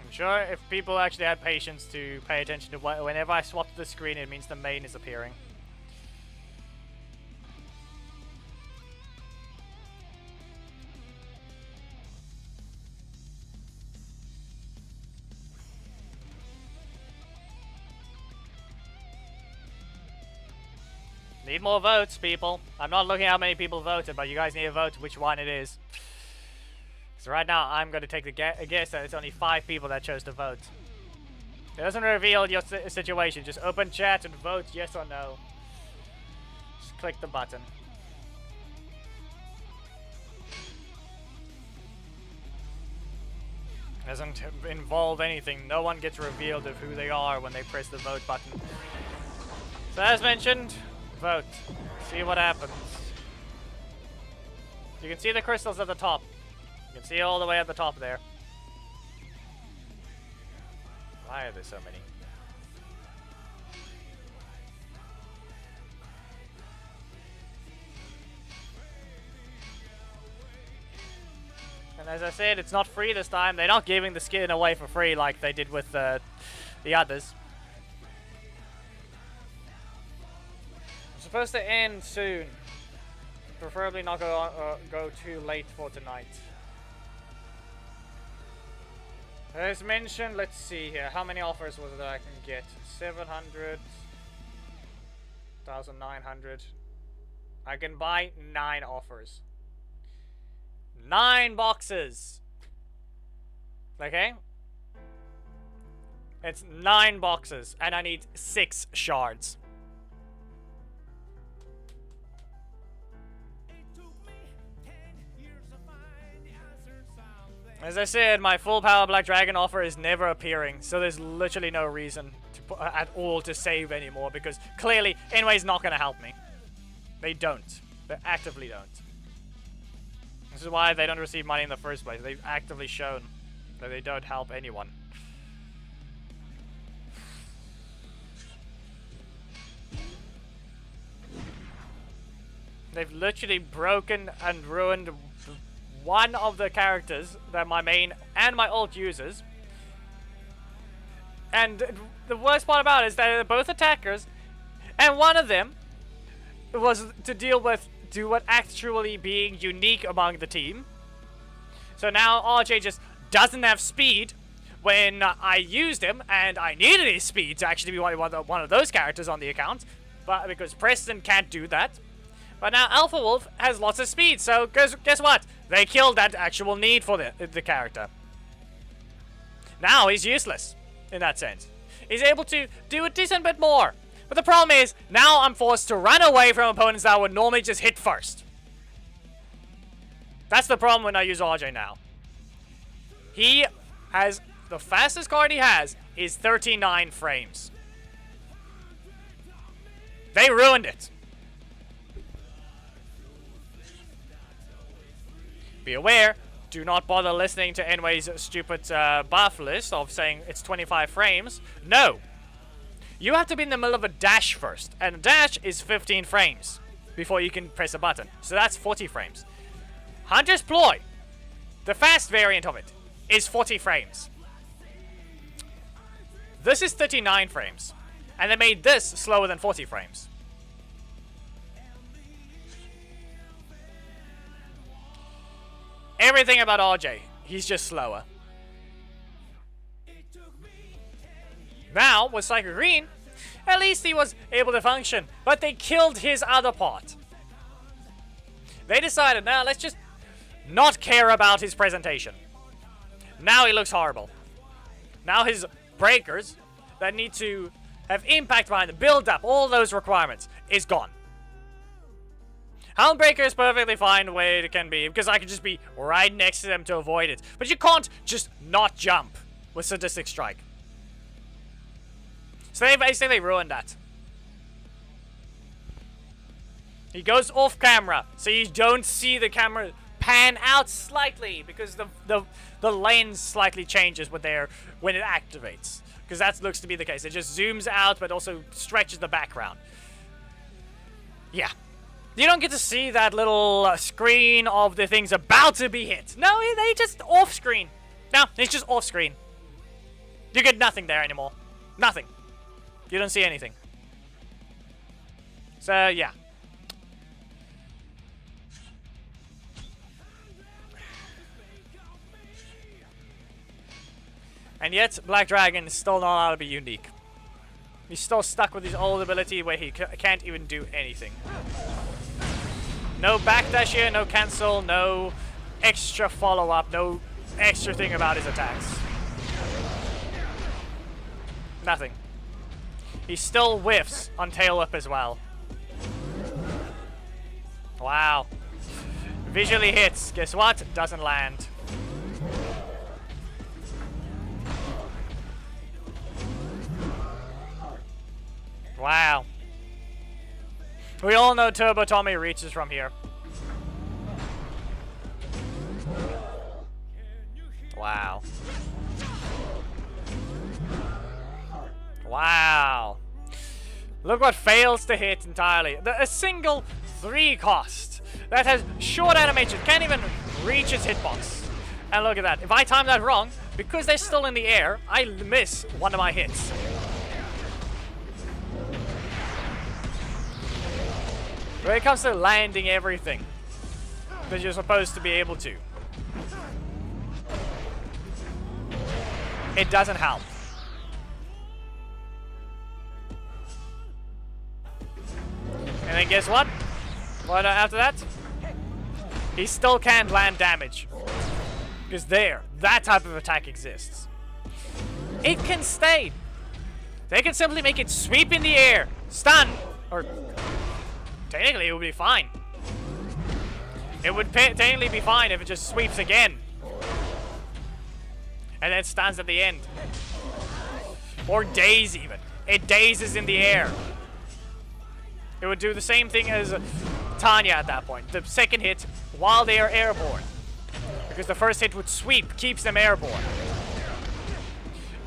Speaker 1: I'm sure if people actually had patience to pay attention to whenever I swap to the screen, it means the main is appearing. Need more votes, people. I'm not looking at how many people voted, but you guys need to vote which one it is. So right now, I'm going to take a guess that it's only 5 people that chose to vote. It doesn't reveal your situation. Just open chat and vote yes or no. Just click the button. Doesn't involve anything. No one gets revealed of who they are when they press the vote button. So as mentioned, vote. See what happens. You can see the crystals at the top. You can see all the way at the top there. Why are there so many? And as I said, it's not free this time. They're not giving the skin away for free like they did with the others. It's supposed to end soon. Preferably not go too late for tonight. As mentioned, let's see here. How many offers was it that I can get? 700. 1,900. I can buy 9 offers. 9 boxes. Okay? It's 9 boxes, and I need 6 shards. As I said, my full power Black Dragon offer is never appearing, so there's literally no reason to at all to save anymore, because clearly Enway's not going to help me. They don't. They actively don't. This is why they don't receive money in the first place. They've actively shown that they don't help anyone. They've literally broken and ruined one of the characters that my main and my ult uses. And the worst part about it is that they're both attackers, and one of them was to do what actually being unique among the team. So now RJ just doesn't have speed when I used him, and I needed his speed to actually be one of those characters on the account, but because Preston can't do that. But now Alpha Wolf has lots of speed, so guess what? They killed that actual need for the character. Now he's useless, in that sense. He's able to do a decent bit more. But the problem is, now I'm forced to run away from opponents that would normally just hit first. That's the problem when I use RJ now. He has, the fastest card he has is 39 frames. They ruined it. Be aware, do not bother listening to Enway's stupid buff list of saying it's 25 frames. No. You have to be in the middle of a dash first, and a dash is 15 frames before you can press a button. So that's 40 frames. Hunter's Ploy, the fast variant of it, is 40 frames. This is 39 frames, and they made this slower than 40 frames. Everything about RJ, he's just slower. Now, with Psycho Green, at least he was able to function, but they killed his other part. They decided, now let's just not care about his presentation. Now he looks horrible. Now his breakers that need to have impact behind the build up, all those requirements, is gone. Houndbreaker is perfectly fine the way it can be, because I can just be right next to them to avoid it. But you can't just not jump with Sadistic Strike. So they basically ruined that. He goes off camera, so you don't see the camera pan out slightly, because the lens slightly changes when it activates. Because that looks to be the case. It just zooms out, but also stretches the background. Yeah. You don't get to see that little screen of the things about to be hit. No, they just off screen. No, it's just off screen. You get nothing there anymore. Nothing. You don't see anything. So, yeah. And yet, Black Dragon is still not allowed to be unique. He's still stuck with his old ability where he can't even do anything. No backdash here, no cancel, no extra follow-up, no extra thing about his attacks. Nothing. He still whiffs on tail whip as well. Wow. Visually hits. Guess what? Doesn't land. Wow. We all know Turbo Tommy reaches from here. Wow. Wow. Look what fails to hit entirely. A single 3 cost that has short animation, can't even reach its hitbox. And look at that. If I time that wrong, because they're still in the air, I miss one of my hits. When it comes to landing everything that you're supposed to be able to, it doesn't help. And then guess what? What after that? He still can't land damage. Because that type of attack exists. It can stay. They can simply make it sweep in the air, stun, or technically it would be fine. It would technically be fine if it just sweeps again. And then stuns at the end. Or daze even. It dazes in the air. It would do the same thing as Tanya at that point. The second hit while they are airborne. Because the first hit would sweep, keeps them airborne.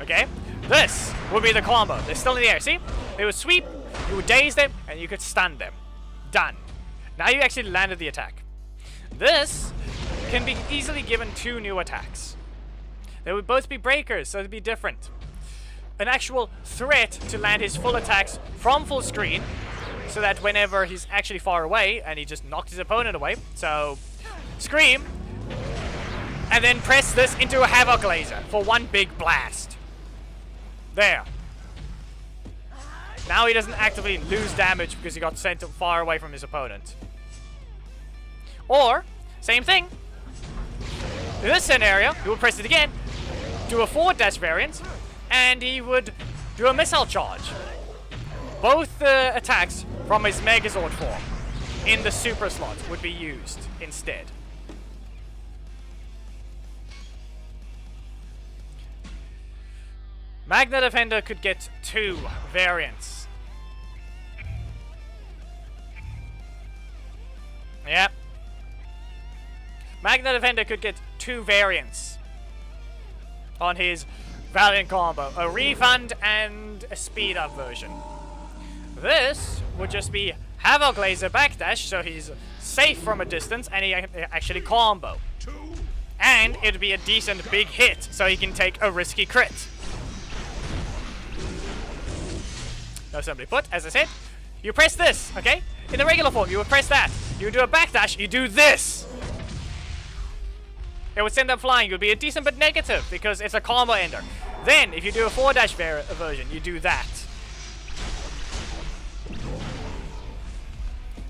Speaker 1: Okay? This would be the combo. They're still in the air. See? They would sweep, you would daze them, and you could stun them. Done. Now you actually landed the attack. This can be easily given 2 new attacks. They would both be breakers, so it'd be different. An actual threat to land his full attacks from full screen, so that whenever he's actually far away, and he just knocked his opponent away, so scream, and then press this into a Havoc Laser for one big blast. There. Now he doesn't actively lose damage because he got sent far away from his opponent. Or, same thing. In this scenario, he would press it again, do a forward dash variant, and he would do a missile charge. Both attacks from his Megazord form in the super slot would be used instead. Magna Defender could get 2 variants. Yep. Magna Defender could get 2 variants on his Valiant combo. A refund and a speed up version. This would just be Havoc Laser backdash, so he's safe from a distance and he actually combo. And it'd be a decent big hit, so he can take a risky crit. No, simply put, as I said, you press this, okay? In the regular form, you would press that. You would do a backdash, you do this. It would send them flying. It would be a decent but negative because it's a combo ender. Then, if you do a forward dash version, you do that.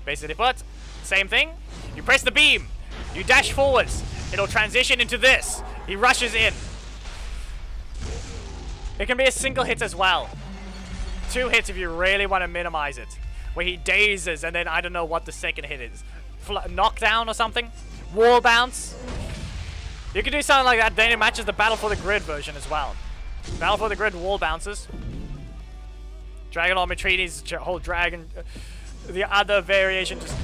Speaker 1: Basically put, same thing. You press the beam. You dash forwards. It'll transition into this. He rushes in. It can be a single hit as well. 2 hits if you really want to minimize it. Where he dazes and then I don't know what the second hit is. Knockdown or something? Wall bounce? You can do something like that, then it matches the Battle for the Grid version as well. Battle for the Grid wall bounces. Dragon Lord Matrini's whole dragon, the other variation just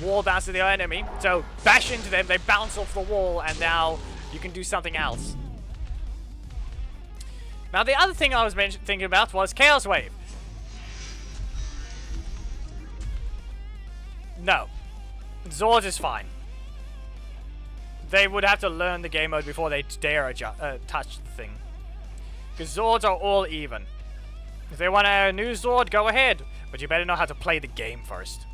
Speaker 1: wall bounce to the enemy. So bash into them, they bounce off the wall, and now you can do something else. Now the other thing I was thinking about was Chaos Wave. No. Zord is fine. They would have to learn the game mode before they dare touch the thing. Because Zords are all even. If they want a new Zord, go ahead. But you better know how to play the game first.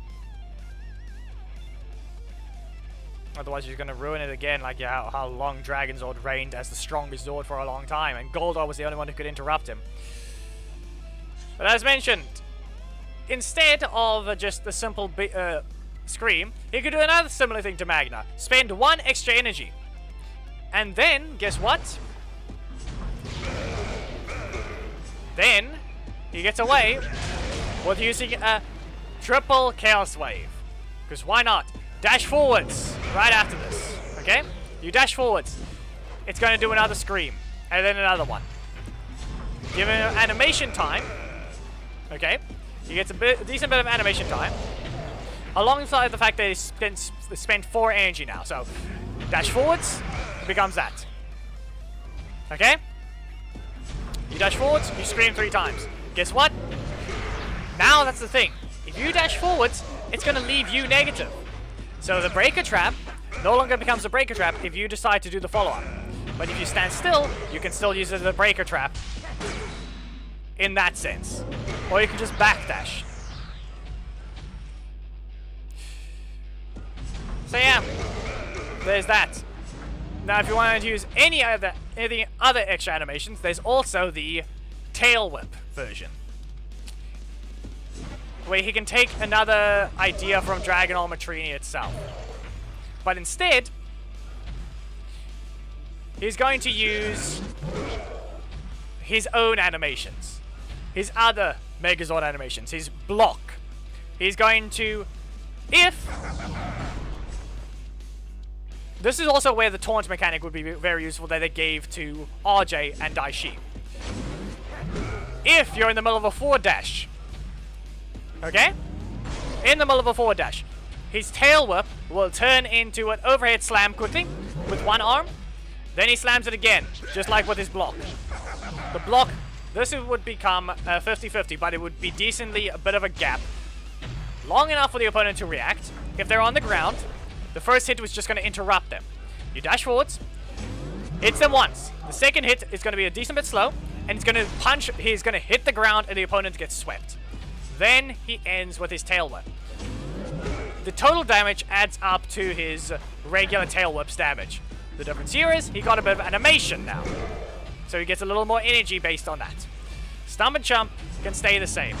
Speaker 1: Otherwise you're going to ruin it again, like how long Dragon Zord reigned as the strongest Zord for a long time. And Goldar was the only one who could interrupt him. But as mentioned, instead of just the simple Scream, he could do another similar thing to Magna. Spend 1 extra energy. And then, guess what? Then, he gets away with using a triple Chaos Wave. Because why not? Dash forwards right after this. Okay? You dash forwards. It's going to do another Scream. And then another one. Give him animation time. Okay? He gets a decent bit of animation time. Alongside the fact that he spent 4 energy now. So, dash forwards, becomes that. Okay? You dash forwards, you scream 3 times. Guess what? Now that's the thing. If you dash forwards, it's going to leave you negative. So the Breaker Trap no longer becomes a Breaker Trap if you decide to do the follow-up. But if you stand still, you can still use it as a breaker trap. In that sense. Or you can just backdash. So yeah, there's that. Now if you want to use any other extra animations, there's also the tail whip version. Where he can take another idea from Dragon Ball Matrini itself. But instead, he's going to use his own animations. His other Megazord animations. His block. He's going to... This is also where the taunt mechanic would be very useful that they gave to RJ and Daishi. If you're in the middle of a forward dash, okay? In the middle of a forward dash, his tail whip will turn into an overhead slam quickly with one arm. Then he slams it again, just like with his block. The block, this would become 50-50, but it would be decently a bit of a gap. Long enough for the opponent to react. If they're on the ground, the first hit was just going to interrupt them. You dash forwards, hits them once. The second hit is going to be a decent bit slow, and he's going to punch, he's going to hit the ground, and the opponent gets swept. Then he ends with his tail whip. The total damage adds up to his regular tail whip's damage. The difference here is he got a bit of animation now. So he gets a little more energy based on that. Stump and jump can stay the same.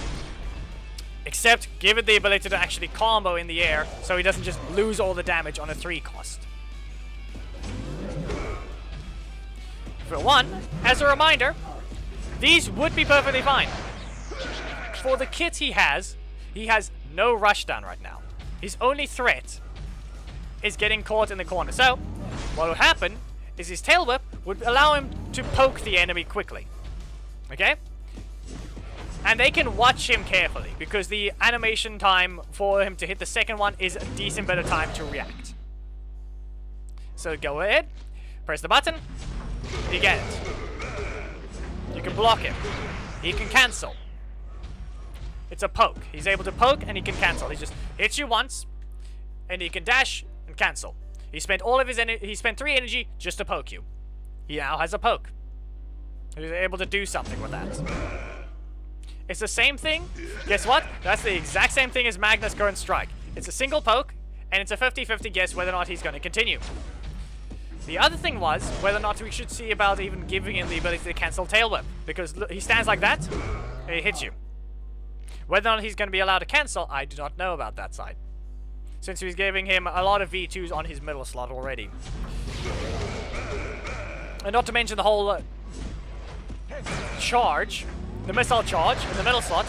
Speaker 1: Except give it the ability to actually combo in the air so he doesn't just lose all the damage on a 3 cost. For one, as a reminder, these would be perfectly fine. For the kit he has no rushdown right now. His only threat is getting caught in the corner. So, what would happen is his tail whip would allow him to poke the enemy quickly. Okay? And they can watch him carefully, because the animation time for him to hit the second one is a decent bit of time to react. So go ahead, press the button, you get it. You can block him. He can cancel. It's a poke. He's able to poke and he can cancel. He just hits you once, and he can dash and cancel. He spent all of his energy. He spent 3 energy just to poke you. He now has a poke. He's able to do something with that. It's the same thing. Guess what? That's the exact same thing as Magnus Current Strike. It's a single poke, and it's a 50-50 guess whether or not he's going to continue. The other thing was whether or not we should see about even giving him the ability to cancel Tail Whip, because he stands like that, and he hits you. Whether or not he's going to be allowed to cancel, I do not know about that side, since he's giving him a lot of V2s on his middle slot already. And not to mention the whole charge. The missile charge in the middle slot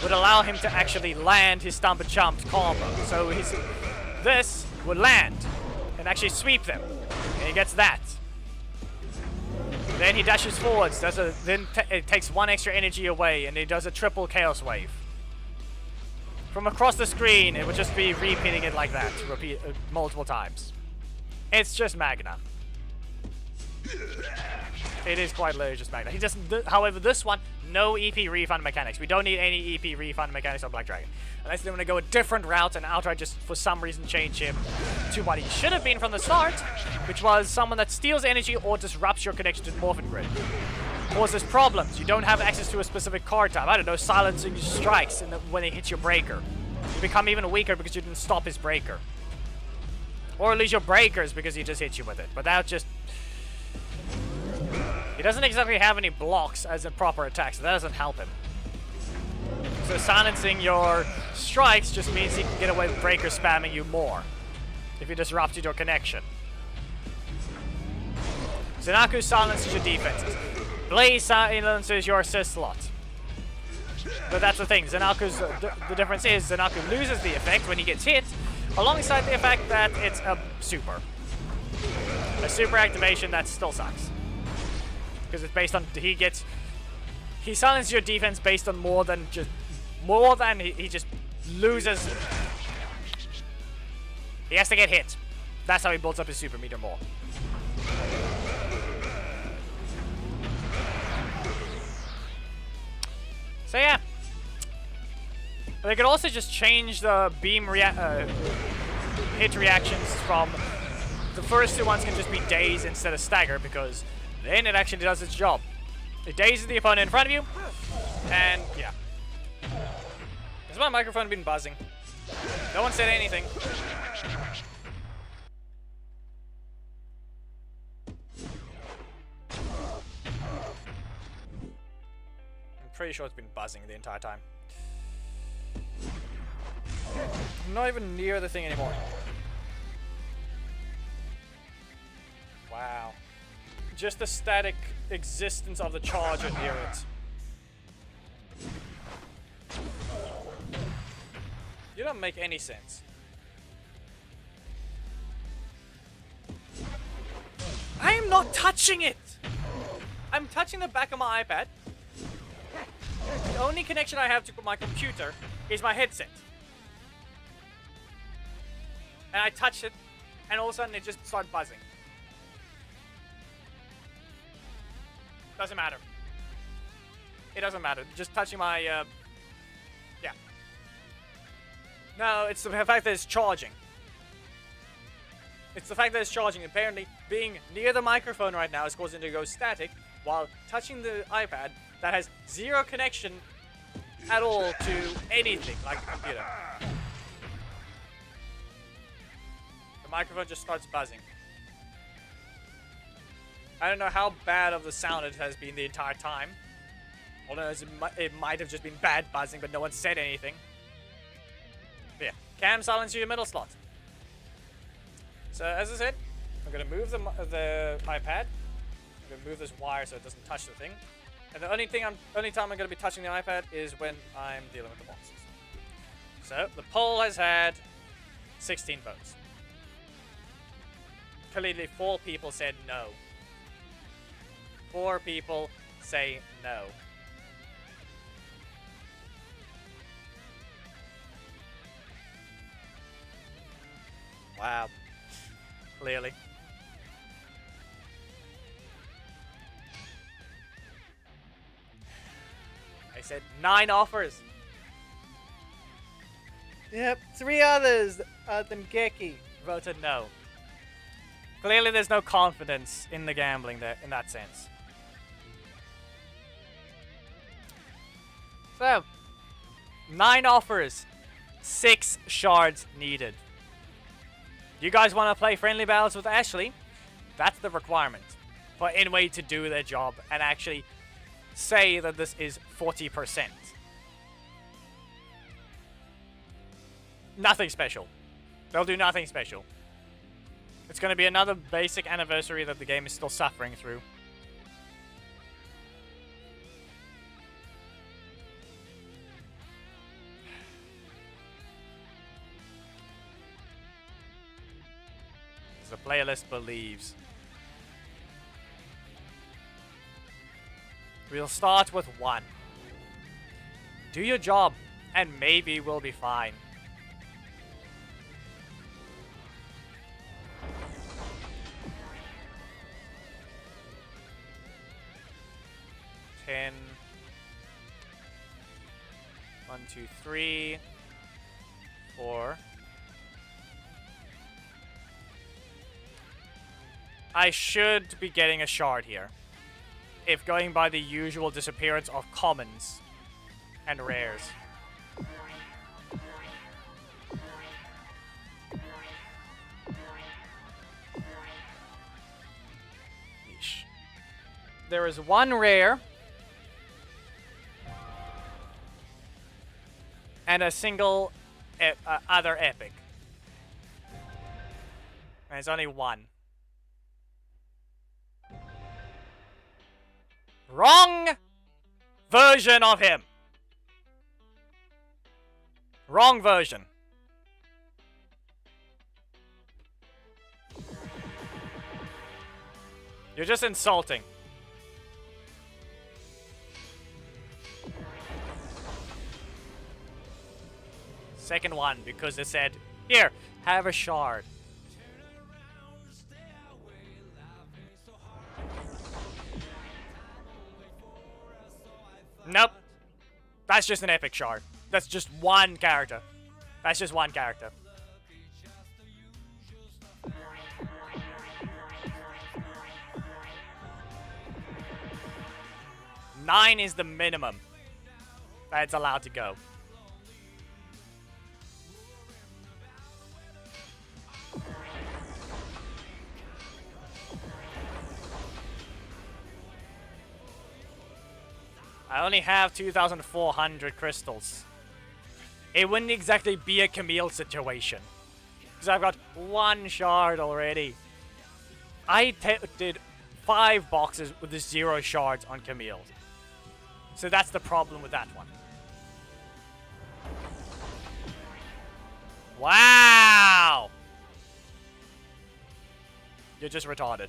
Speaker 1: would allow him to actually land his stump and jump combo. So this would land and actually sweep them. And he gets that. Then he dashes forwards. It takes 1 extra energy away, and he does a triple chaos wave. From across the screen, it would just be repeating it like that, multiple times. It's just Magna. It is quite literally just Magna. He just, however, this one, no EP refund mechanics. We don't need any EP refund mechanics on Black Dragon. Unless they want to go a different route and outright just, for some reason, change him to what he should have been from the start, which was someone that steals energy or disrupts your connection to the Morphin Grid. Causes problems. You don't have access to a specific card type. I don't know, silencing strikes when they hit your breaker. You become even weaker because you didn't stop his breaker. Or lose your breakers because he just hit you with it. But that just... He doesn't exactly have any blocks as a proper attack, so that doesn't help him. So silencing your strikes just means he can get away with breaker spamming you more if he disrupted your connection. Zanaku silences your defenses. Blaze silences your assist slot. But that's the thing, Zanaku's, the difference is Zanaku loses the effect when he gets hit, alongside the effect that it's a super. A super activation that still sucks. Because it's based on, he silences your defense based on he just loses. He has to get hit. That's how he builds up his super meter more. So yeah. They could also just change the beam hit reactions from the first two ones can just be daze instead of stagger, because then it actually does its job. It dazes the opponent in front of you, and yeah. Has my microphone been buzzing? No one said anything. I'm pretty sure it's been buzzing the entire time. I'm not even near the thing anymore. Wow. Just the static existence of the charger near it. You don't make any sense. I am not touching it! I'm touching the back of my iPad. The only connection I have to my computer is my headset. And I touched it, and all of a sudden it just started buzzing. Doesn't matter. It doesn't matter. Just touching my, yeah. No, it's the fact that it's charging. It's the fact that it's charging. Apparently, being near the microphone right now is causing it to go static, while touching the iPad that has zero connection at all to anything like a computer. The microphone just starts buzzing. I don't know how bad of the sound it has been the entire time. Although it might have just been bad buzzing, but no one said anything. But yeah, cam silence your middle slot. So as I said, I'm gonna move the iPad. I'm gonna move this wire so it doesn't touch the thing. And the only time I'm gonna be touching the iPad is when I'm dealing with the monsters. So the poll has had 16 votes. Clearly 4 people said no. 4 people say no. Wow. Clearly. I said 9 offers. Yep, 3 others than Geki voted no. Clearly there's no confidence in the gambling there in that sense. So, 9 offers, 6 shards needed. You guys want to play friendly battles with Ashley? That's the requirement for Inway to do their job and actually say that this is 40%. Nothing special. They'll do nothing special. It's going to be another basic anniversary that the game is still suffering through. The playlist believes. We'll start with 1. Do your job, and maybe we'll be fine. Ten. 1, 2, 3, 4. I should be getting a shard here, if going by the usual disappearance of commons and rares. Yeesh. There is 1 rare and a single other epic. And it's only 1. Wrong version of him. Wrong version. You're just insulting. Second one, because it said, here, have a shard. Nope. That's just an epic shard. That's just 1 character. That's just 1 character. 9 is the minimum that's allowed to go. I only have 2,400 crystals. It wouldn't exactly be a Camille situation, because I've got 1 shard already. I did 5 boxes with the 0 shards on Camille. So that's the problem with that one. Wow! You're just retarded.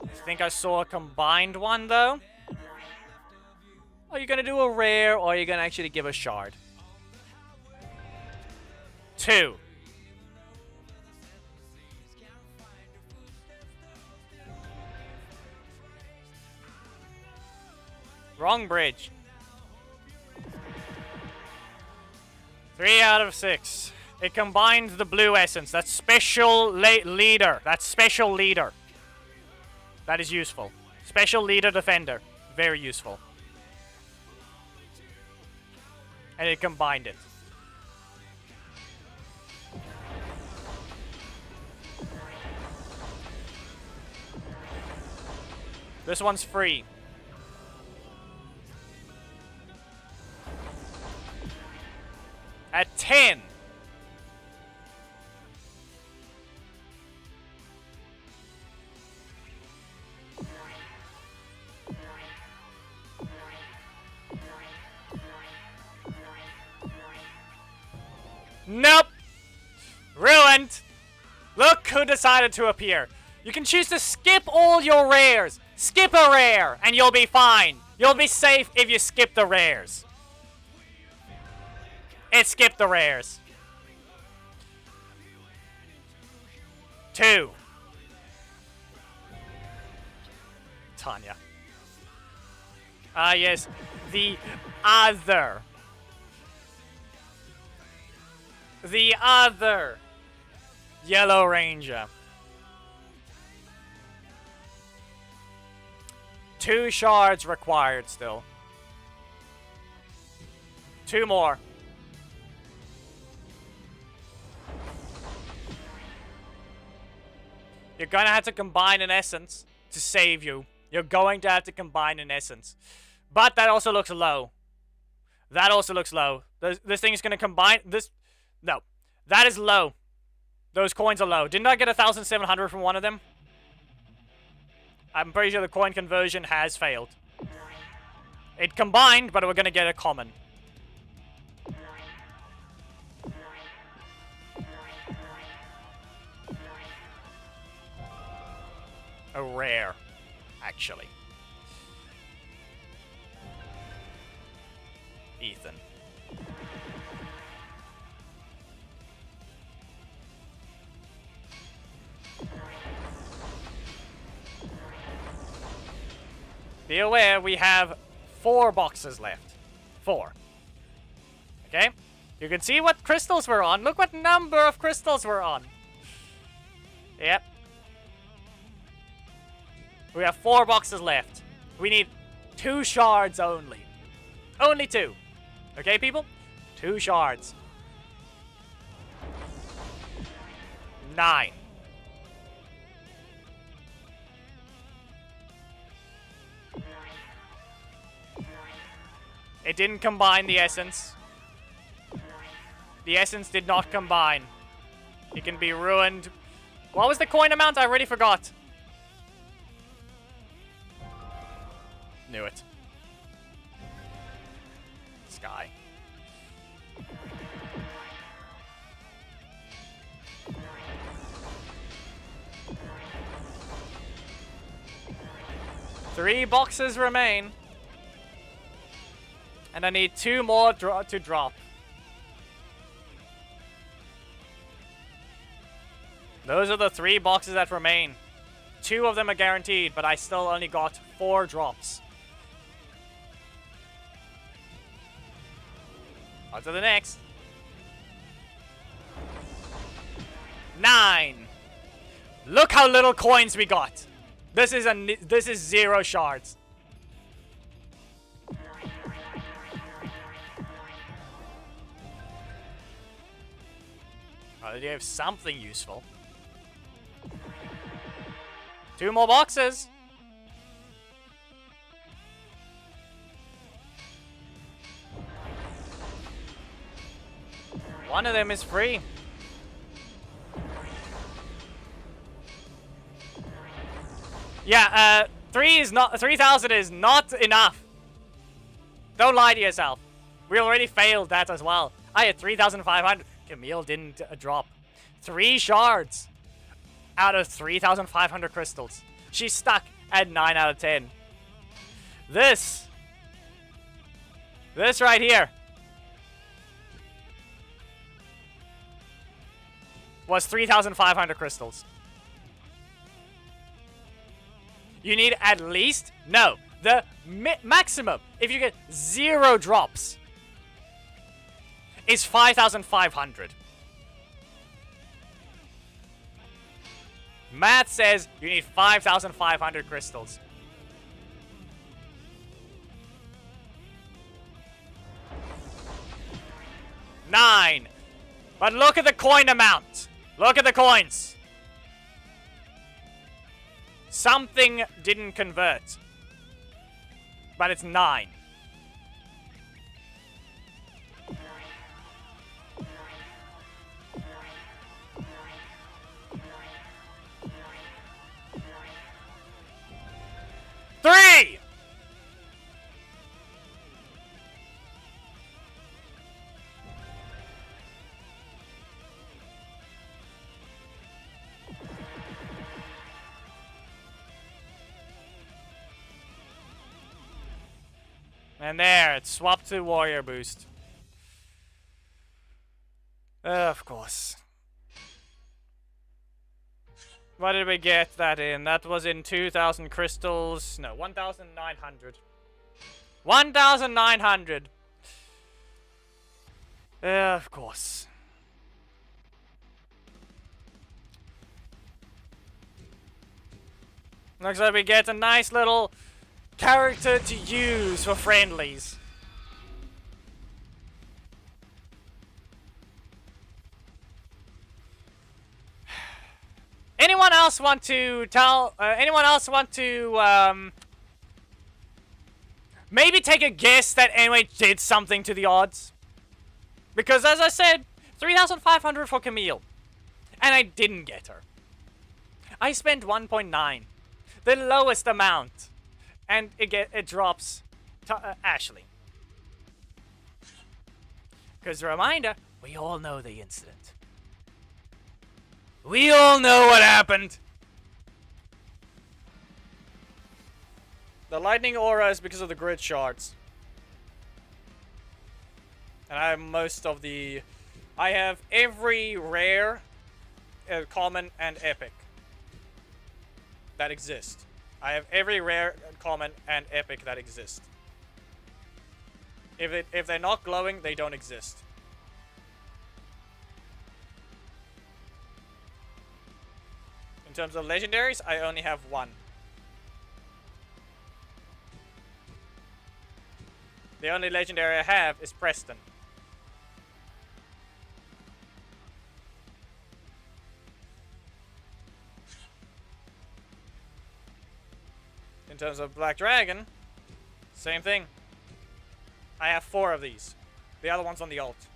Speaker 1: I think I saw a combined one, though. Are you gonna do a rare, or are you gonna actually give a shard? 2. Wrong bridge. 3 out of 6. It combines the blue essence. That's special leader. That's special leader. That is useful. Special leader defender. Very useful. And it combined it. This one's free. At 10. Nope. Ruined. Look who decided to appear. You can choose to skip all your rares. Skip a rare and you'll be fine. You'll be safe if you skip the rares. It skipped the rares. 2. Tanya. Ah, yes. The other. The other. Yellow Ranger. 2 shards required still. 2 more. You're gonna have to combine an essence to save you. You're going to have to combine an essence. But that also looks low. That also looks low. This thing is gonna combine this. No. That is low. Those coins are low. Didn't I get 1,700 from one of them? I'm pretty sure the coin conversion has failed. It combined, but we're gonna get a common. A rare, actually. Ethan. Be aware, we have 4 boxes left. 4. Okay? You can see what crystals we're on. Look what number of crystals we're on. Yep. We have 4 boxes left. We need 2 shards only. Only 2. Okay, people? 2 shards. 9. It didn't combine the essence. The essence did not combine. It can be ruined. What was the coin amount? I already forgot. Knew it. Sky. Three boxes remain. And I need 2 more to drop. Those are the 3 boxes that remain. 2 of them are guaranteed, but I still only got 4 drops. On to the next. 9. Look how little coins we got. This is 0 shards. Oh, they have something useful. 2 more boxes. One of them is free. Yeah, 3,000 is not enough. Don't lie to yourself. We already failed that as well. I had 3,500. Camille didn't drop. 3 shards out of 3,500 crystals. She's stuck at 9 out of 10. This right here was 3,500 crystals. You need at least, no, the maximum, if you get 0 drops, is 5,500. Math says you need 5,500 crystals. Nine. But look at the coin amount. Look at the coins. Something didn't convert. But it's 9. Three! And there, it's swapped to warrior boost. Of course. What did we get that in? That was in 2,000 crystals. No, 1,900. 1,900. Of course. Looks like we get a nice little character to use for friendlies. Anyone else want to tell? Anyone else want to maybe take a guess that anyway did something to the odds? Because as I said, 3,500 for Camille, and I didn't get her. I spent 1.9, the lowest amount, and it drops to Ashley. Because reminder, we all know the incident. We all know what happened. The lightning aura is because of the grid shards. And I have most of the... I have every rare, common, and epic that exist. I have every rare, common, and epic that exist. If they're not glowing, they don't exist. In terms of legendaries, I only have 1. The only legendary I have is Preston. In terms of Black Dragon, same thing. I have 4 of these. The other one's on the alt.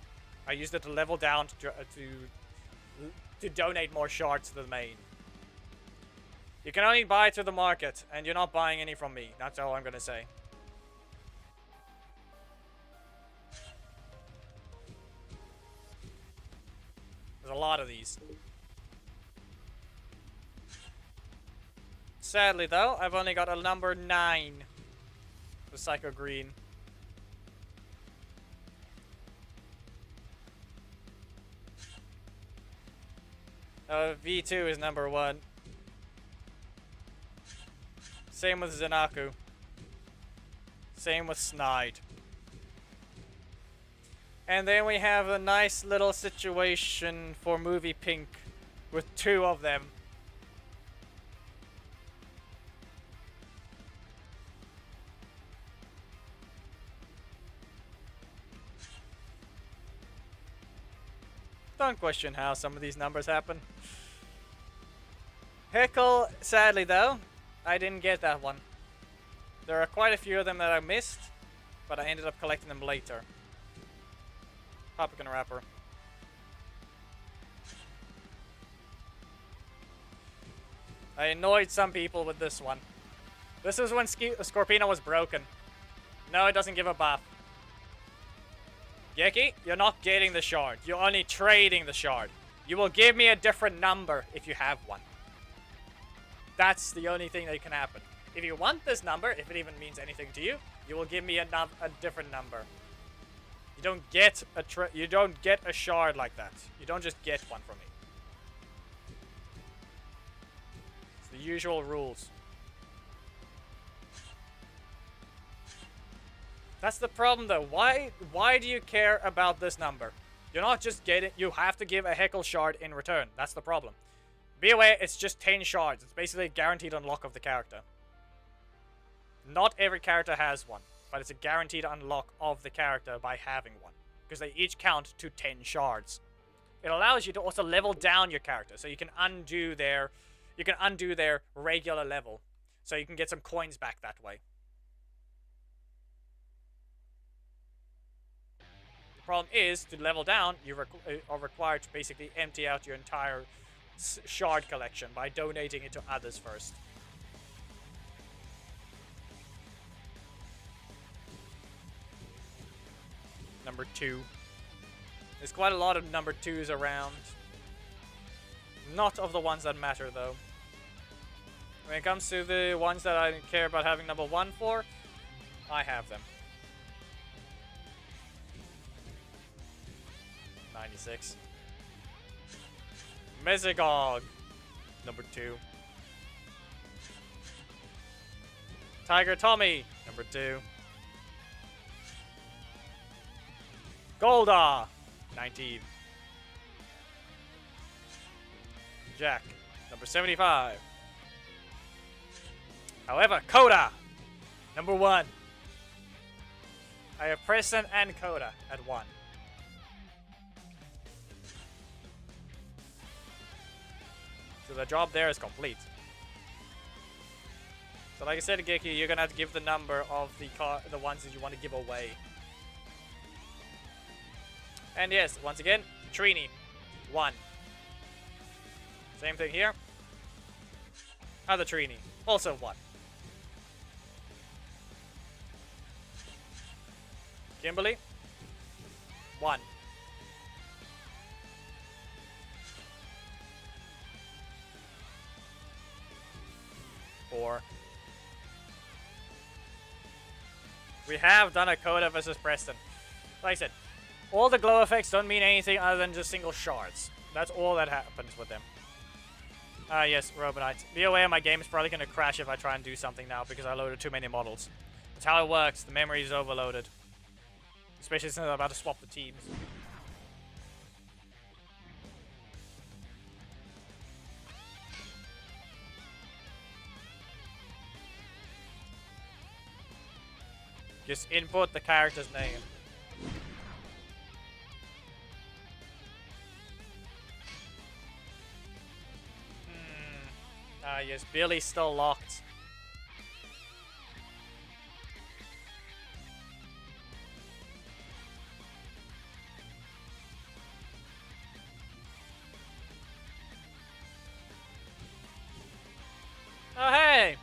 Speaker 1: I used it to level down to donate more shards to the main. You can only buy through the market, and you're not buying any from me. That's all I'm gonna say. There's a lot of these. Sadly, though, I've only got a number 9 for Psycho Green. V2 is number 1. Same with Zanaku. Same with Snide. And then we have a nice little situation for Movie Pink with 2 of them. Don't question how some of these numbers happen. Heckle, sadly though, I didn't get that one. There are quite a few of them that I missed, but I ended up collecting them later. Topic and wrapper. I annoyed some people with this one. This is when Scorpino was broken. No, it doesn't give a buff. Geki, you're not getting the shard. You're only trading the shard. You will give me a different number if you have one. That's the only thing that can happen. If you want this number, if it even means anything to you, you will give me a different number. You don't get a shard like that. You don't just get one from me. It's the usual rules. That's the problem though. Why do you care about this number? You're not just getting, you have to give a Heckle shard in return. That's the problem. Be aware, it's just 10 shards. It's basically a guaranteed unlock of the character. Not every character has one, but it's a guaranteed unlock of the character by having one. Because they each count to 10 shards. It allows you to also level down your character, so you can undo their regular level. So you can get some coins back that way. The problem is, to level down, you are required to basically empty out your entire shard collection by donating it to others first. Number 2. There's quite a lot of number 2s around. Not of the ones that matter, though. When it comes to the ones that I care about having number 1 for, I have them. 96. Mesogog, number 2. Tiger Tommy, number 2. Golda, 19. Jack, number 75. However, Coda, number 1. I have Preston and Coda at 1. So the job there is complete. So like I said, Geki, you're gonna have to give the number of the ones that you want to give away. And yes, once again, Trini, 1. Same thing here. Other Trini, also 1. Kimberly, 1. We have done a Coda versus Preston. Like I said, all the glow effects don't mean anything other than just single shards. That's all that happens with them. Yes, Robonite. Be aware my game is probably going to crash if I try and do something now because I loaded too many models. That's how it works. The memory is overloaded. Especially since I'm about to swap the teams. Just input the character's name. Yes, Billy's still locked. Oh, hey!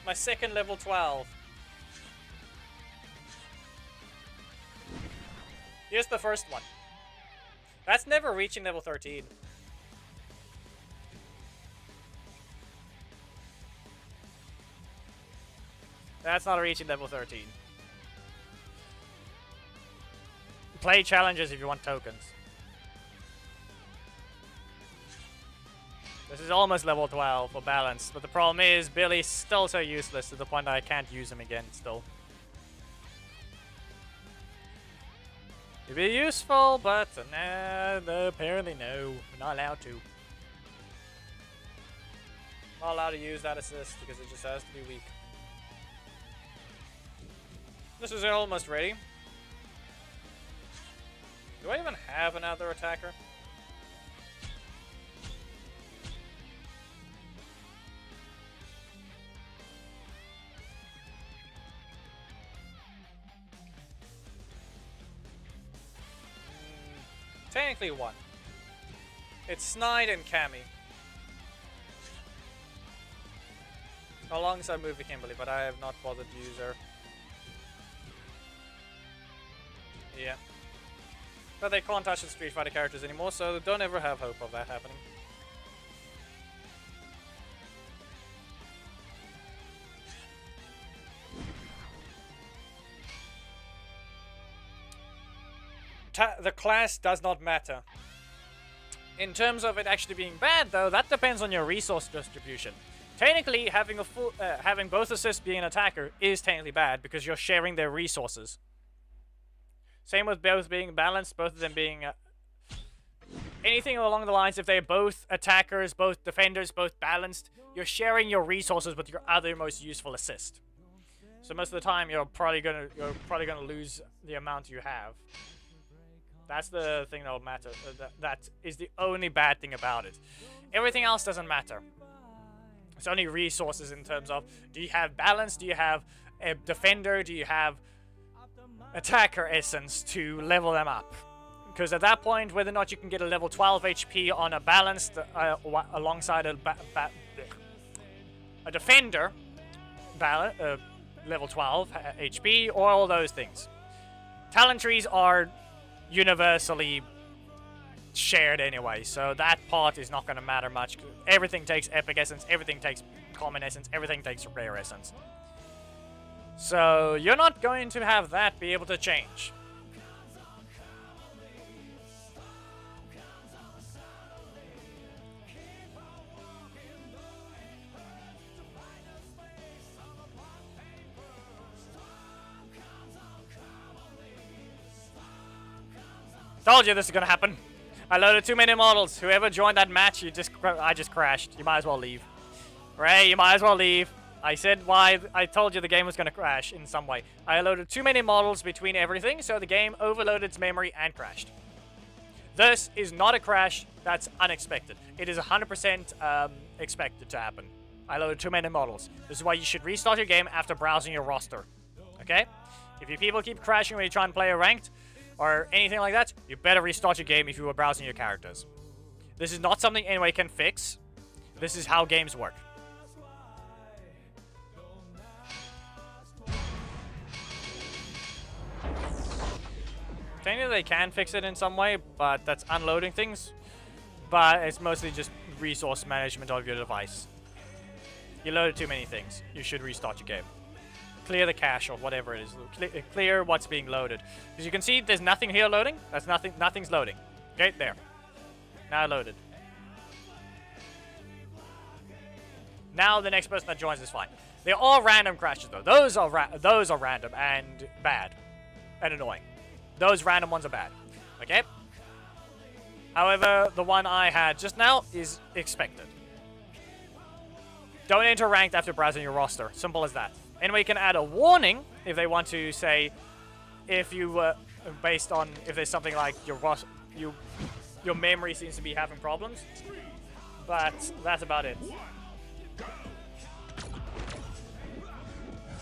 Speaker 1: My second level 12. Here's the first one. That's never reaching level 13. That's not reaching level 13. Play challenges if you want tokens. This is almost level 12 for balance, but the problem is Billy's still so useless to the point that I can't use him again still. It'd be useful, but nah, apparently no. We're not allowed to. Not allowed to use that assist because it just has to be weak. This is almost ready. Do I even have another attacker? technically one. It's Snide and Cammy. Alongside Movie Kimberly, but I have not bothered to use her. Yeah. But they can't touch the Street Fighter characters anymore, so don't ever have hope of that happening. The class does not matter. In terms of it actually being bad, though, that depends on your resource distribution. Technically, having having both assists being an attacker is technically bad because you're sharing their resources. Same with both being balanced, both of them being anything along the lines. If they're both attackers, both defenders, both balanced, you're sharing your resources with your other most useful assist. So most of the time, you're probably gonna lose the amount you have. That's the thing that will matter. That is the only bad thing about it. Everything else doesn't matter. It's only resources in terms of, do you have balance? Do you have a defender? Do you have attacker essence to level them up? Because at that point, whether or not you can get a level 12 HP on a balanced alongside a defender, level 12 HP, or all those things. Talent trees are universally shared anyway, so that part is not going to matter much. Everything takes epic essence, everything takes common essence, everything takes rare essence. So you're not going to have that be able to change. Told you this is gonna happen. I loaded too many models. Whoever joined that match, I just crashed. You might as well leave. Ray, you might as well leave. I said why. I told you the game was gonna crash in some way. I loaded too many models between everything, so the game overloaded its memory and crashed. This is not a crash. That's unexpected. It is 100% expected to happen. I loaded too many models. This is why you should restart your game after browsing your roster. Okay? If your people keep crashing when you try and play a ranked, or anything like that, you better restart your game if you were browsing your characters. This is not something anyone can fix. This is how games work. Technically they can fix it in some way, but that's unloading things. But it's mostly just resource management of your device. You loaded too many things. You should restart your game. Clear the cache or whatever it is. Clear what's being loaded. Because you can see there's nothing here loading. That's nothing's loading. Okay, there. Now loaded. Now the next person that joins is fine. They're all random crashes though. Those are random and bad. And annoying. Those random ones are bad. Okay? However, the one I had just now is expected. Don't enter ranked after browsing your roster. Simple as that. Anyway, you can add a warning if they want to say, if you based on if there's something like your memory seems to be having problems. But that's about it.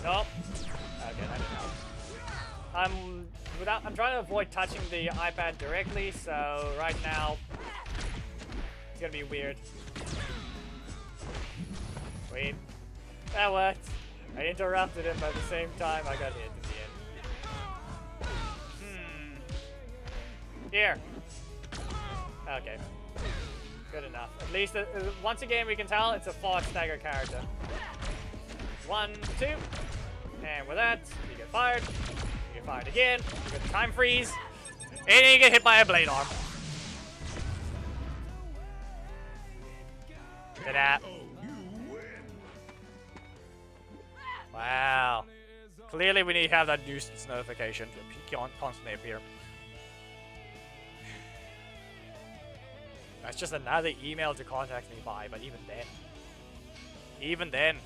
Speaker 1: Nope. Okay, that didn't help. I'm trying to avoid touching the iPad directly, so right now it's gonna be weird. Wait, that worked. I interrupted him, but at the same time I got hit at the end. Here. Okay. Good enough. At least, once again, we can tell it's a far stagger character. 1, 2. And with that, you get fired. You get fired again. You get the time freeze. And you get hit by a blade arm. Ta-da. Wow. Clearly we need to have that nuisance notification to constantly appear. That's just another email to contact me by, but even then,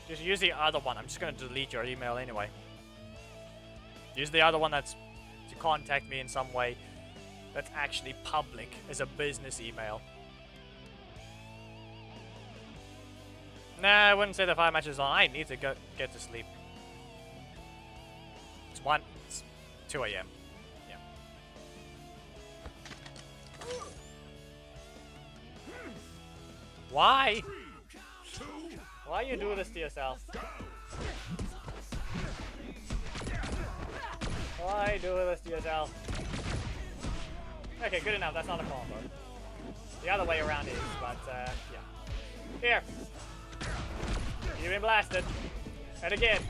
Speaker 1: just use the other one. I'm just going to delete your email anyway. Use the other one that's to contact me in some way that's actually public as a business email. Nah, I wouldn't say the 5 matches on. I need to get to sleep. It's 2 a.m. Yeah. Why? Why you do this to yourself? Why do this to yourself? Okay, good enough. That's not a combo. The other way around is, but yeah. Here. You've been blasted. And again.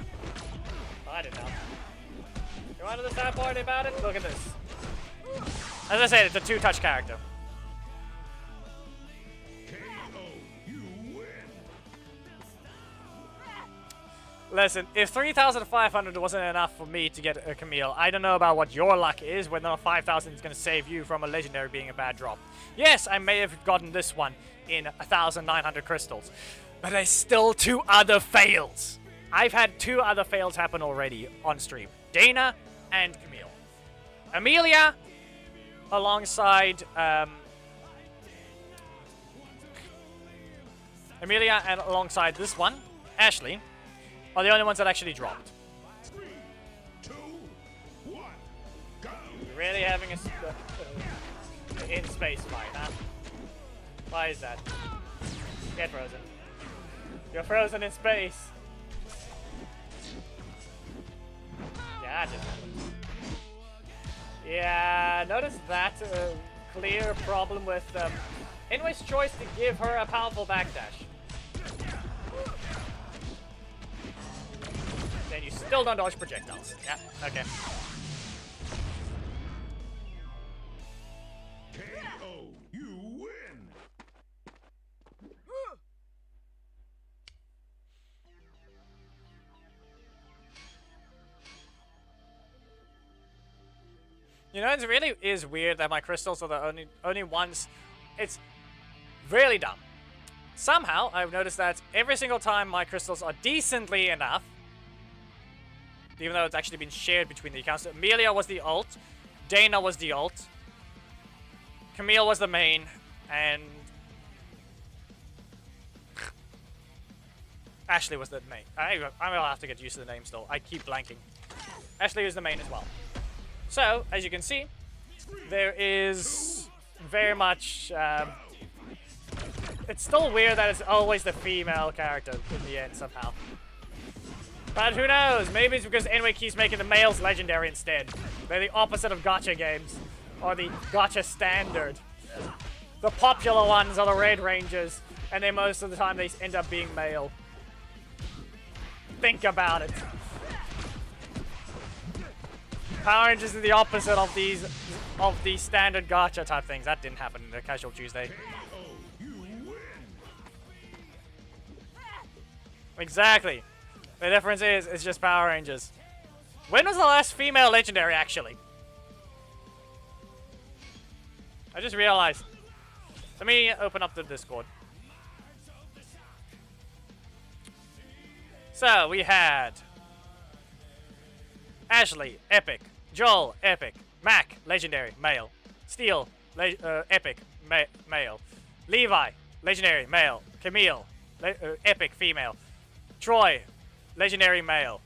Speaker 1: Oh, I didn't know. You want to the sad part about it? Look at this. As I said, it's a two-touch character. Listen, if 3,500 wasn't enough for me to get a Camille, I don't know about what your luck is, whether 5,000 is going to save you from a legendary being a bad drop. Yes, I may have gotten this one in 1,900 crystals, but there's still 2 other fails. I've had 2 other fails happen already on stream. Dana and Camille. Amelia, alongside Amelia and alongside this one, Ashley, are the only ones that actually dropped.
Speaker 2: 3, 2, 1, go.
Speaker 1: You're really having a in-space fight, huh? Why is that? Get frozen. You're frozen in space. Yeah, that just happened. Yeah, notice that clear problem with Inway's choice to give her a powerful backdash. Then you still don't dodge projectiles. Yeah, okay.
Speaker 2: KO, you win.
Speaker 1: You know, it really is weird that my crystals are the only ones. It's really dumb. Somehow, I've noticed that every single time my crystals are decently enough, even though it's actually been shared between the accounts. Amelia was the ult, Dana was the ult, Camille was the main, and Ashley was the main. I'm gonna have to get used to the name still. I keep blanking. Ashley is the main as well. So, as you can see, there is very much... it's still weird that it's always the female character in the end somehow. But who knows? Maybe it's because Enway keeps making the males legendary instead. They're the opposite of gacha games. Or the gacha standard. The popular ones are the Red Rangers. And then most of the time they end up being male. Think about it. Power Rangers are the opposite of these standard gacha type things. That didn't happen in the Casual Tuesday. Exactly. The difference is, it's just Power Rangers. When was the last female legendary, actually? I just realized. Let me open up the Discord. So, we had Ashley, epic. Joel, epic. Mac, legendary, male. Steel, epic, male. Levi, legendary, male. Camille, epic, female. Troy, legendary, male.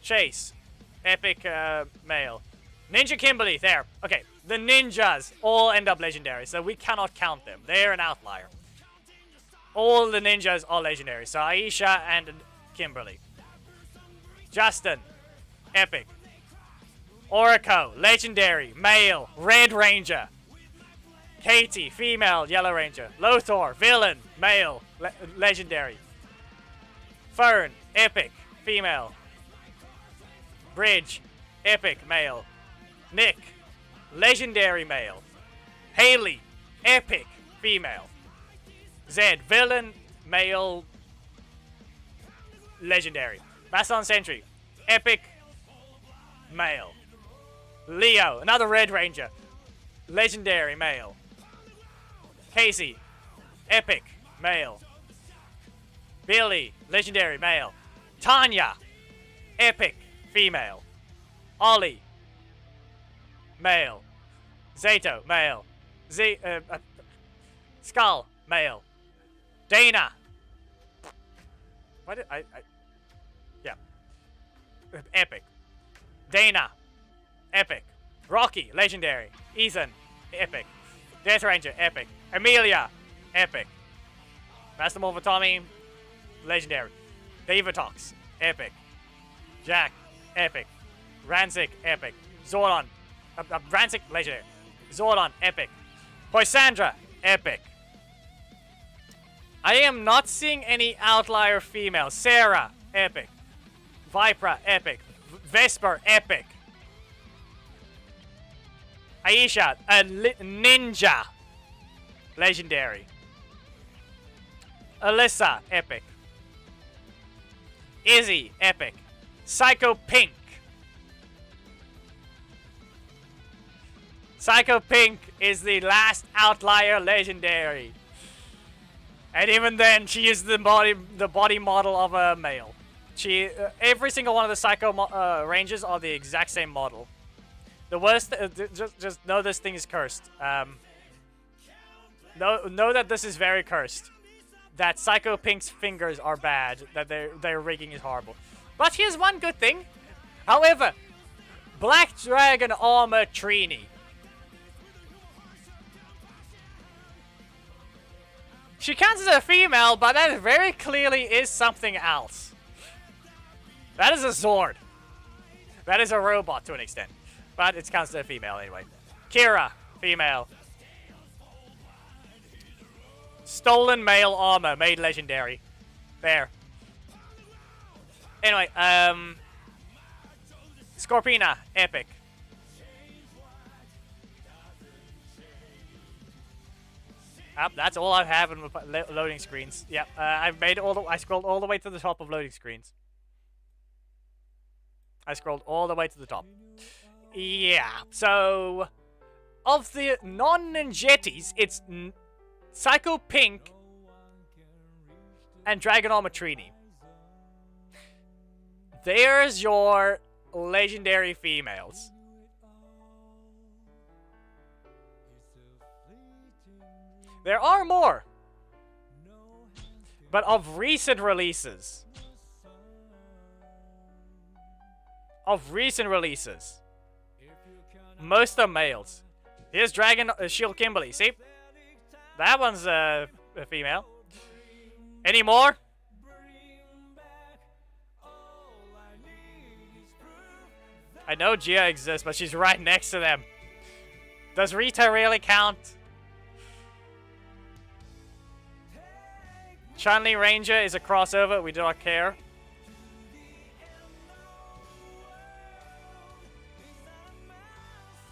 Speaker 1: Chase, epic, male. Ninja Kimberly, there. Okay, the ninjas all end up legendary, so we cannot count them. They're an outlier. All the ninjas are legendary, so Aisha and Kimberly. Justin, epic. Orico, legendary, male, Red Ranger. Katie, female, Yellow Ranger. Lothar, villain, male, legendary. Fern, epic, female. Bridge, epic, male. Nick, legendary, male. Haley, epic, female. Zed, villain, male, legendary. Masson Sentry, epic, male. Leo, another Red Ranger, legendary, male. Casey, epic, male. Billy, legendary, male. Tanya, epic, female. Ollie, male. Zato, male. Skull, male. Dana. What did I yeah. Epic. Dana. Epic. Rocky, legendary. Ethan, epic. Death Ranger, epic. Amelia, epic. Master Morph Tommy, legendary. Divatox, epic. Jack, epic. Rancic, epic. Zordon, Rancic, legendary. Zordon, epic. Poisandra, epic. I am not seeing any outlier females. Sarah, epic. Vipra, epic. Vesper, epic. Aisha, ninja, legendary. Alyssa, epic. Izzy, epic. Psycho Pink. Psycho Pink is the last outlier legendary. And even then, she is the body model of a male. Every single one of the Psycho Rangers are the exact same model. The worst, just know this thing is cursed. Know that this is very cursed. That Psycho Pink's fingers are bad. That their rigging is horrible. But here's one good thing. However, Black Dragon Armor Trini. She counts as a female, but that very clearly is something else. That is a Zord. That is a robot to an extent. But it counts as a female anyway. Kira, female. Stolen male armor, made legendary. There. Anyway, Scorpina, epic. That's all I have in loading screens. Yep, I scrolled all the way to the top of loading screens. I scrolled all the way to the top. Yeah, so of the non-Ninjettis, it's Psycho Pink and Dragon Armor Trini. There's your legendary females. There are more, but of recent releases. Most are males. Here's Dragon Shield Kimberly. See, that one's a female. Any more? I know Gia exists, but she's right next to them. Does Rita really count? Chun-Li Ranger is a crossover. We do not care.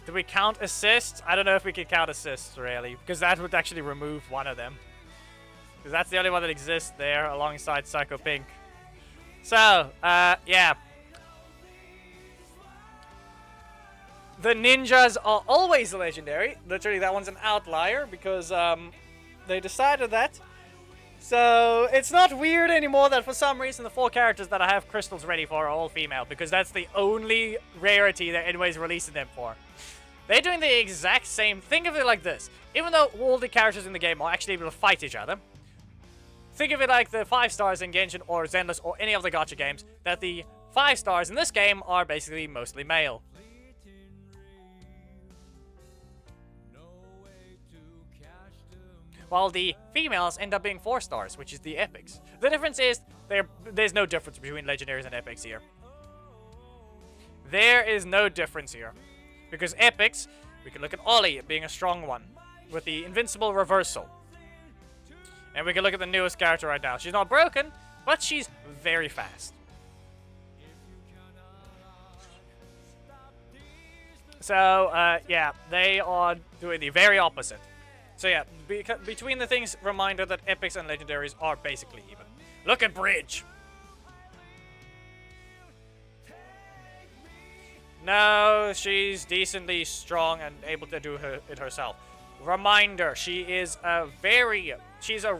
Speaker 1: Do we count assists? I don't know if we can count assists, really. Because that would actually remove one of them. Because that's the only one that exists there alongside Psycho Pink. So, yeah. The ninjas are always legendary. Literally, that one's an outlier because they decided that. So, it's not weird anymore that for some reason the 4 characters that I have crystals ready for are all female. Because that's the only rarity that anybody's releasing them for. They're doing the exact same. Think of it like this. Even though all the characters in the game are actually able to fight each other, think of it like the 5 stars in Genshin or Zenless or any of the gacha games, that the 5 stars in this game are basically mostly male. While the females end up being 4 stars, which is the epics. The difference is, there's no difference between legendaries and epics here. There is no difference here. Because epics, we can look at Ollie being a strong one, with the invincible reversal. And we can look at the newest character right now. She's not broken, but she's very fast. So, yeah, they are doing the very opposite. So yeah, between the things, reminder that epics and legendaries are basically even. Look at Bridge! No, she's decently strong and able to do it herself. Reminder, she's a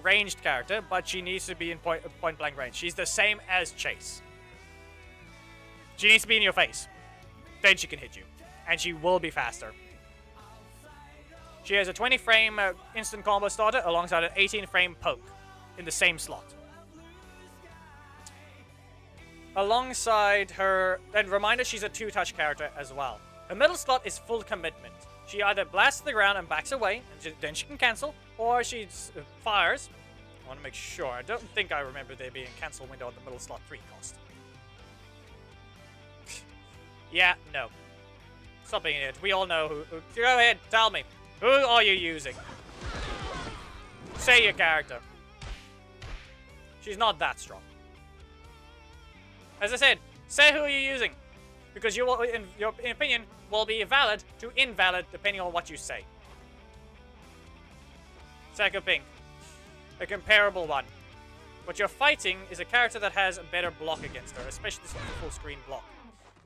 Speaker 1: ranged character, but she needs to be in point blank range. She's the same as Chase. She needs to be in your face. Then she can hit you. And she will be faster. She has a 20 frame instant combo starter alongside an 18 frame poke in the same slot. Alongside her, and reminder, she's a 2-touch character as well. A middle slot is full commitment. She either blasts to the ground and backs away, and then she can cancel, or she fires. I want to make sure. I don't think I remember there being a cancel window on the middle slot 3 cost. Yeah, no. Stop being it. We all know who. Go ahead, tell me. Who are you using? Say your character. She's not that strong. As I said, say who you're using. Because your opinion will be valid to invalid depending on what you say. Psycho Pink. A comparable one. What you're fighting is a character that has a better block against her, especially this full screen block.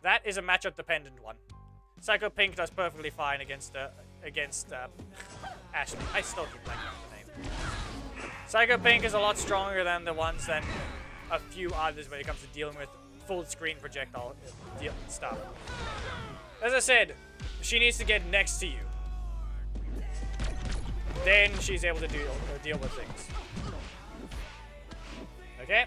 Speaker 1: That is a matchup dependent one. Psycho Pink does perfectly fine against Ashley. I still keep blanking on the name. Psycho Pink is a lot stronger than the ones than a few others when it comes to dealing with full screen projectile stuff. As I said, she needs to get next to you. Then she's able to deal with things. Okay?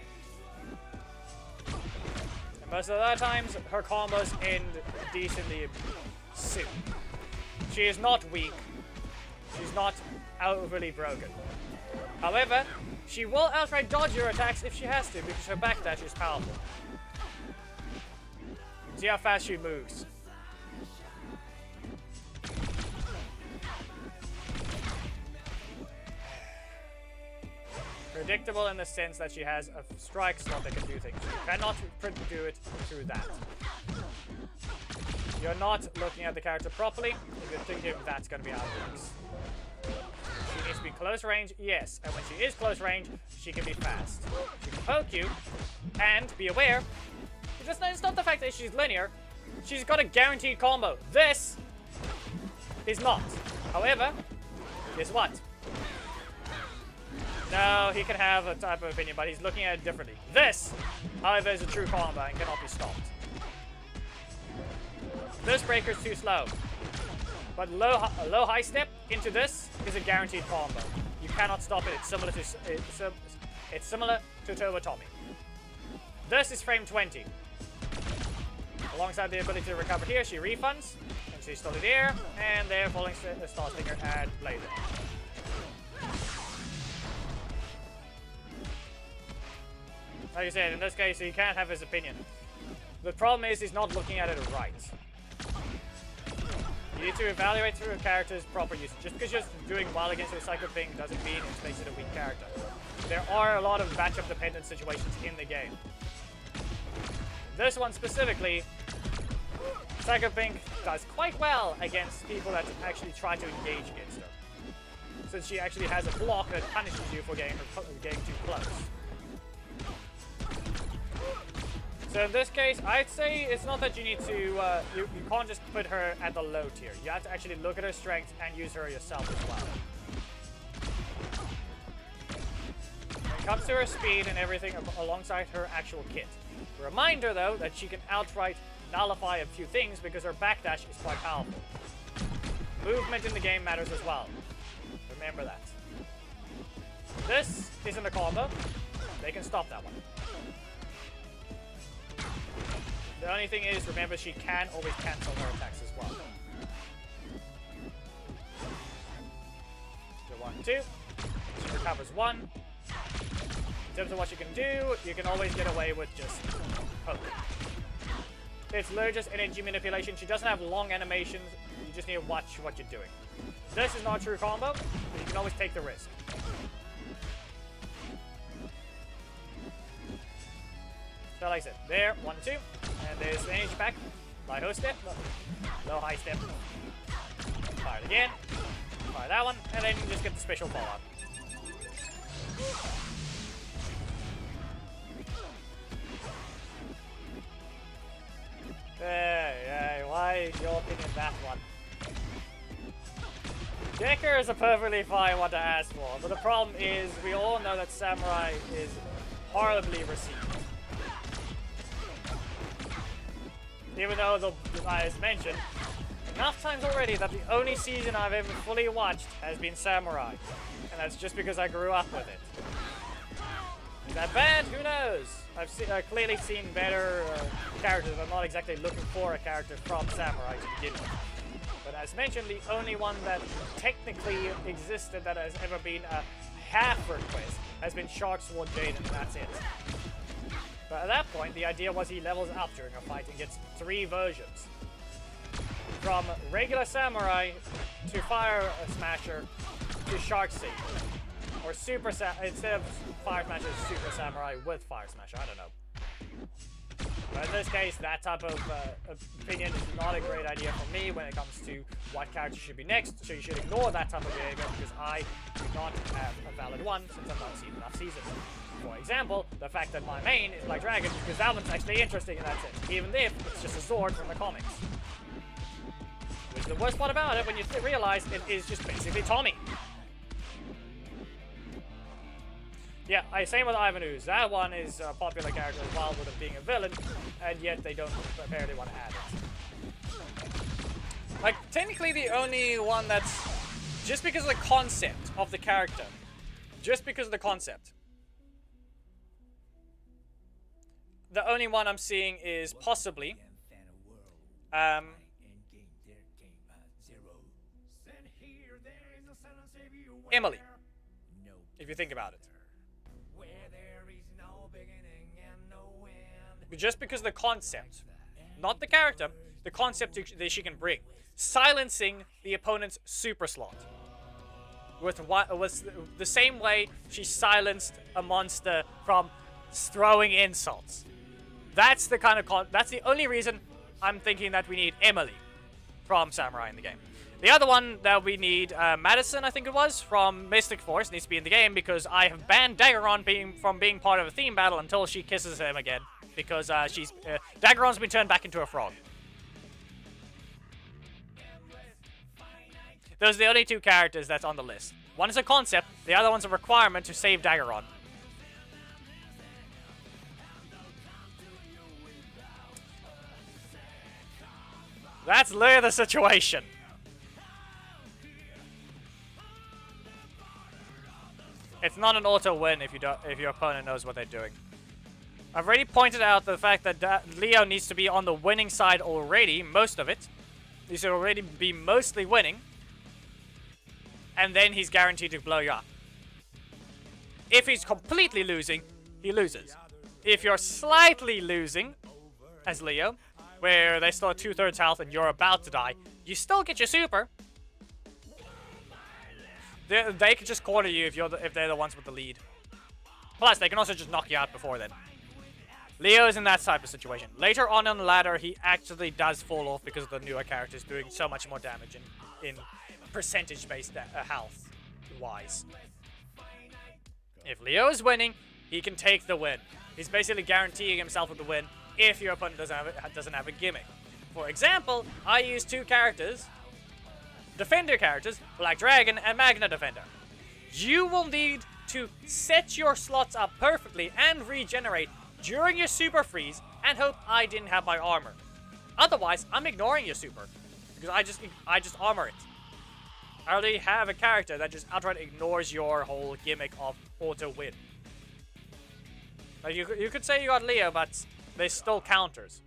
Speaker 1: And most of the other times, her combos end decently soon. She is not weak. She's not overly broken. However, she will outright dodge your attacks if she has to, because her backdash is powerful. See how fast she moves. Predictable in the sense that she has a strike slot that can do things. You cannot do it through that. You're not looking at the character properly if you're thinking that's going to be out of box. She needs to be close range, yes. And when she is close range, she can be fast. She can poke you, and be aware, it's not the fact that she's linear. She's got a guaranteed combo. This is not. However, guess what? No, he can have a type of opinion, but he's looking at it differently. This, however, is a true combo and cannot be stopped. This breaker's too slow. But a low high step into this is a guaranteed combo. You cannot stop it. It's similar to Turbo Tommy. This is frame 20. Alongside the ability to recover here, she refunds, and she's still in the air, and they're falling Star Stinger and Blazer. Like I said, in this case, he can't have his opinion. The problem is he's not looking at it right. You need to evaluate through a character's proper use. Just because you're doing well against a Psycho Pink doesn't mean it makes it a weak character. There are a lot of matchup dependent situations in the game. This one specifically, Psycho Pink does quite well against people that actually try to engage against her. Since she actually has a block that punishes you for getting too close. So in this case, I'd say it's not that you need to, you can't just put her at the low tier. You have to actually look at her strengths and use her yourself as well. When it comes to her speed and everything alongside her actual kit. Reminder though, that she can outright nullify a few things because her backdash is quite powerful. Movement in the game matters as well. Remember that. This isn't a combo. They can stop that one. The only thing is, remember, she can always cancel her attacks as well. So 1, 2. She recovers 1. In terms of what you can do, you can always get away with just poke. It's literally just energy manipulation. She doesn't have long animations. You just need to watch what you're doing. This is not a true combo, but you can always take the risk. So like I said, there, 1, 2, and there's the energy pack. Low step, low high step. Fire it again, fire that one, and then you just get the special follow-up. Hey, why is your opinion that one? Decker is a perfectly fine one to ask for, but the problem is we all know that Samurai is horribly received. Even though, as mentioned, enough times already that the only season I've ever fully watched has been Samurai. And that's just because I grew up with it. that bad? Who knows? I've clearly seen better characters. I'm not exactly looking for a character from Samurai to begin with. But as mentioned, the only one that technically existed that has ever been a half request has been Shark Sword Jaden, and that's it. But at that point, the idea was he levels up during a fight and gets 3 versions. From regular Samurai to Fire Smasher to Shark Seed. Or Super instead of Fire Smasher, Super Samurai with Fire Smasher. I don't know. But in this case, that type of opinion is not a great idea for me when it comes to what character should be next. So you should ignore that type of behavior because I do not have a valid one since I've not seen enough seasons. For example, the fact that my main is Black Dragon because that one's actually interesting in that sense, even if it's just a sword from the comics. Which is the worst part about it when you realize it is just basically Tommy. Yeah, same with Ivan Ooze. That one is a popular character as well with him being a villain, and yet they don't apparently want to add it. Like, technically the only one that's... Just because of the concept of the character. Just because of the concept. The only one I'm seeing is possibly... Emily. If you think about it. Just because of the concept, not the character, the concept that she can bring. Silencing the opponent's super slot. With the same way she silenced a monster from throwing insults. That's the kind of that's the only reason I'm thinking that we need Emily from Samurai in the game. The other one that we need, Madison, I think it was, from Mystic Force, needs to be in the game because I have banned Daggeron from being part of a theme battle until she kisses him again. Because Daggeron's been turned back into a frog. Those are the only 2 characters that's on the list. One is a concept, the other one's a requirement to save Daggeron. That's literally the situation. It's not an auto win if your opponent knows what they're doing. I've already pointed out the fact that Leo needs to be on the winning side already, most of it. He should already be mostly winning. And then he's guaranteed to blow you up. If he's completely losing, he loses. If you're slightly losing, as Leo, where they still have 2/3 health and you're about to die, you still get your super. They can just corner you if they're the ones with the lead. Plus, they can also just knock you out before then. Leo is in that type of situation. Later on the ladder, he actually does fall off because of the newer characters doing so much more damage in percentage-based health-wise. If Leo is winning, he can take the win. He's basically guaranteeing himself with the win if your opponent doesn't have a gimmick. For example, I use 2 characters, Defender characters, Black Dragon and Magna Defender. You will need to set your slots up perfectly and regenerate during your super freeze and hope I didn't have my armor. Otherwise, I'm ignoring your super because I just armor it. I already have a character that just outright ignores your whole gimmick of auto win. Like you could say you got Leo, but they still counters.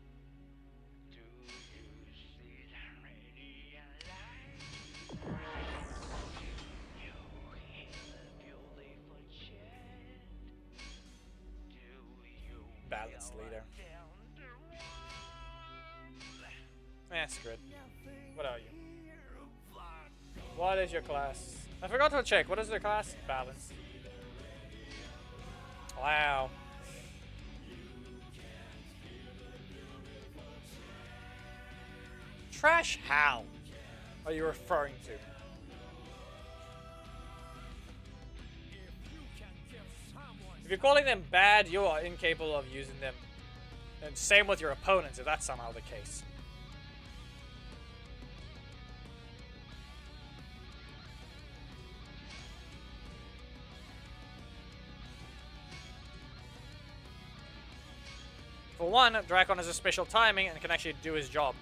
Speaker 1: Balanced leader. That's good. What are you? What is your class? I forgot to check. What is their class? Balanced. Wow. Trash how? Are you referring to? If you're calling them bad, you are incapable of using them. And same with your opponents, if that's somehow the case. For one, Dracon has a special timing and can actually do his job.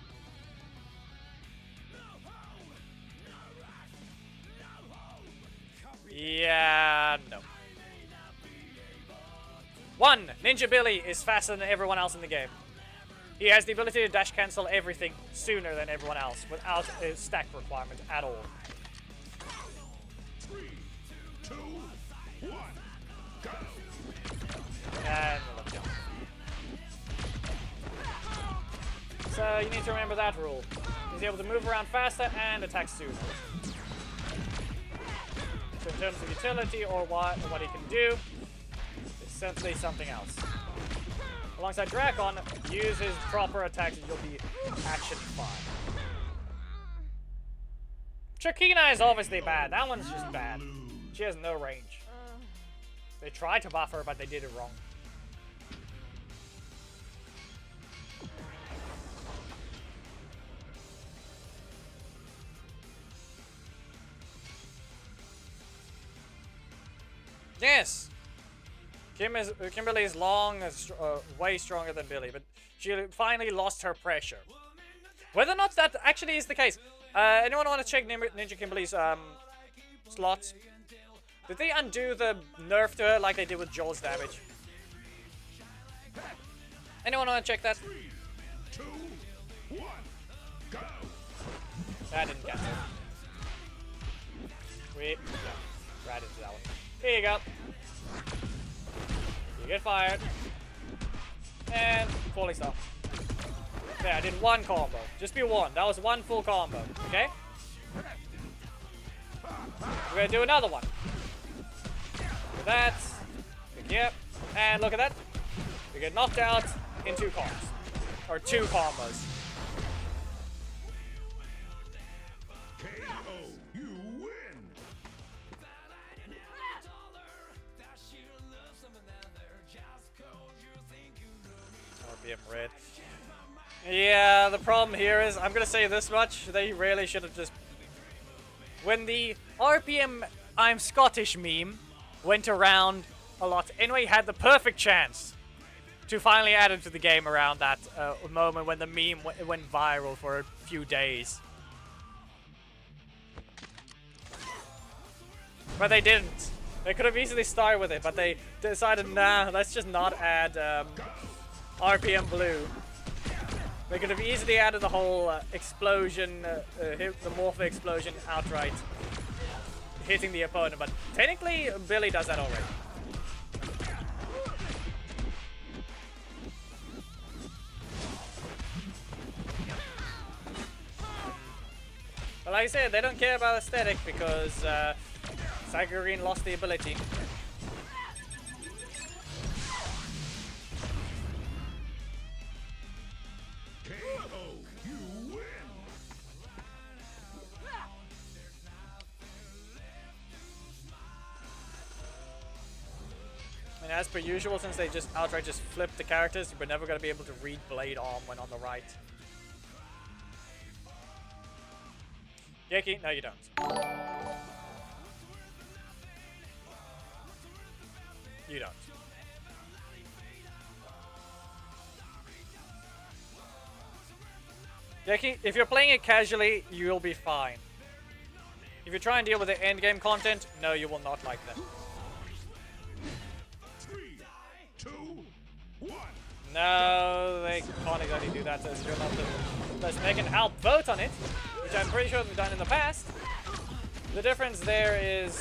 Speaker 1: Yeah, no. 1. Ninja Billy is faster than everyone else in the game. He has the ability to dash cancel everything sooner than everyone else without a stack requirement at all.
Speaker 2: 3, 2, 1, go!
Speaker 1: And let's go. So you need to remember that rule. He's able to move around faster and attack sooner. So in terms of utility or what he can do, it's simply something else. Alongside Drakon, use his proper attacks and you'll be action fine. Chakina is obviously bad. That one's just bad. She has no range. They tried to buff her, but they did it wrong. Yes! Kimberly is long, way stronger than Billy, but she finally lost her pressure. Whether or not that actually is the case. Anyone want to check Ninja Kimberly's slots? Did they undo the nerf to her like they did with Joel's damage? Anyone want to check that?
Speaker 2: 3, 2, 1, go!
Speaker 1: That didn't cancel. Sweet. Yeah, right into that one. Here you go. You get fired. And falling star. There, I did one combo. Just be one. That was one full combo. Okay? We're gonna do another one. With that. Pick you up. And look at that. You get knocked out in 2 combos. Or 2 combos.
Speaker 2: KO, you win!
Speaker 1: RPM red. Yeah, the problem here is, I'm gonna say this much, they really should have just... When the RPM I'm Scottish meme went around a lot, anyway, had the perfect chance to finally add it to the game around that moment when the meme went viral for a few days. But they didn't. They could have easily started with it, but they decided, nah, let's just not add RPM blue. They could have easily added the whole explosion, the Morpho explosion outright, hitting the opponent, but technically Billy does that already. But like I said, they don't care about aesthetic because Sagarine lost the ability. And as per usual, since they just outright just flipped the characters, we're never going to be able to read Blade Arm when on the right. Yeki? No, you don't. You don't. Yeki, if you're playing it casually, you'll be fine. If you try and deal with the endgame content, no, you will not like them.
Speaker 2: 3, 2, 1.
Speaker 1: No, they can't exactly do that, so you're not the... They can help vote on it, which I'm pretty sure they've done in the past. The difference there is...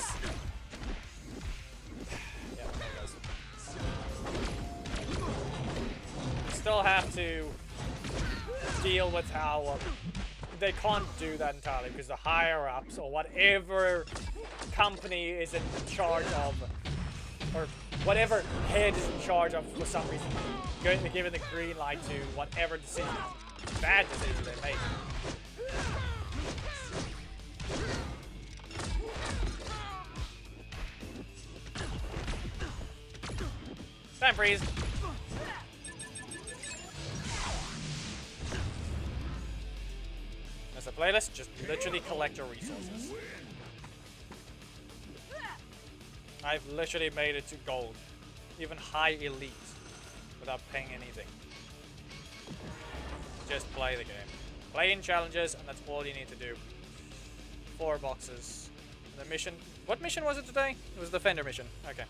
Speaker 1: Yeah, there it goes. You still have to deal with how... they can't do that entirely, because the higher-ups, or whatever company is in charge of, or whatever head is in charge of, for some reason, going to give it the green light to whatever decision, bad decision they make. Time freeze. As a playlist, just literally collect your resources. I've literally made it to gold, even high elite, without paying anything. Just play the game. Play in challenges, and that's all you need to do. 4 boxes. The mission... What mission was it today? It was the Fender mission. Okay.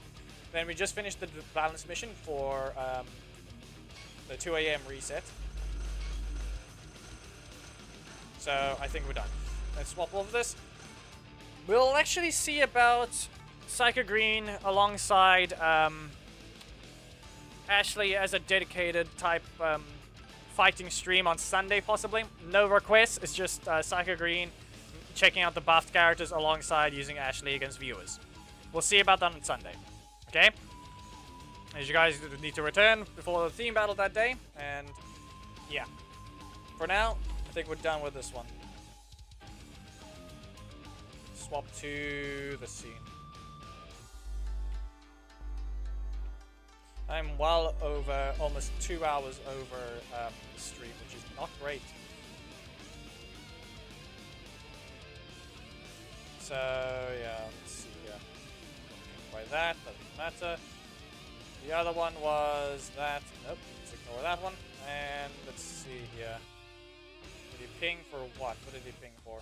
Speaker 1: Then we just finished the balance mission for the 2 a.m. reset. So I think we're done. Let's swap over this. We'll actually see about Psycho Green alongside Ashley as a dedicated type fighting stream on Sunday, possibly. No requests, it's just Psycho Green checking out the buffed characters alongside using Ashley against viewers. We'll see about that on Sunday. Okay? As you guys need to return before the theme battle that day, and yeah. For now, I think we're done with this one. Swap to the scene. I'm well over, almost 2 hours over the stream, which is not great. So, yeah, let's see here. By that, doesn't matter. The other one was that. Nope, let's ignore that one. And let's see here. Did he ping for what? What did he ping for?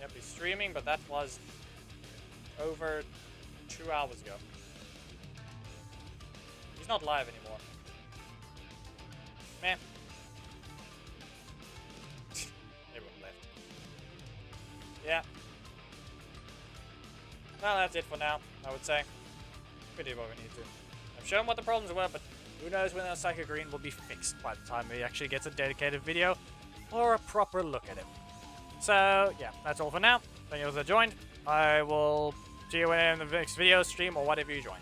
Speaker 1: Yep, he's streaming, but that was over 2 hours ago. He's not live anymore. Man. Everyone left. Yeah. Well, that's it for now, I would say. We did what we need to. I've shown what the problems were, but who knows when our Psycho Green will be fixed by the time he actually gets a dedicated video or a proper look at it. So, yeah, that's all for now. Thank you all for joined. I will see you in the next video, stream, or whatever you join.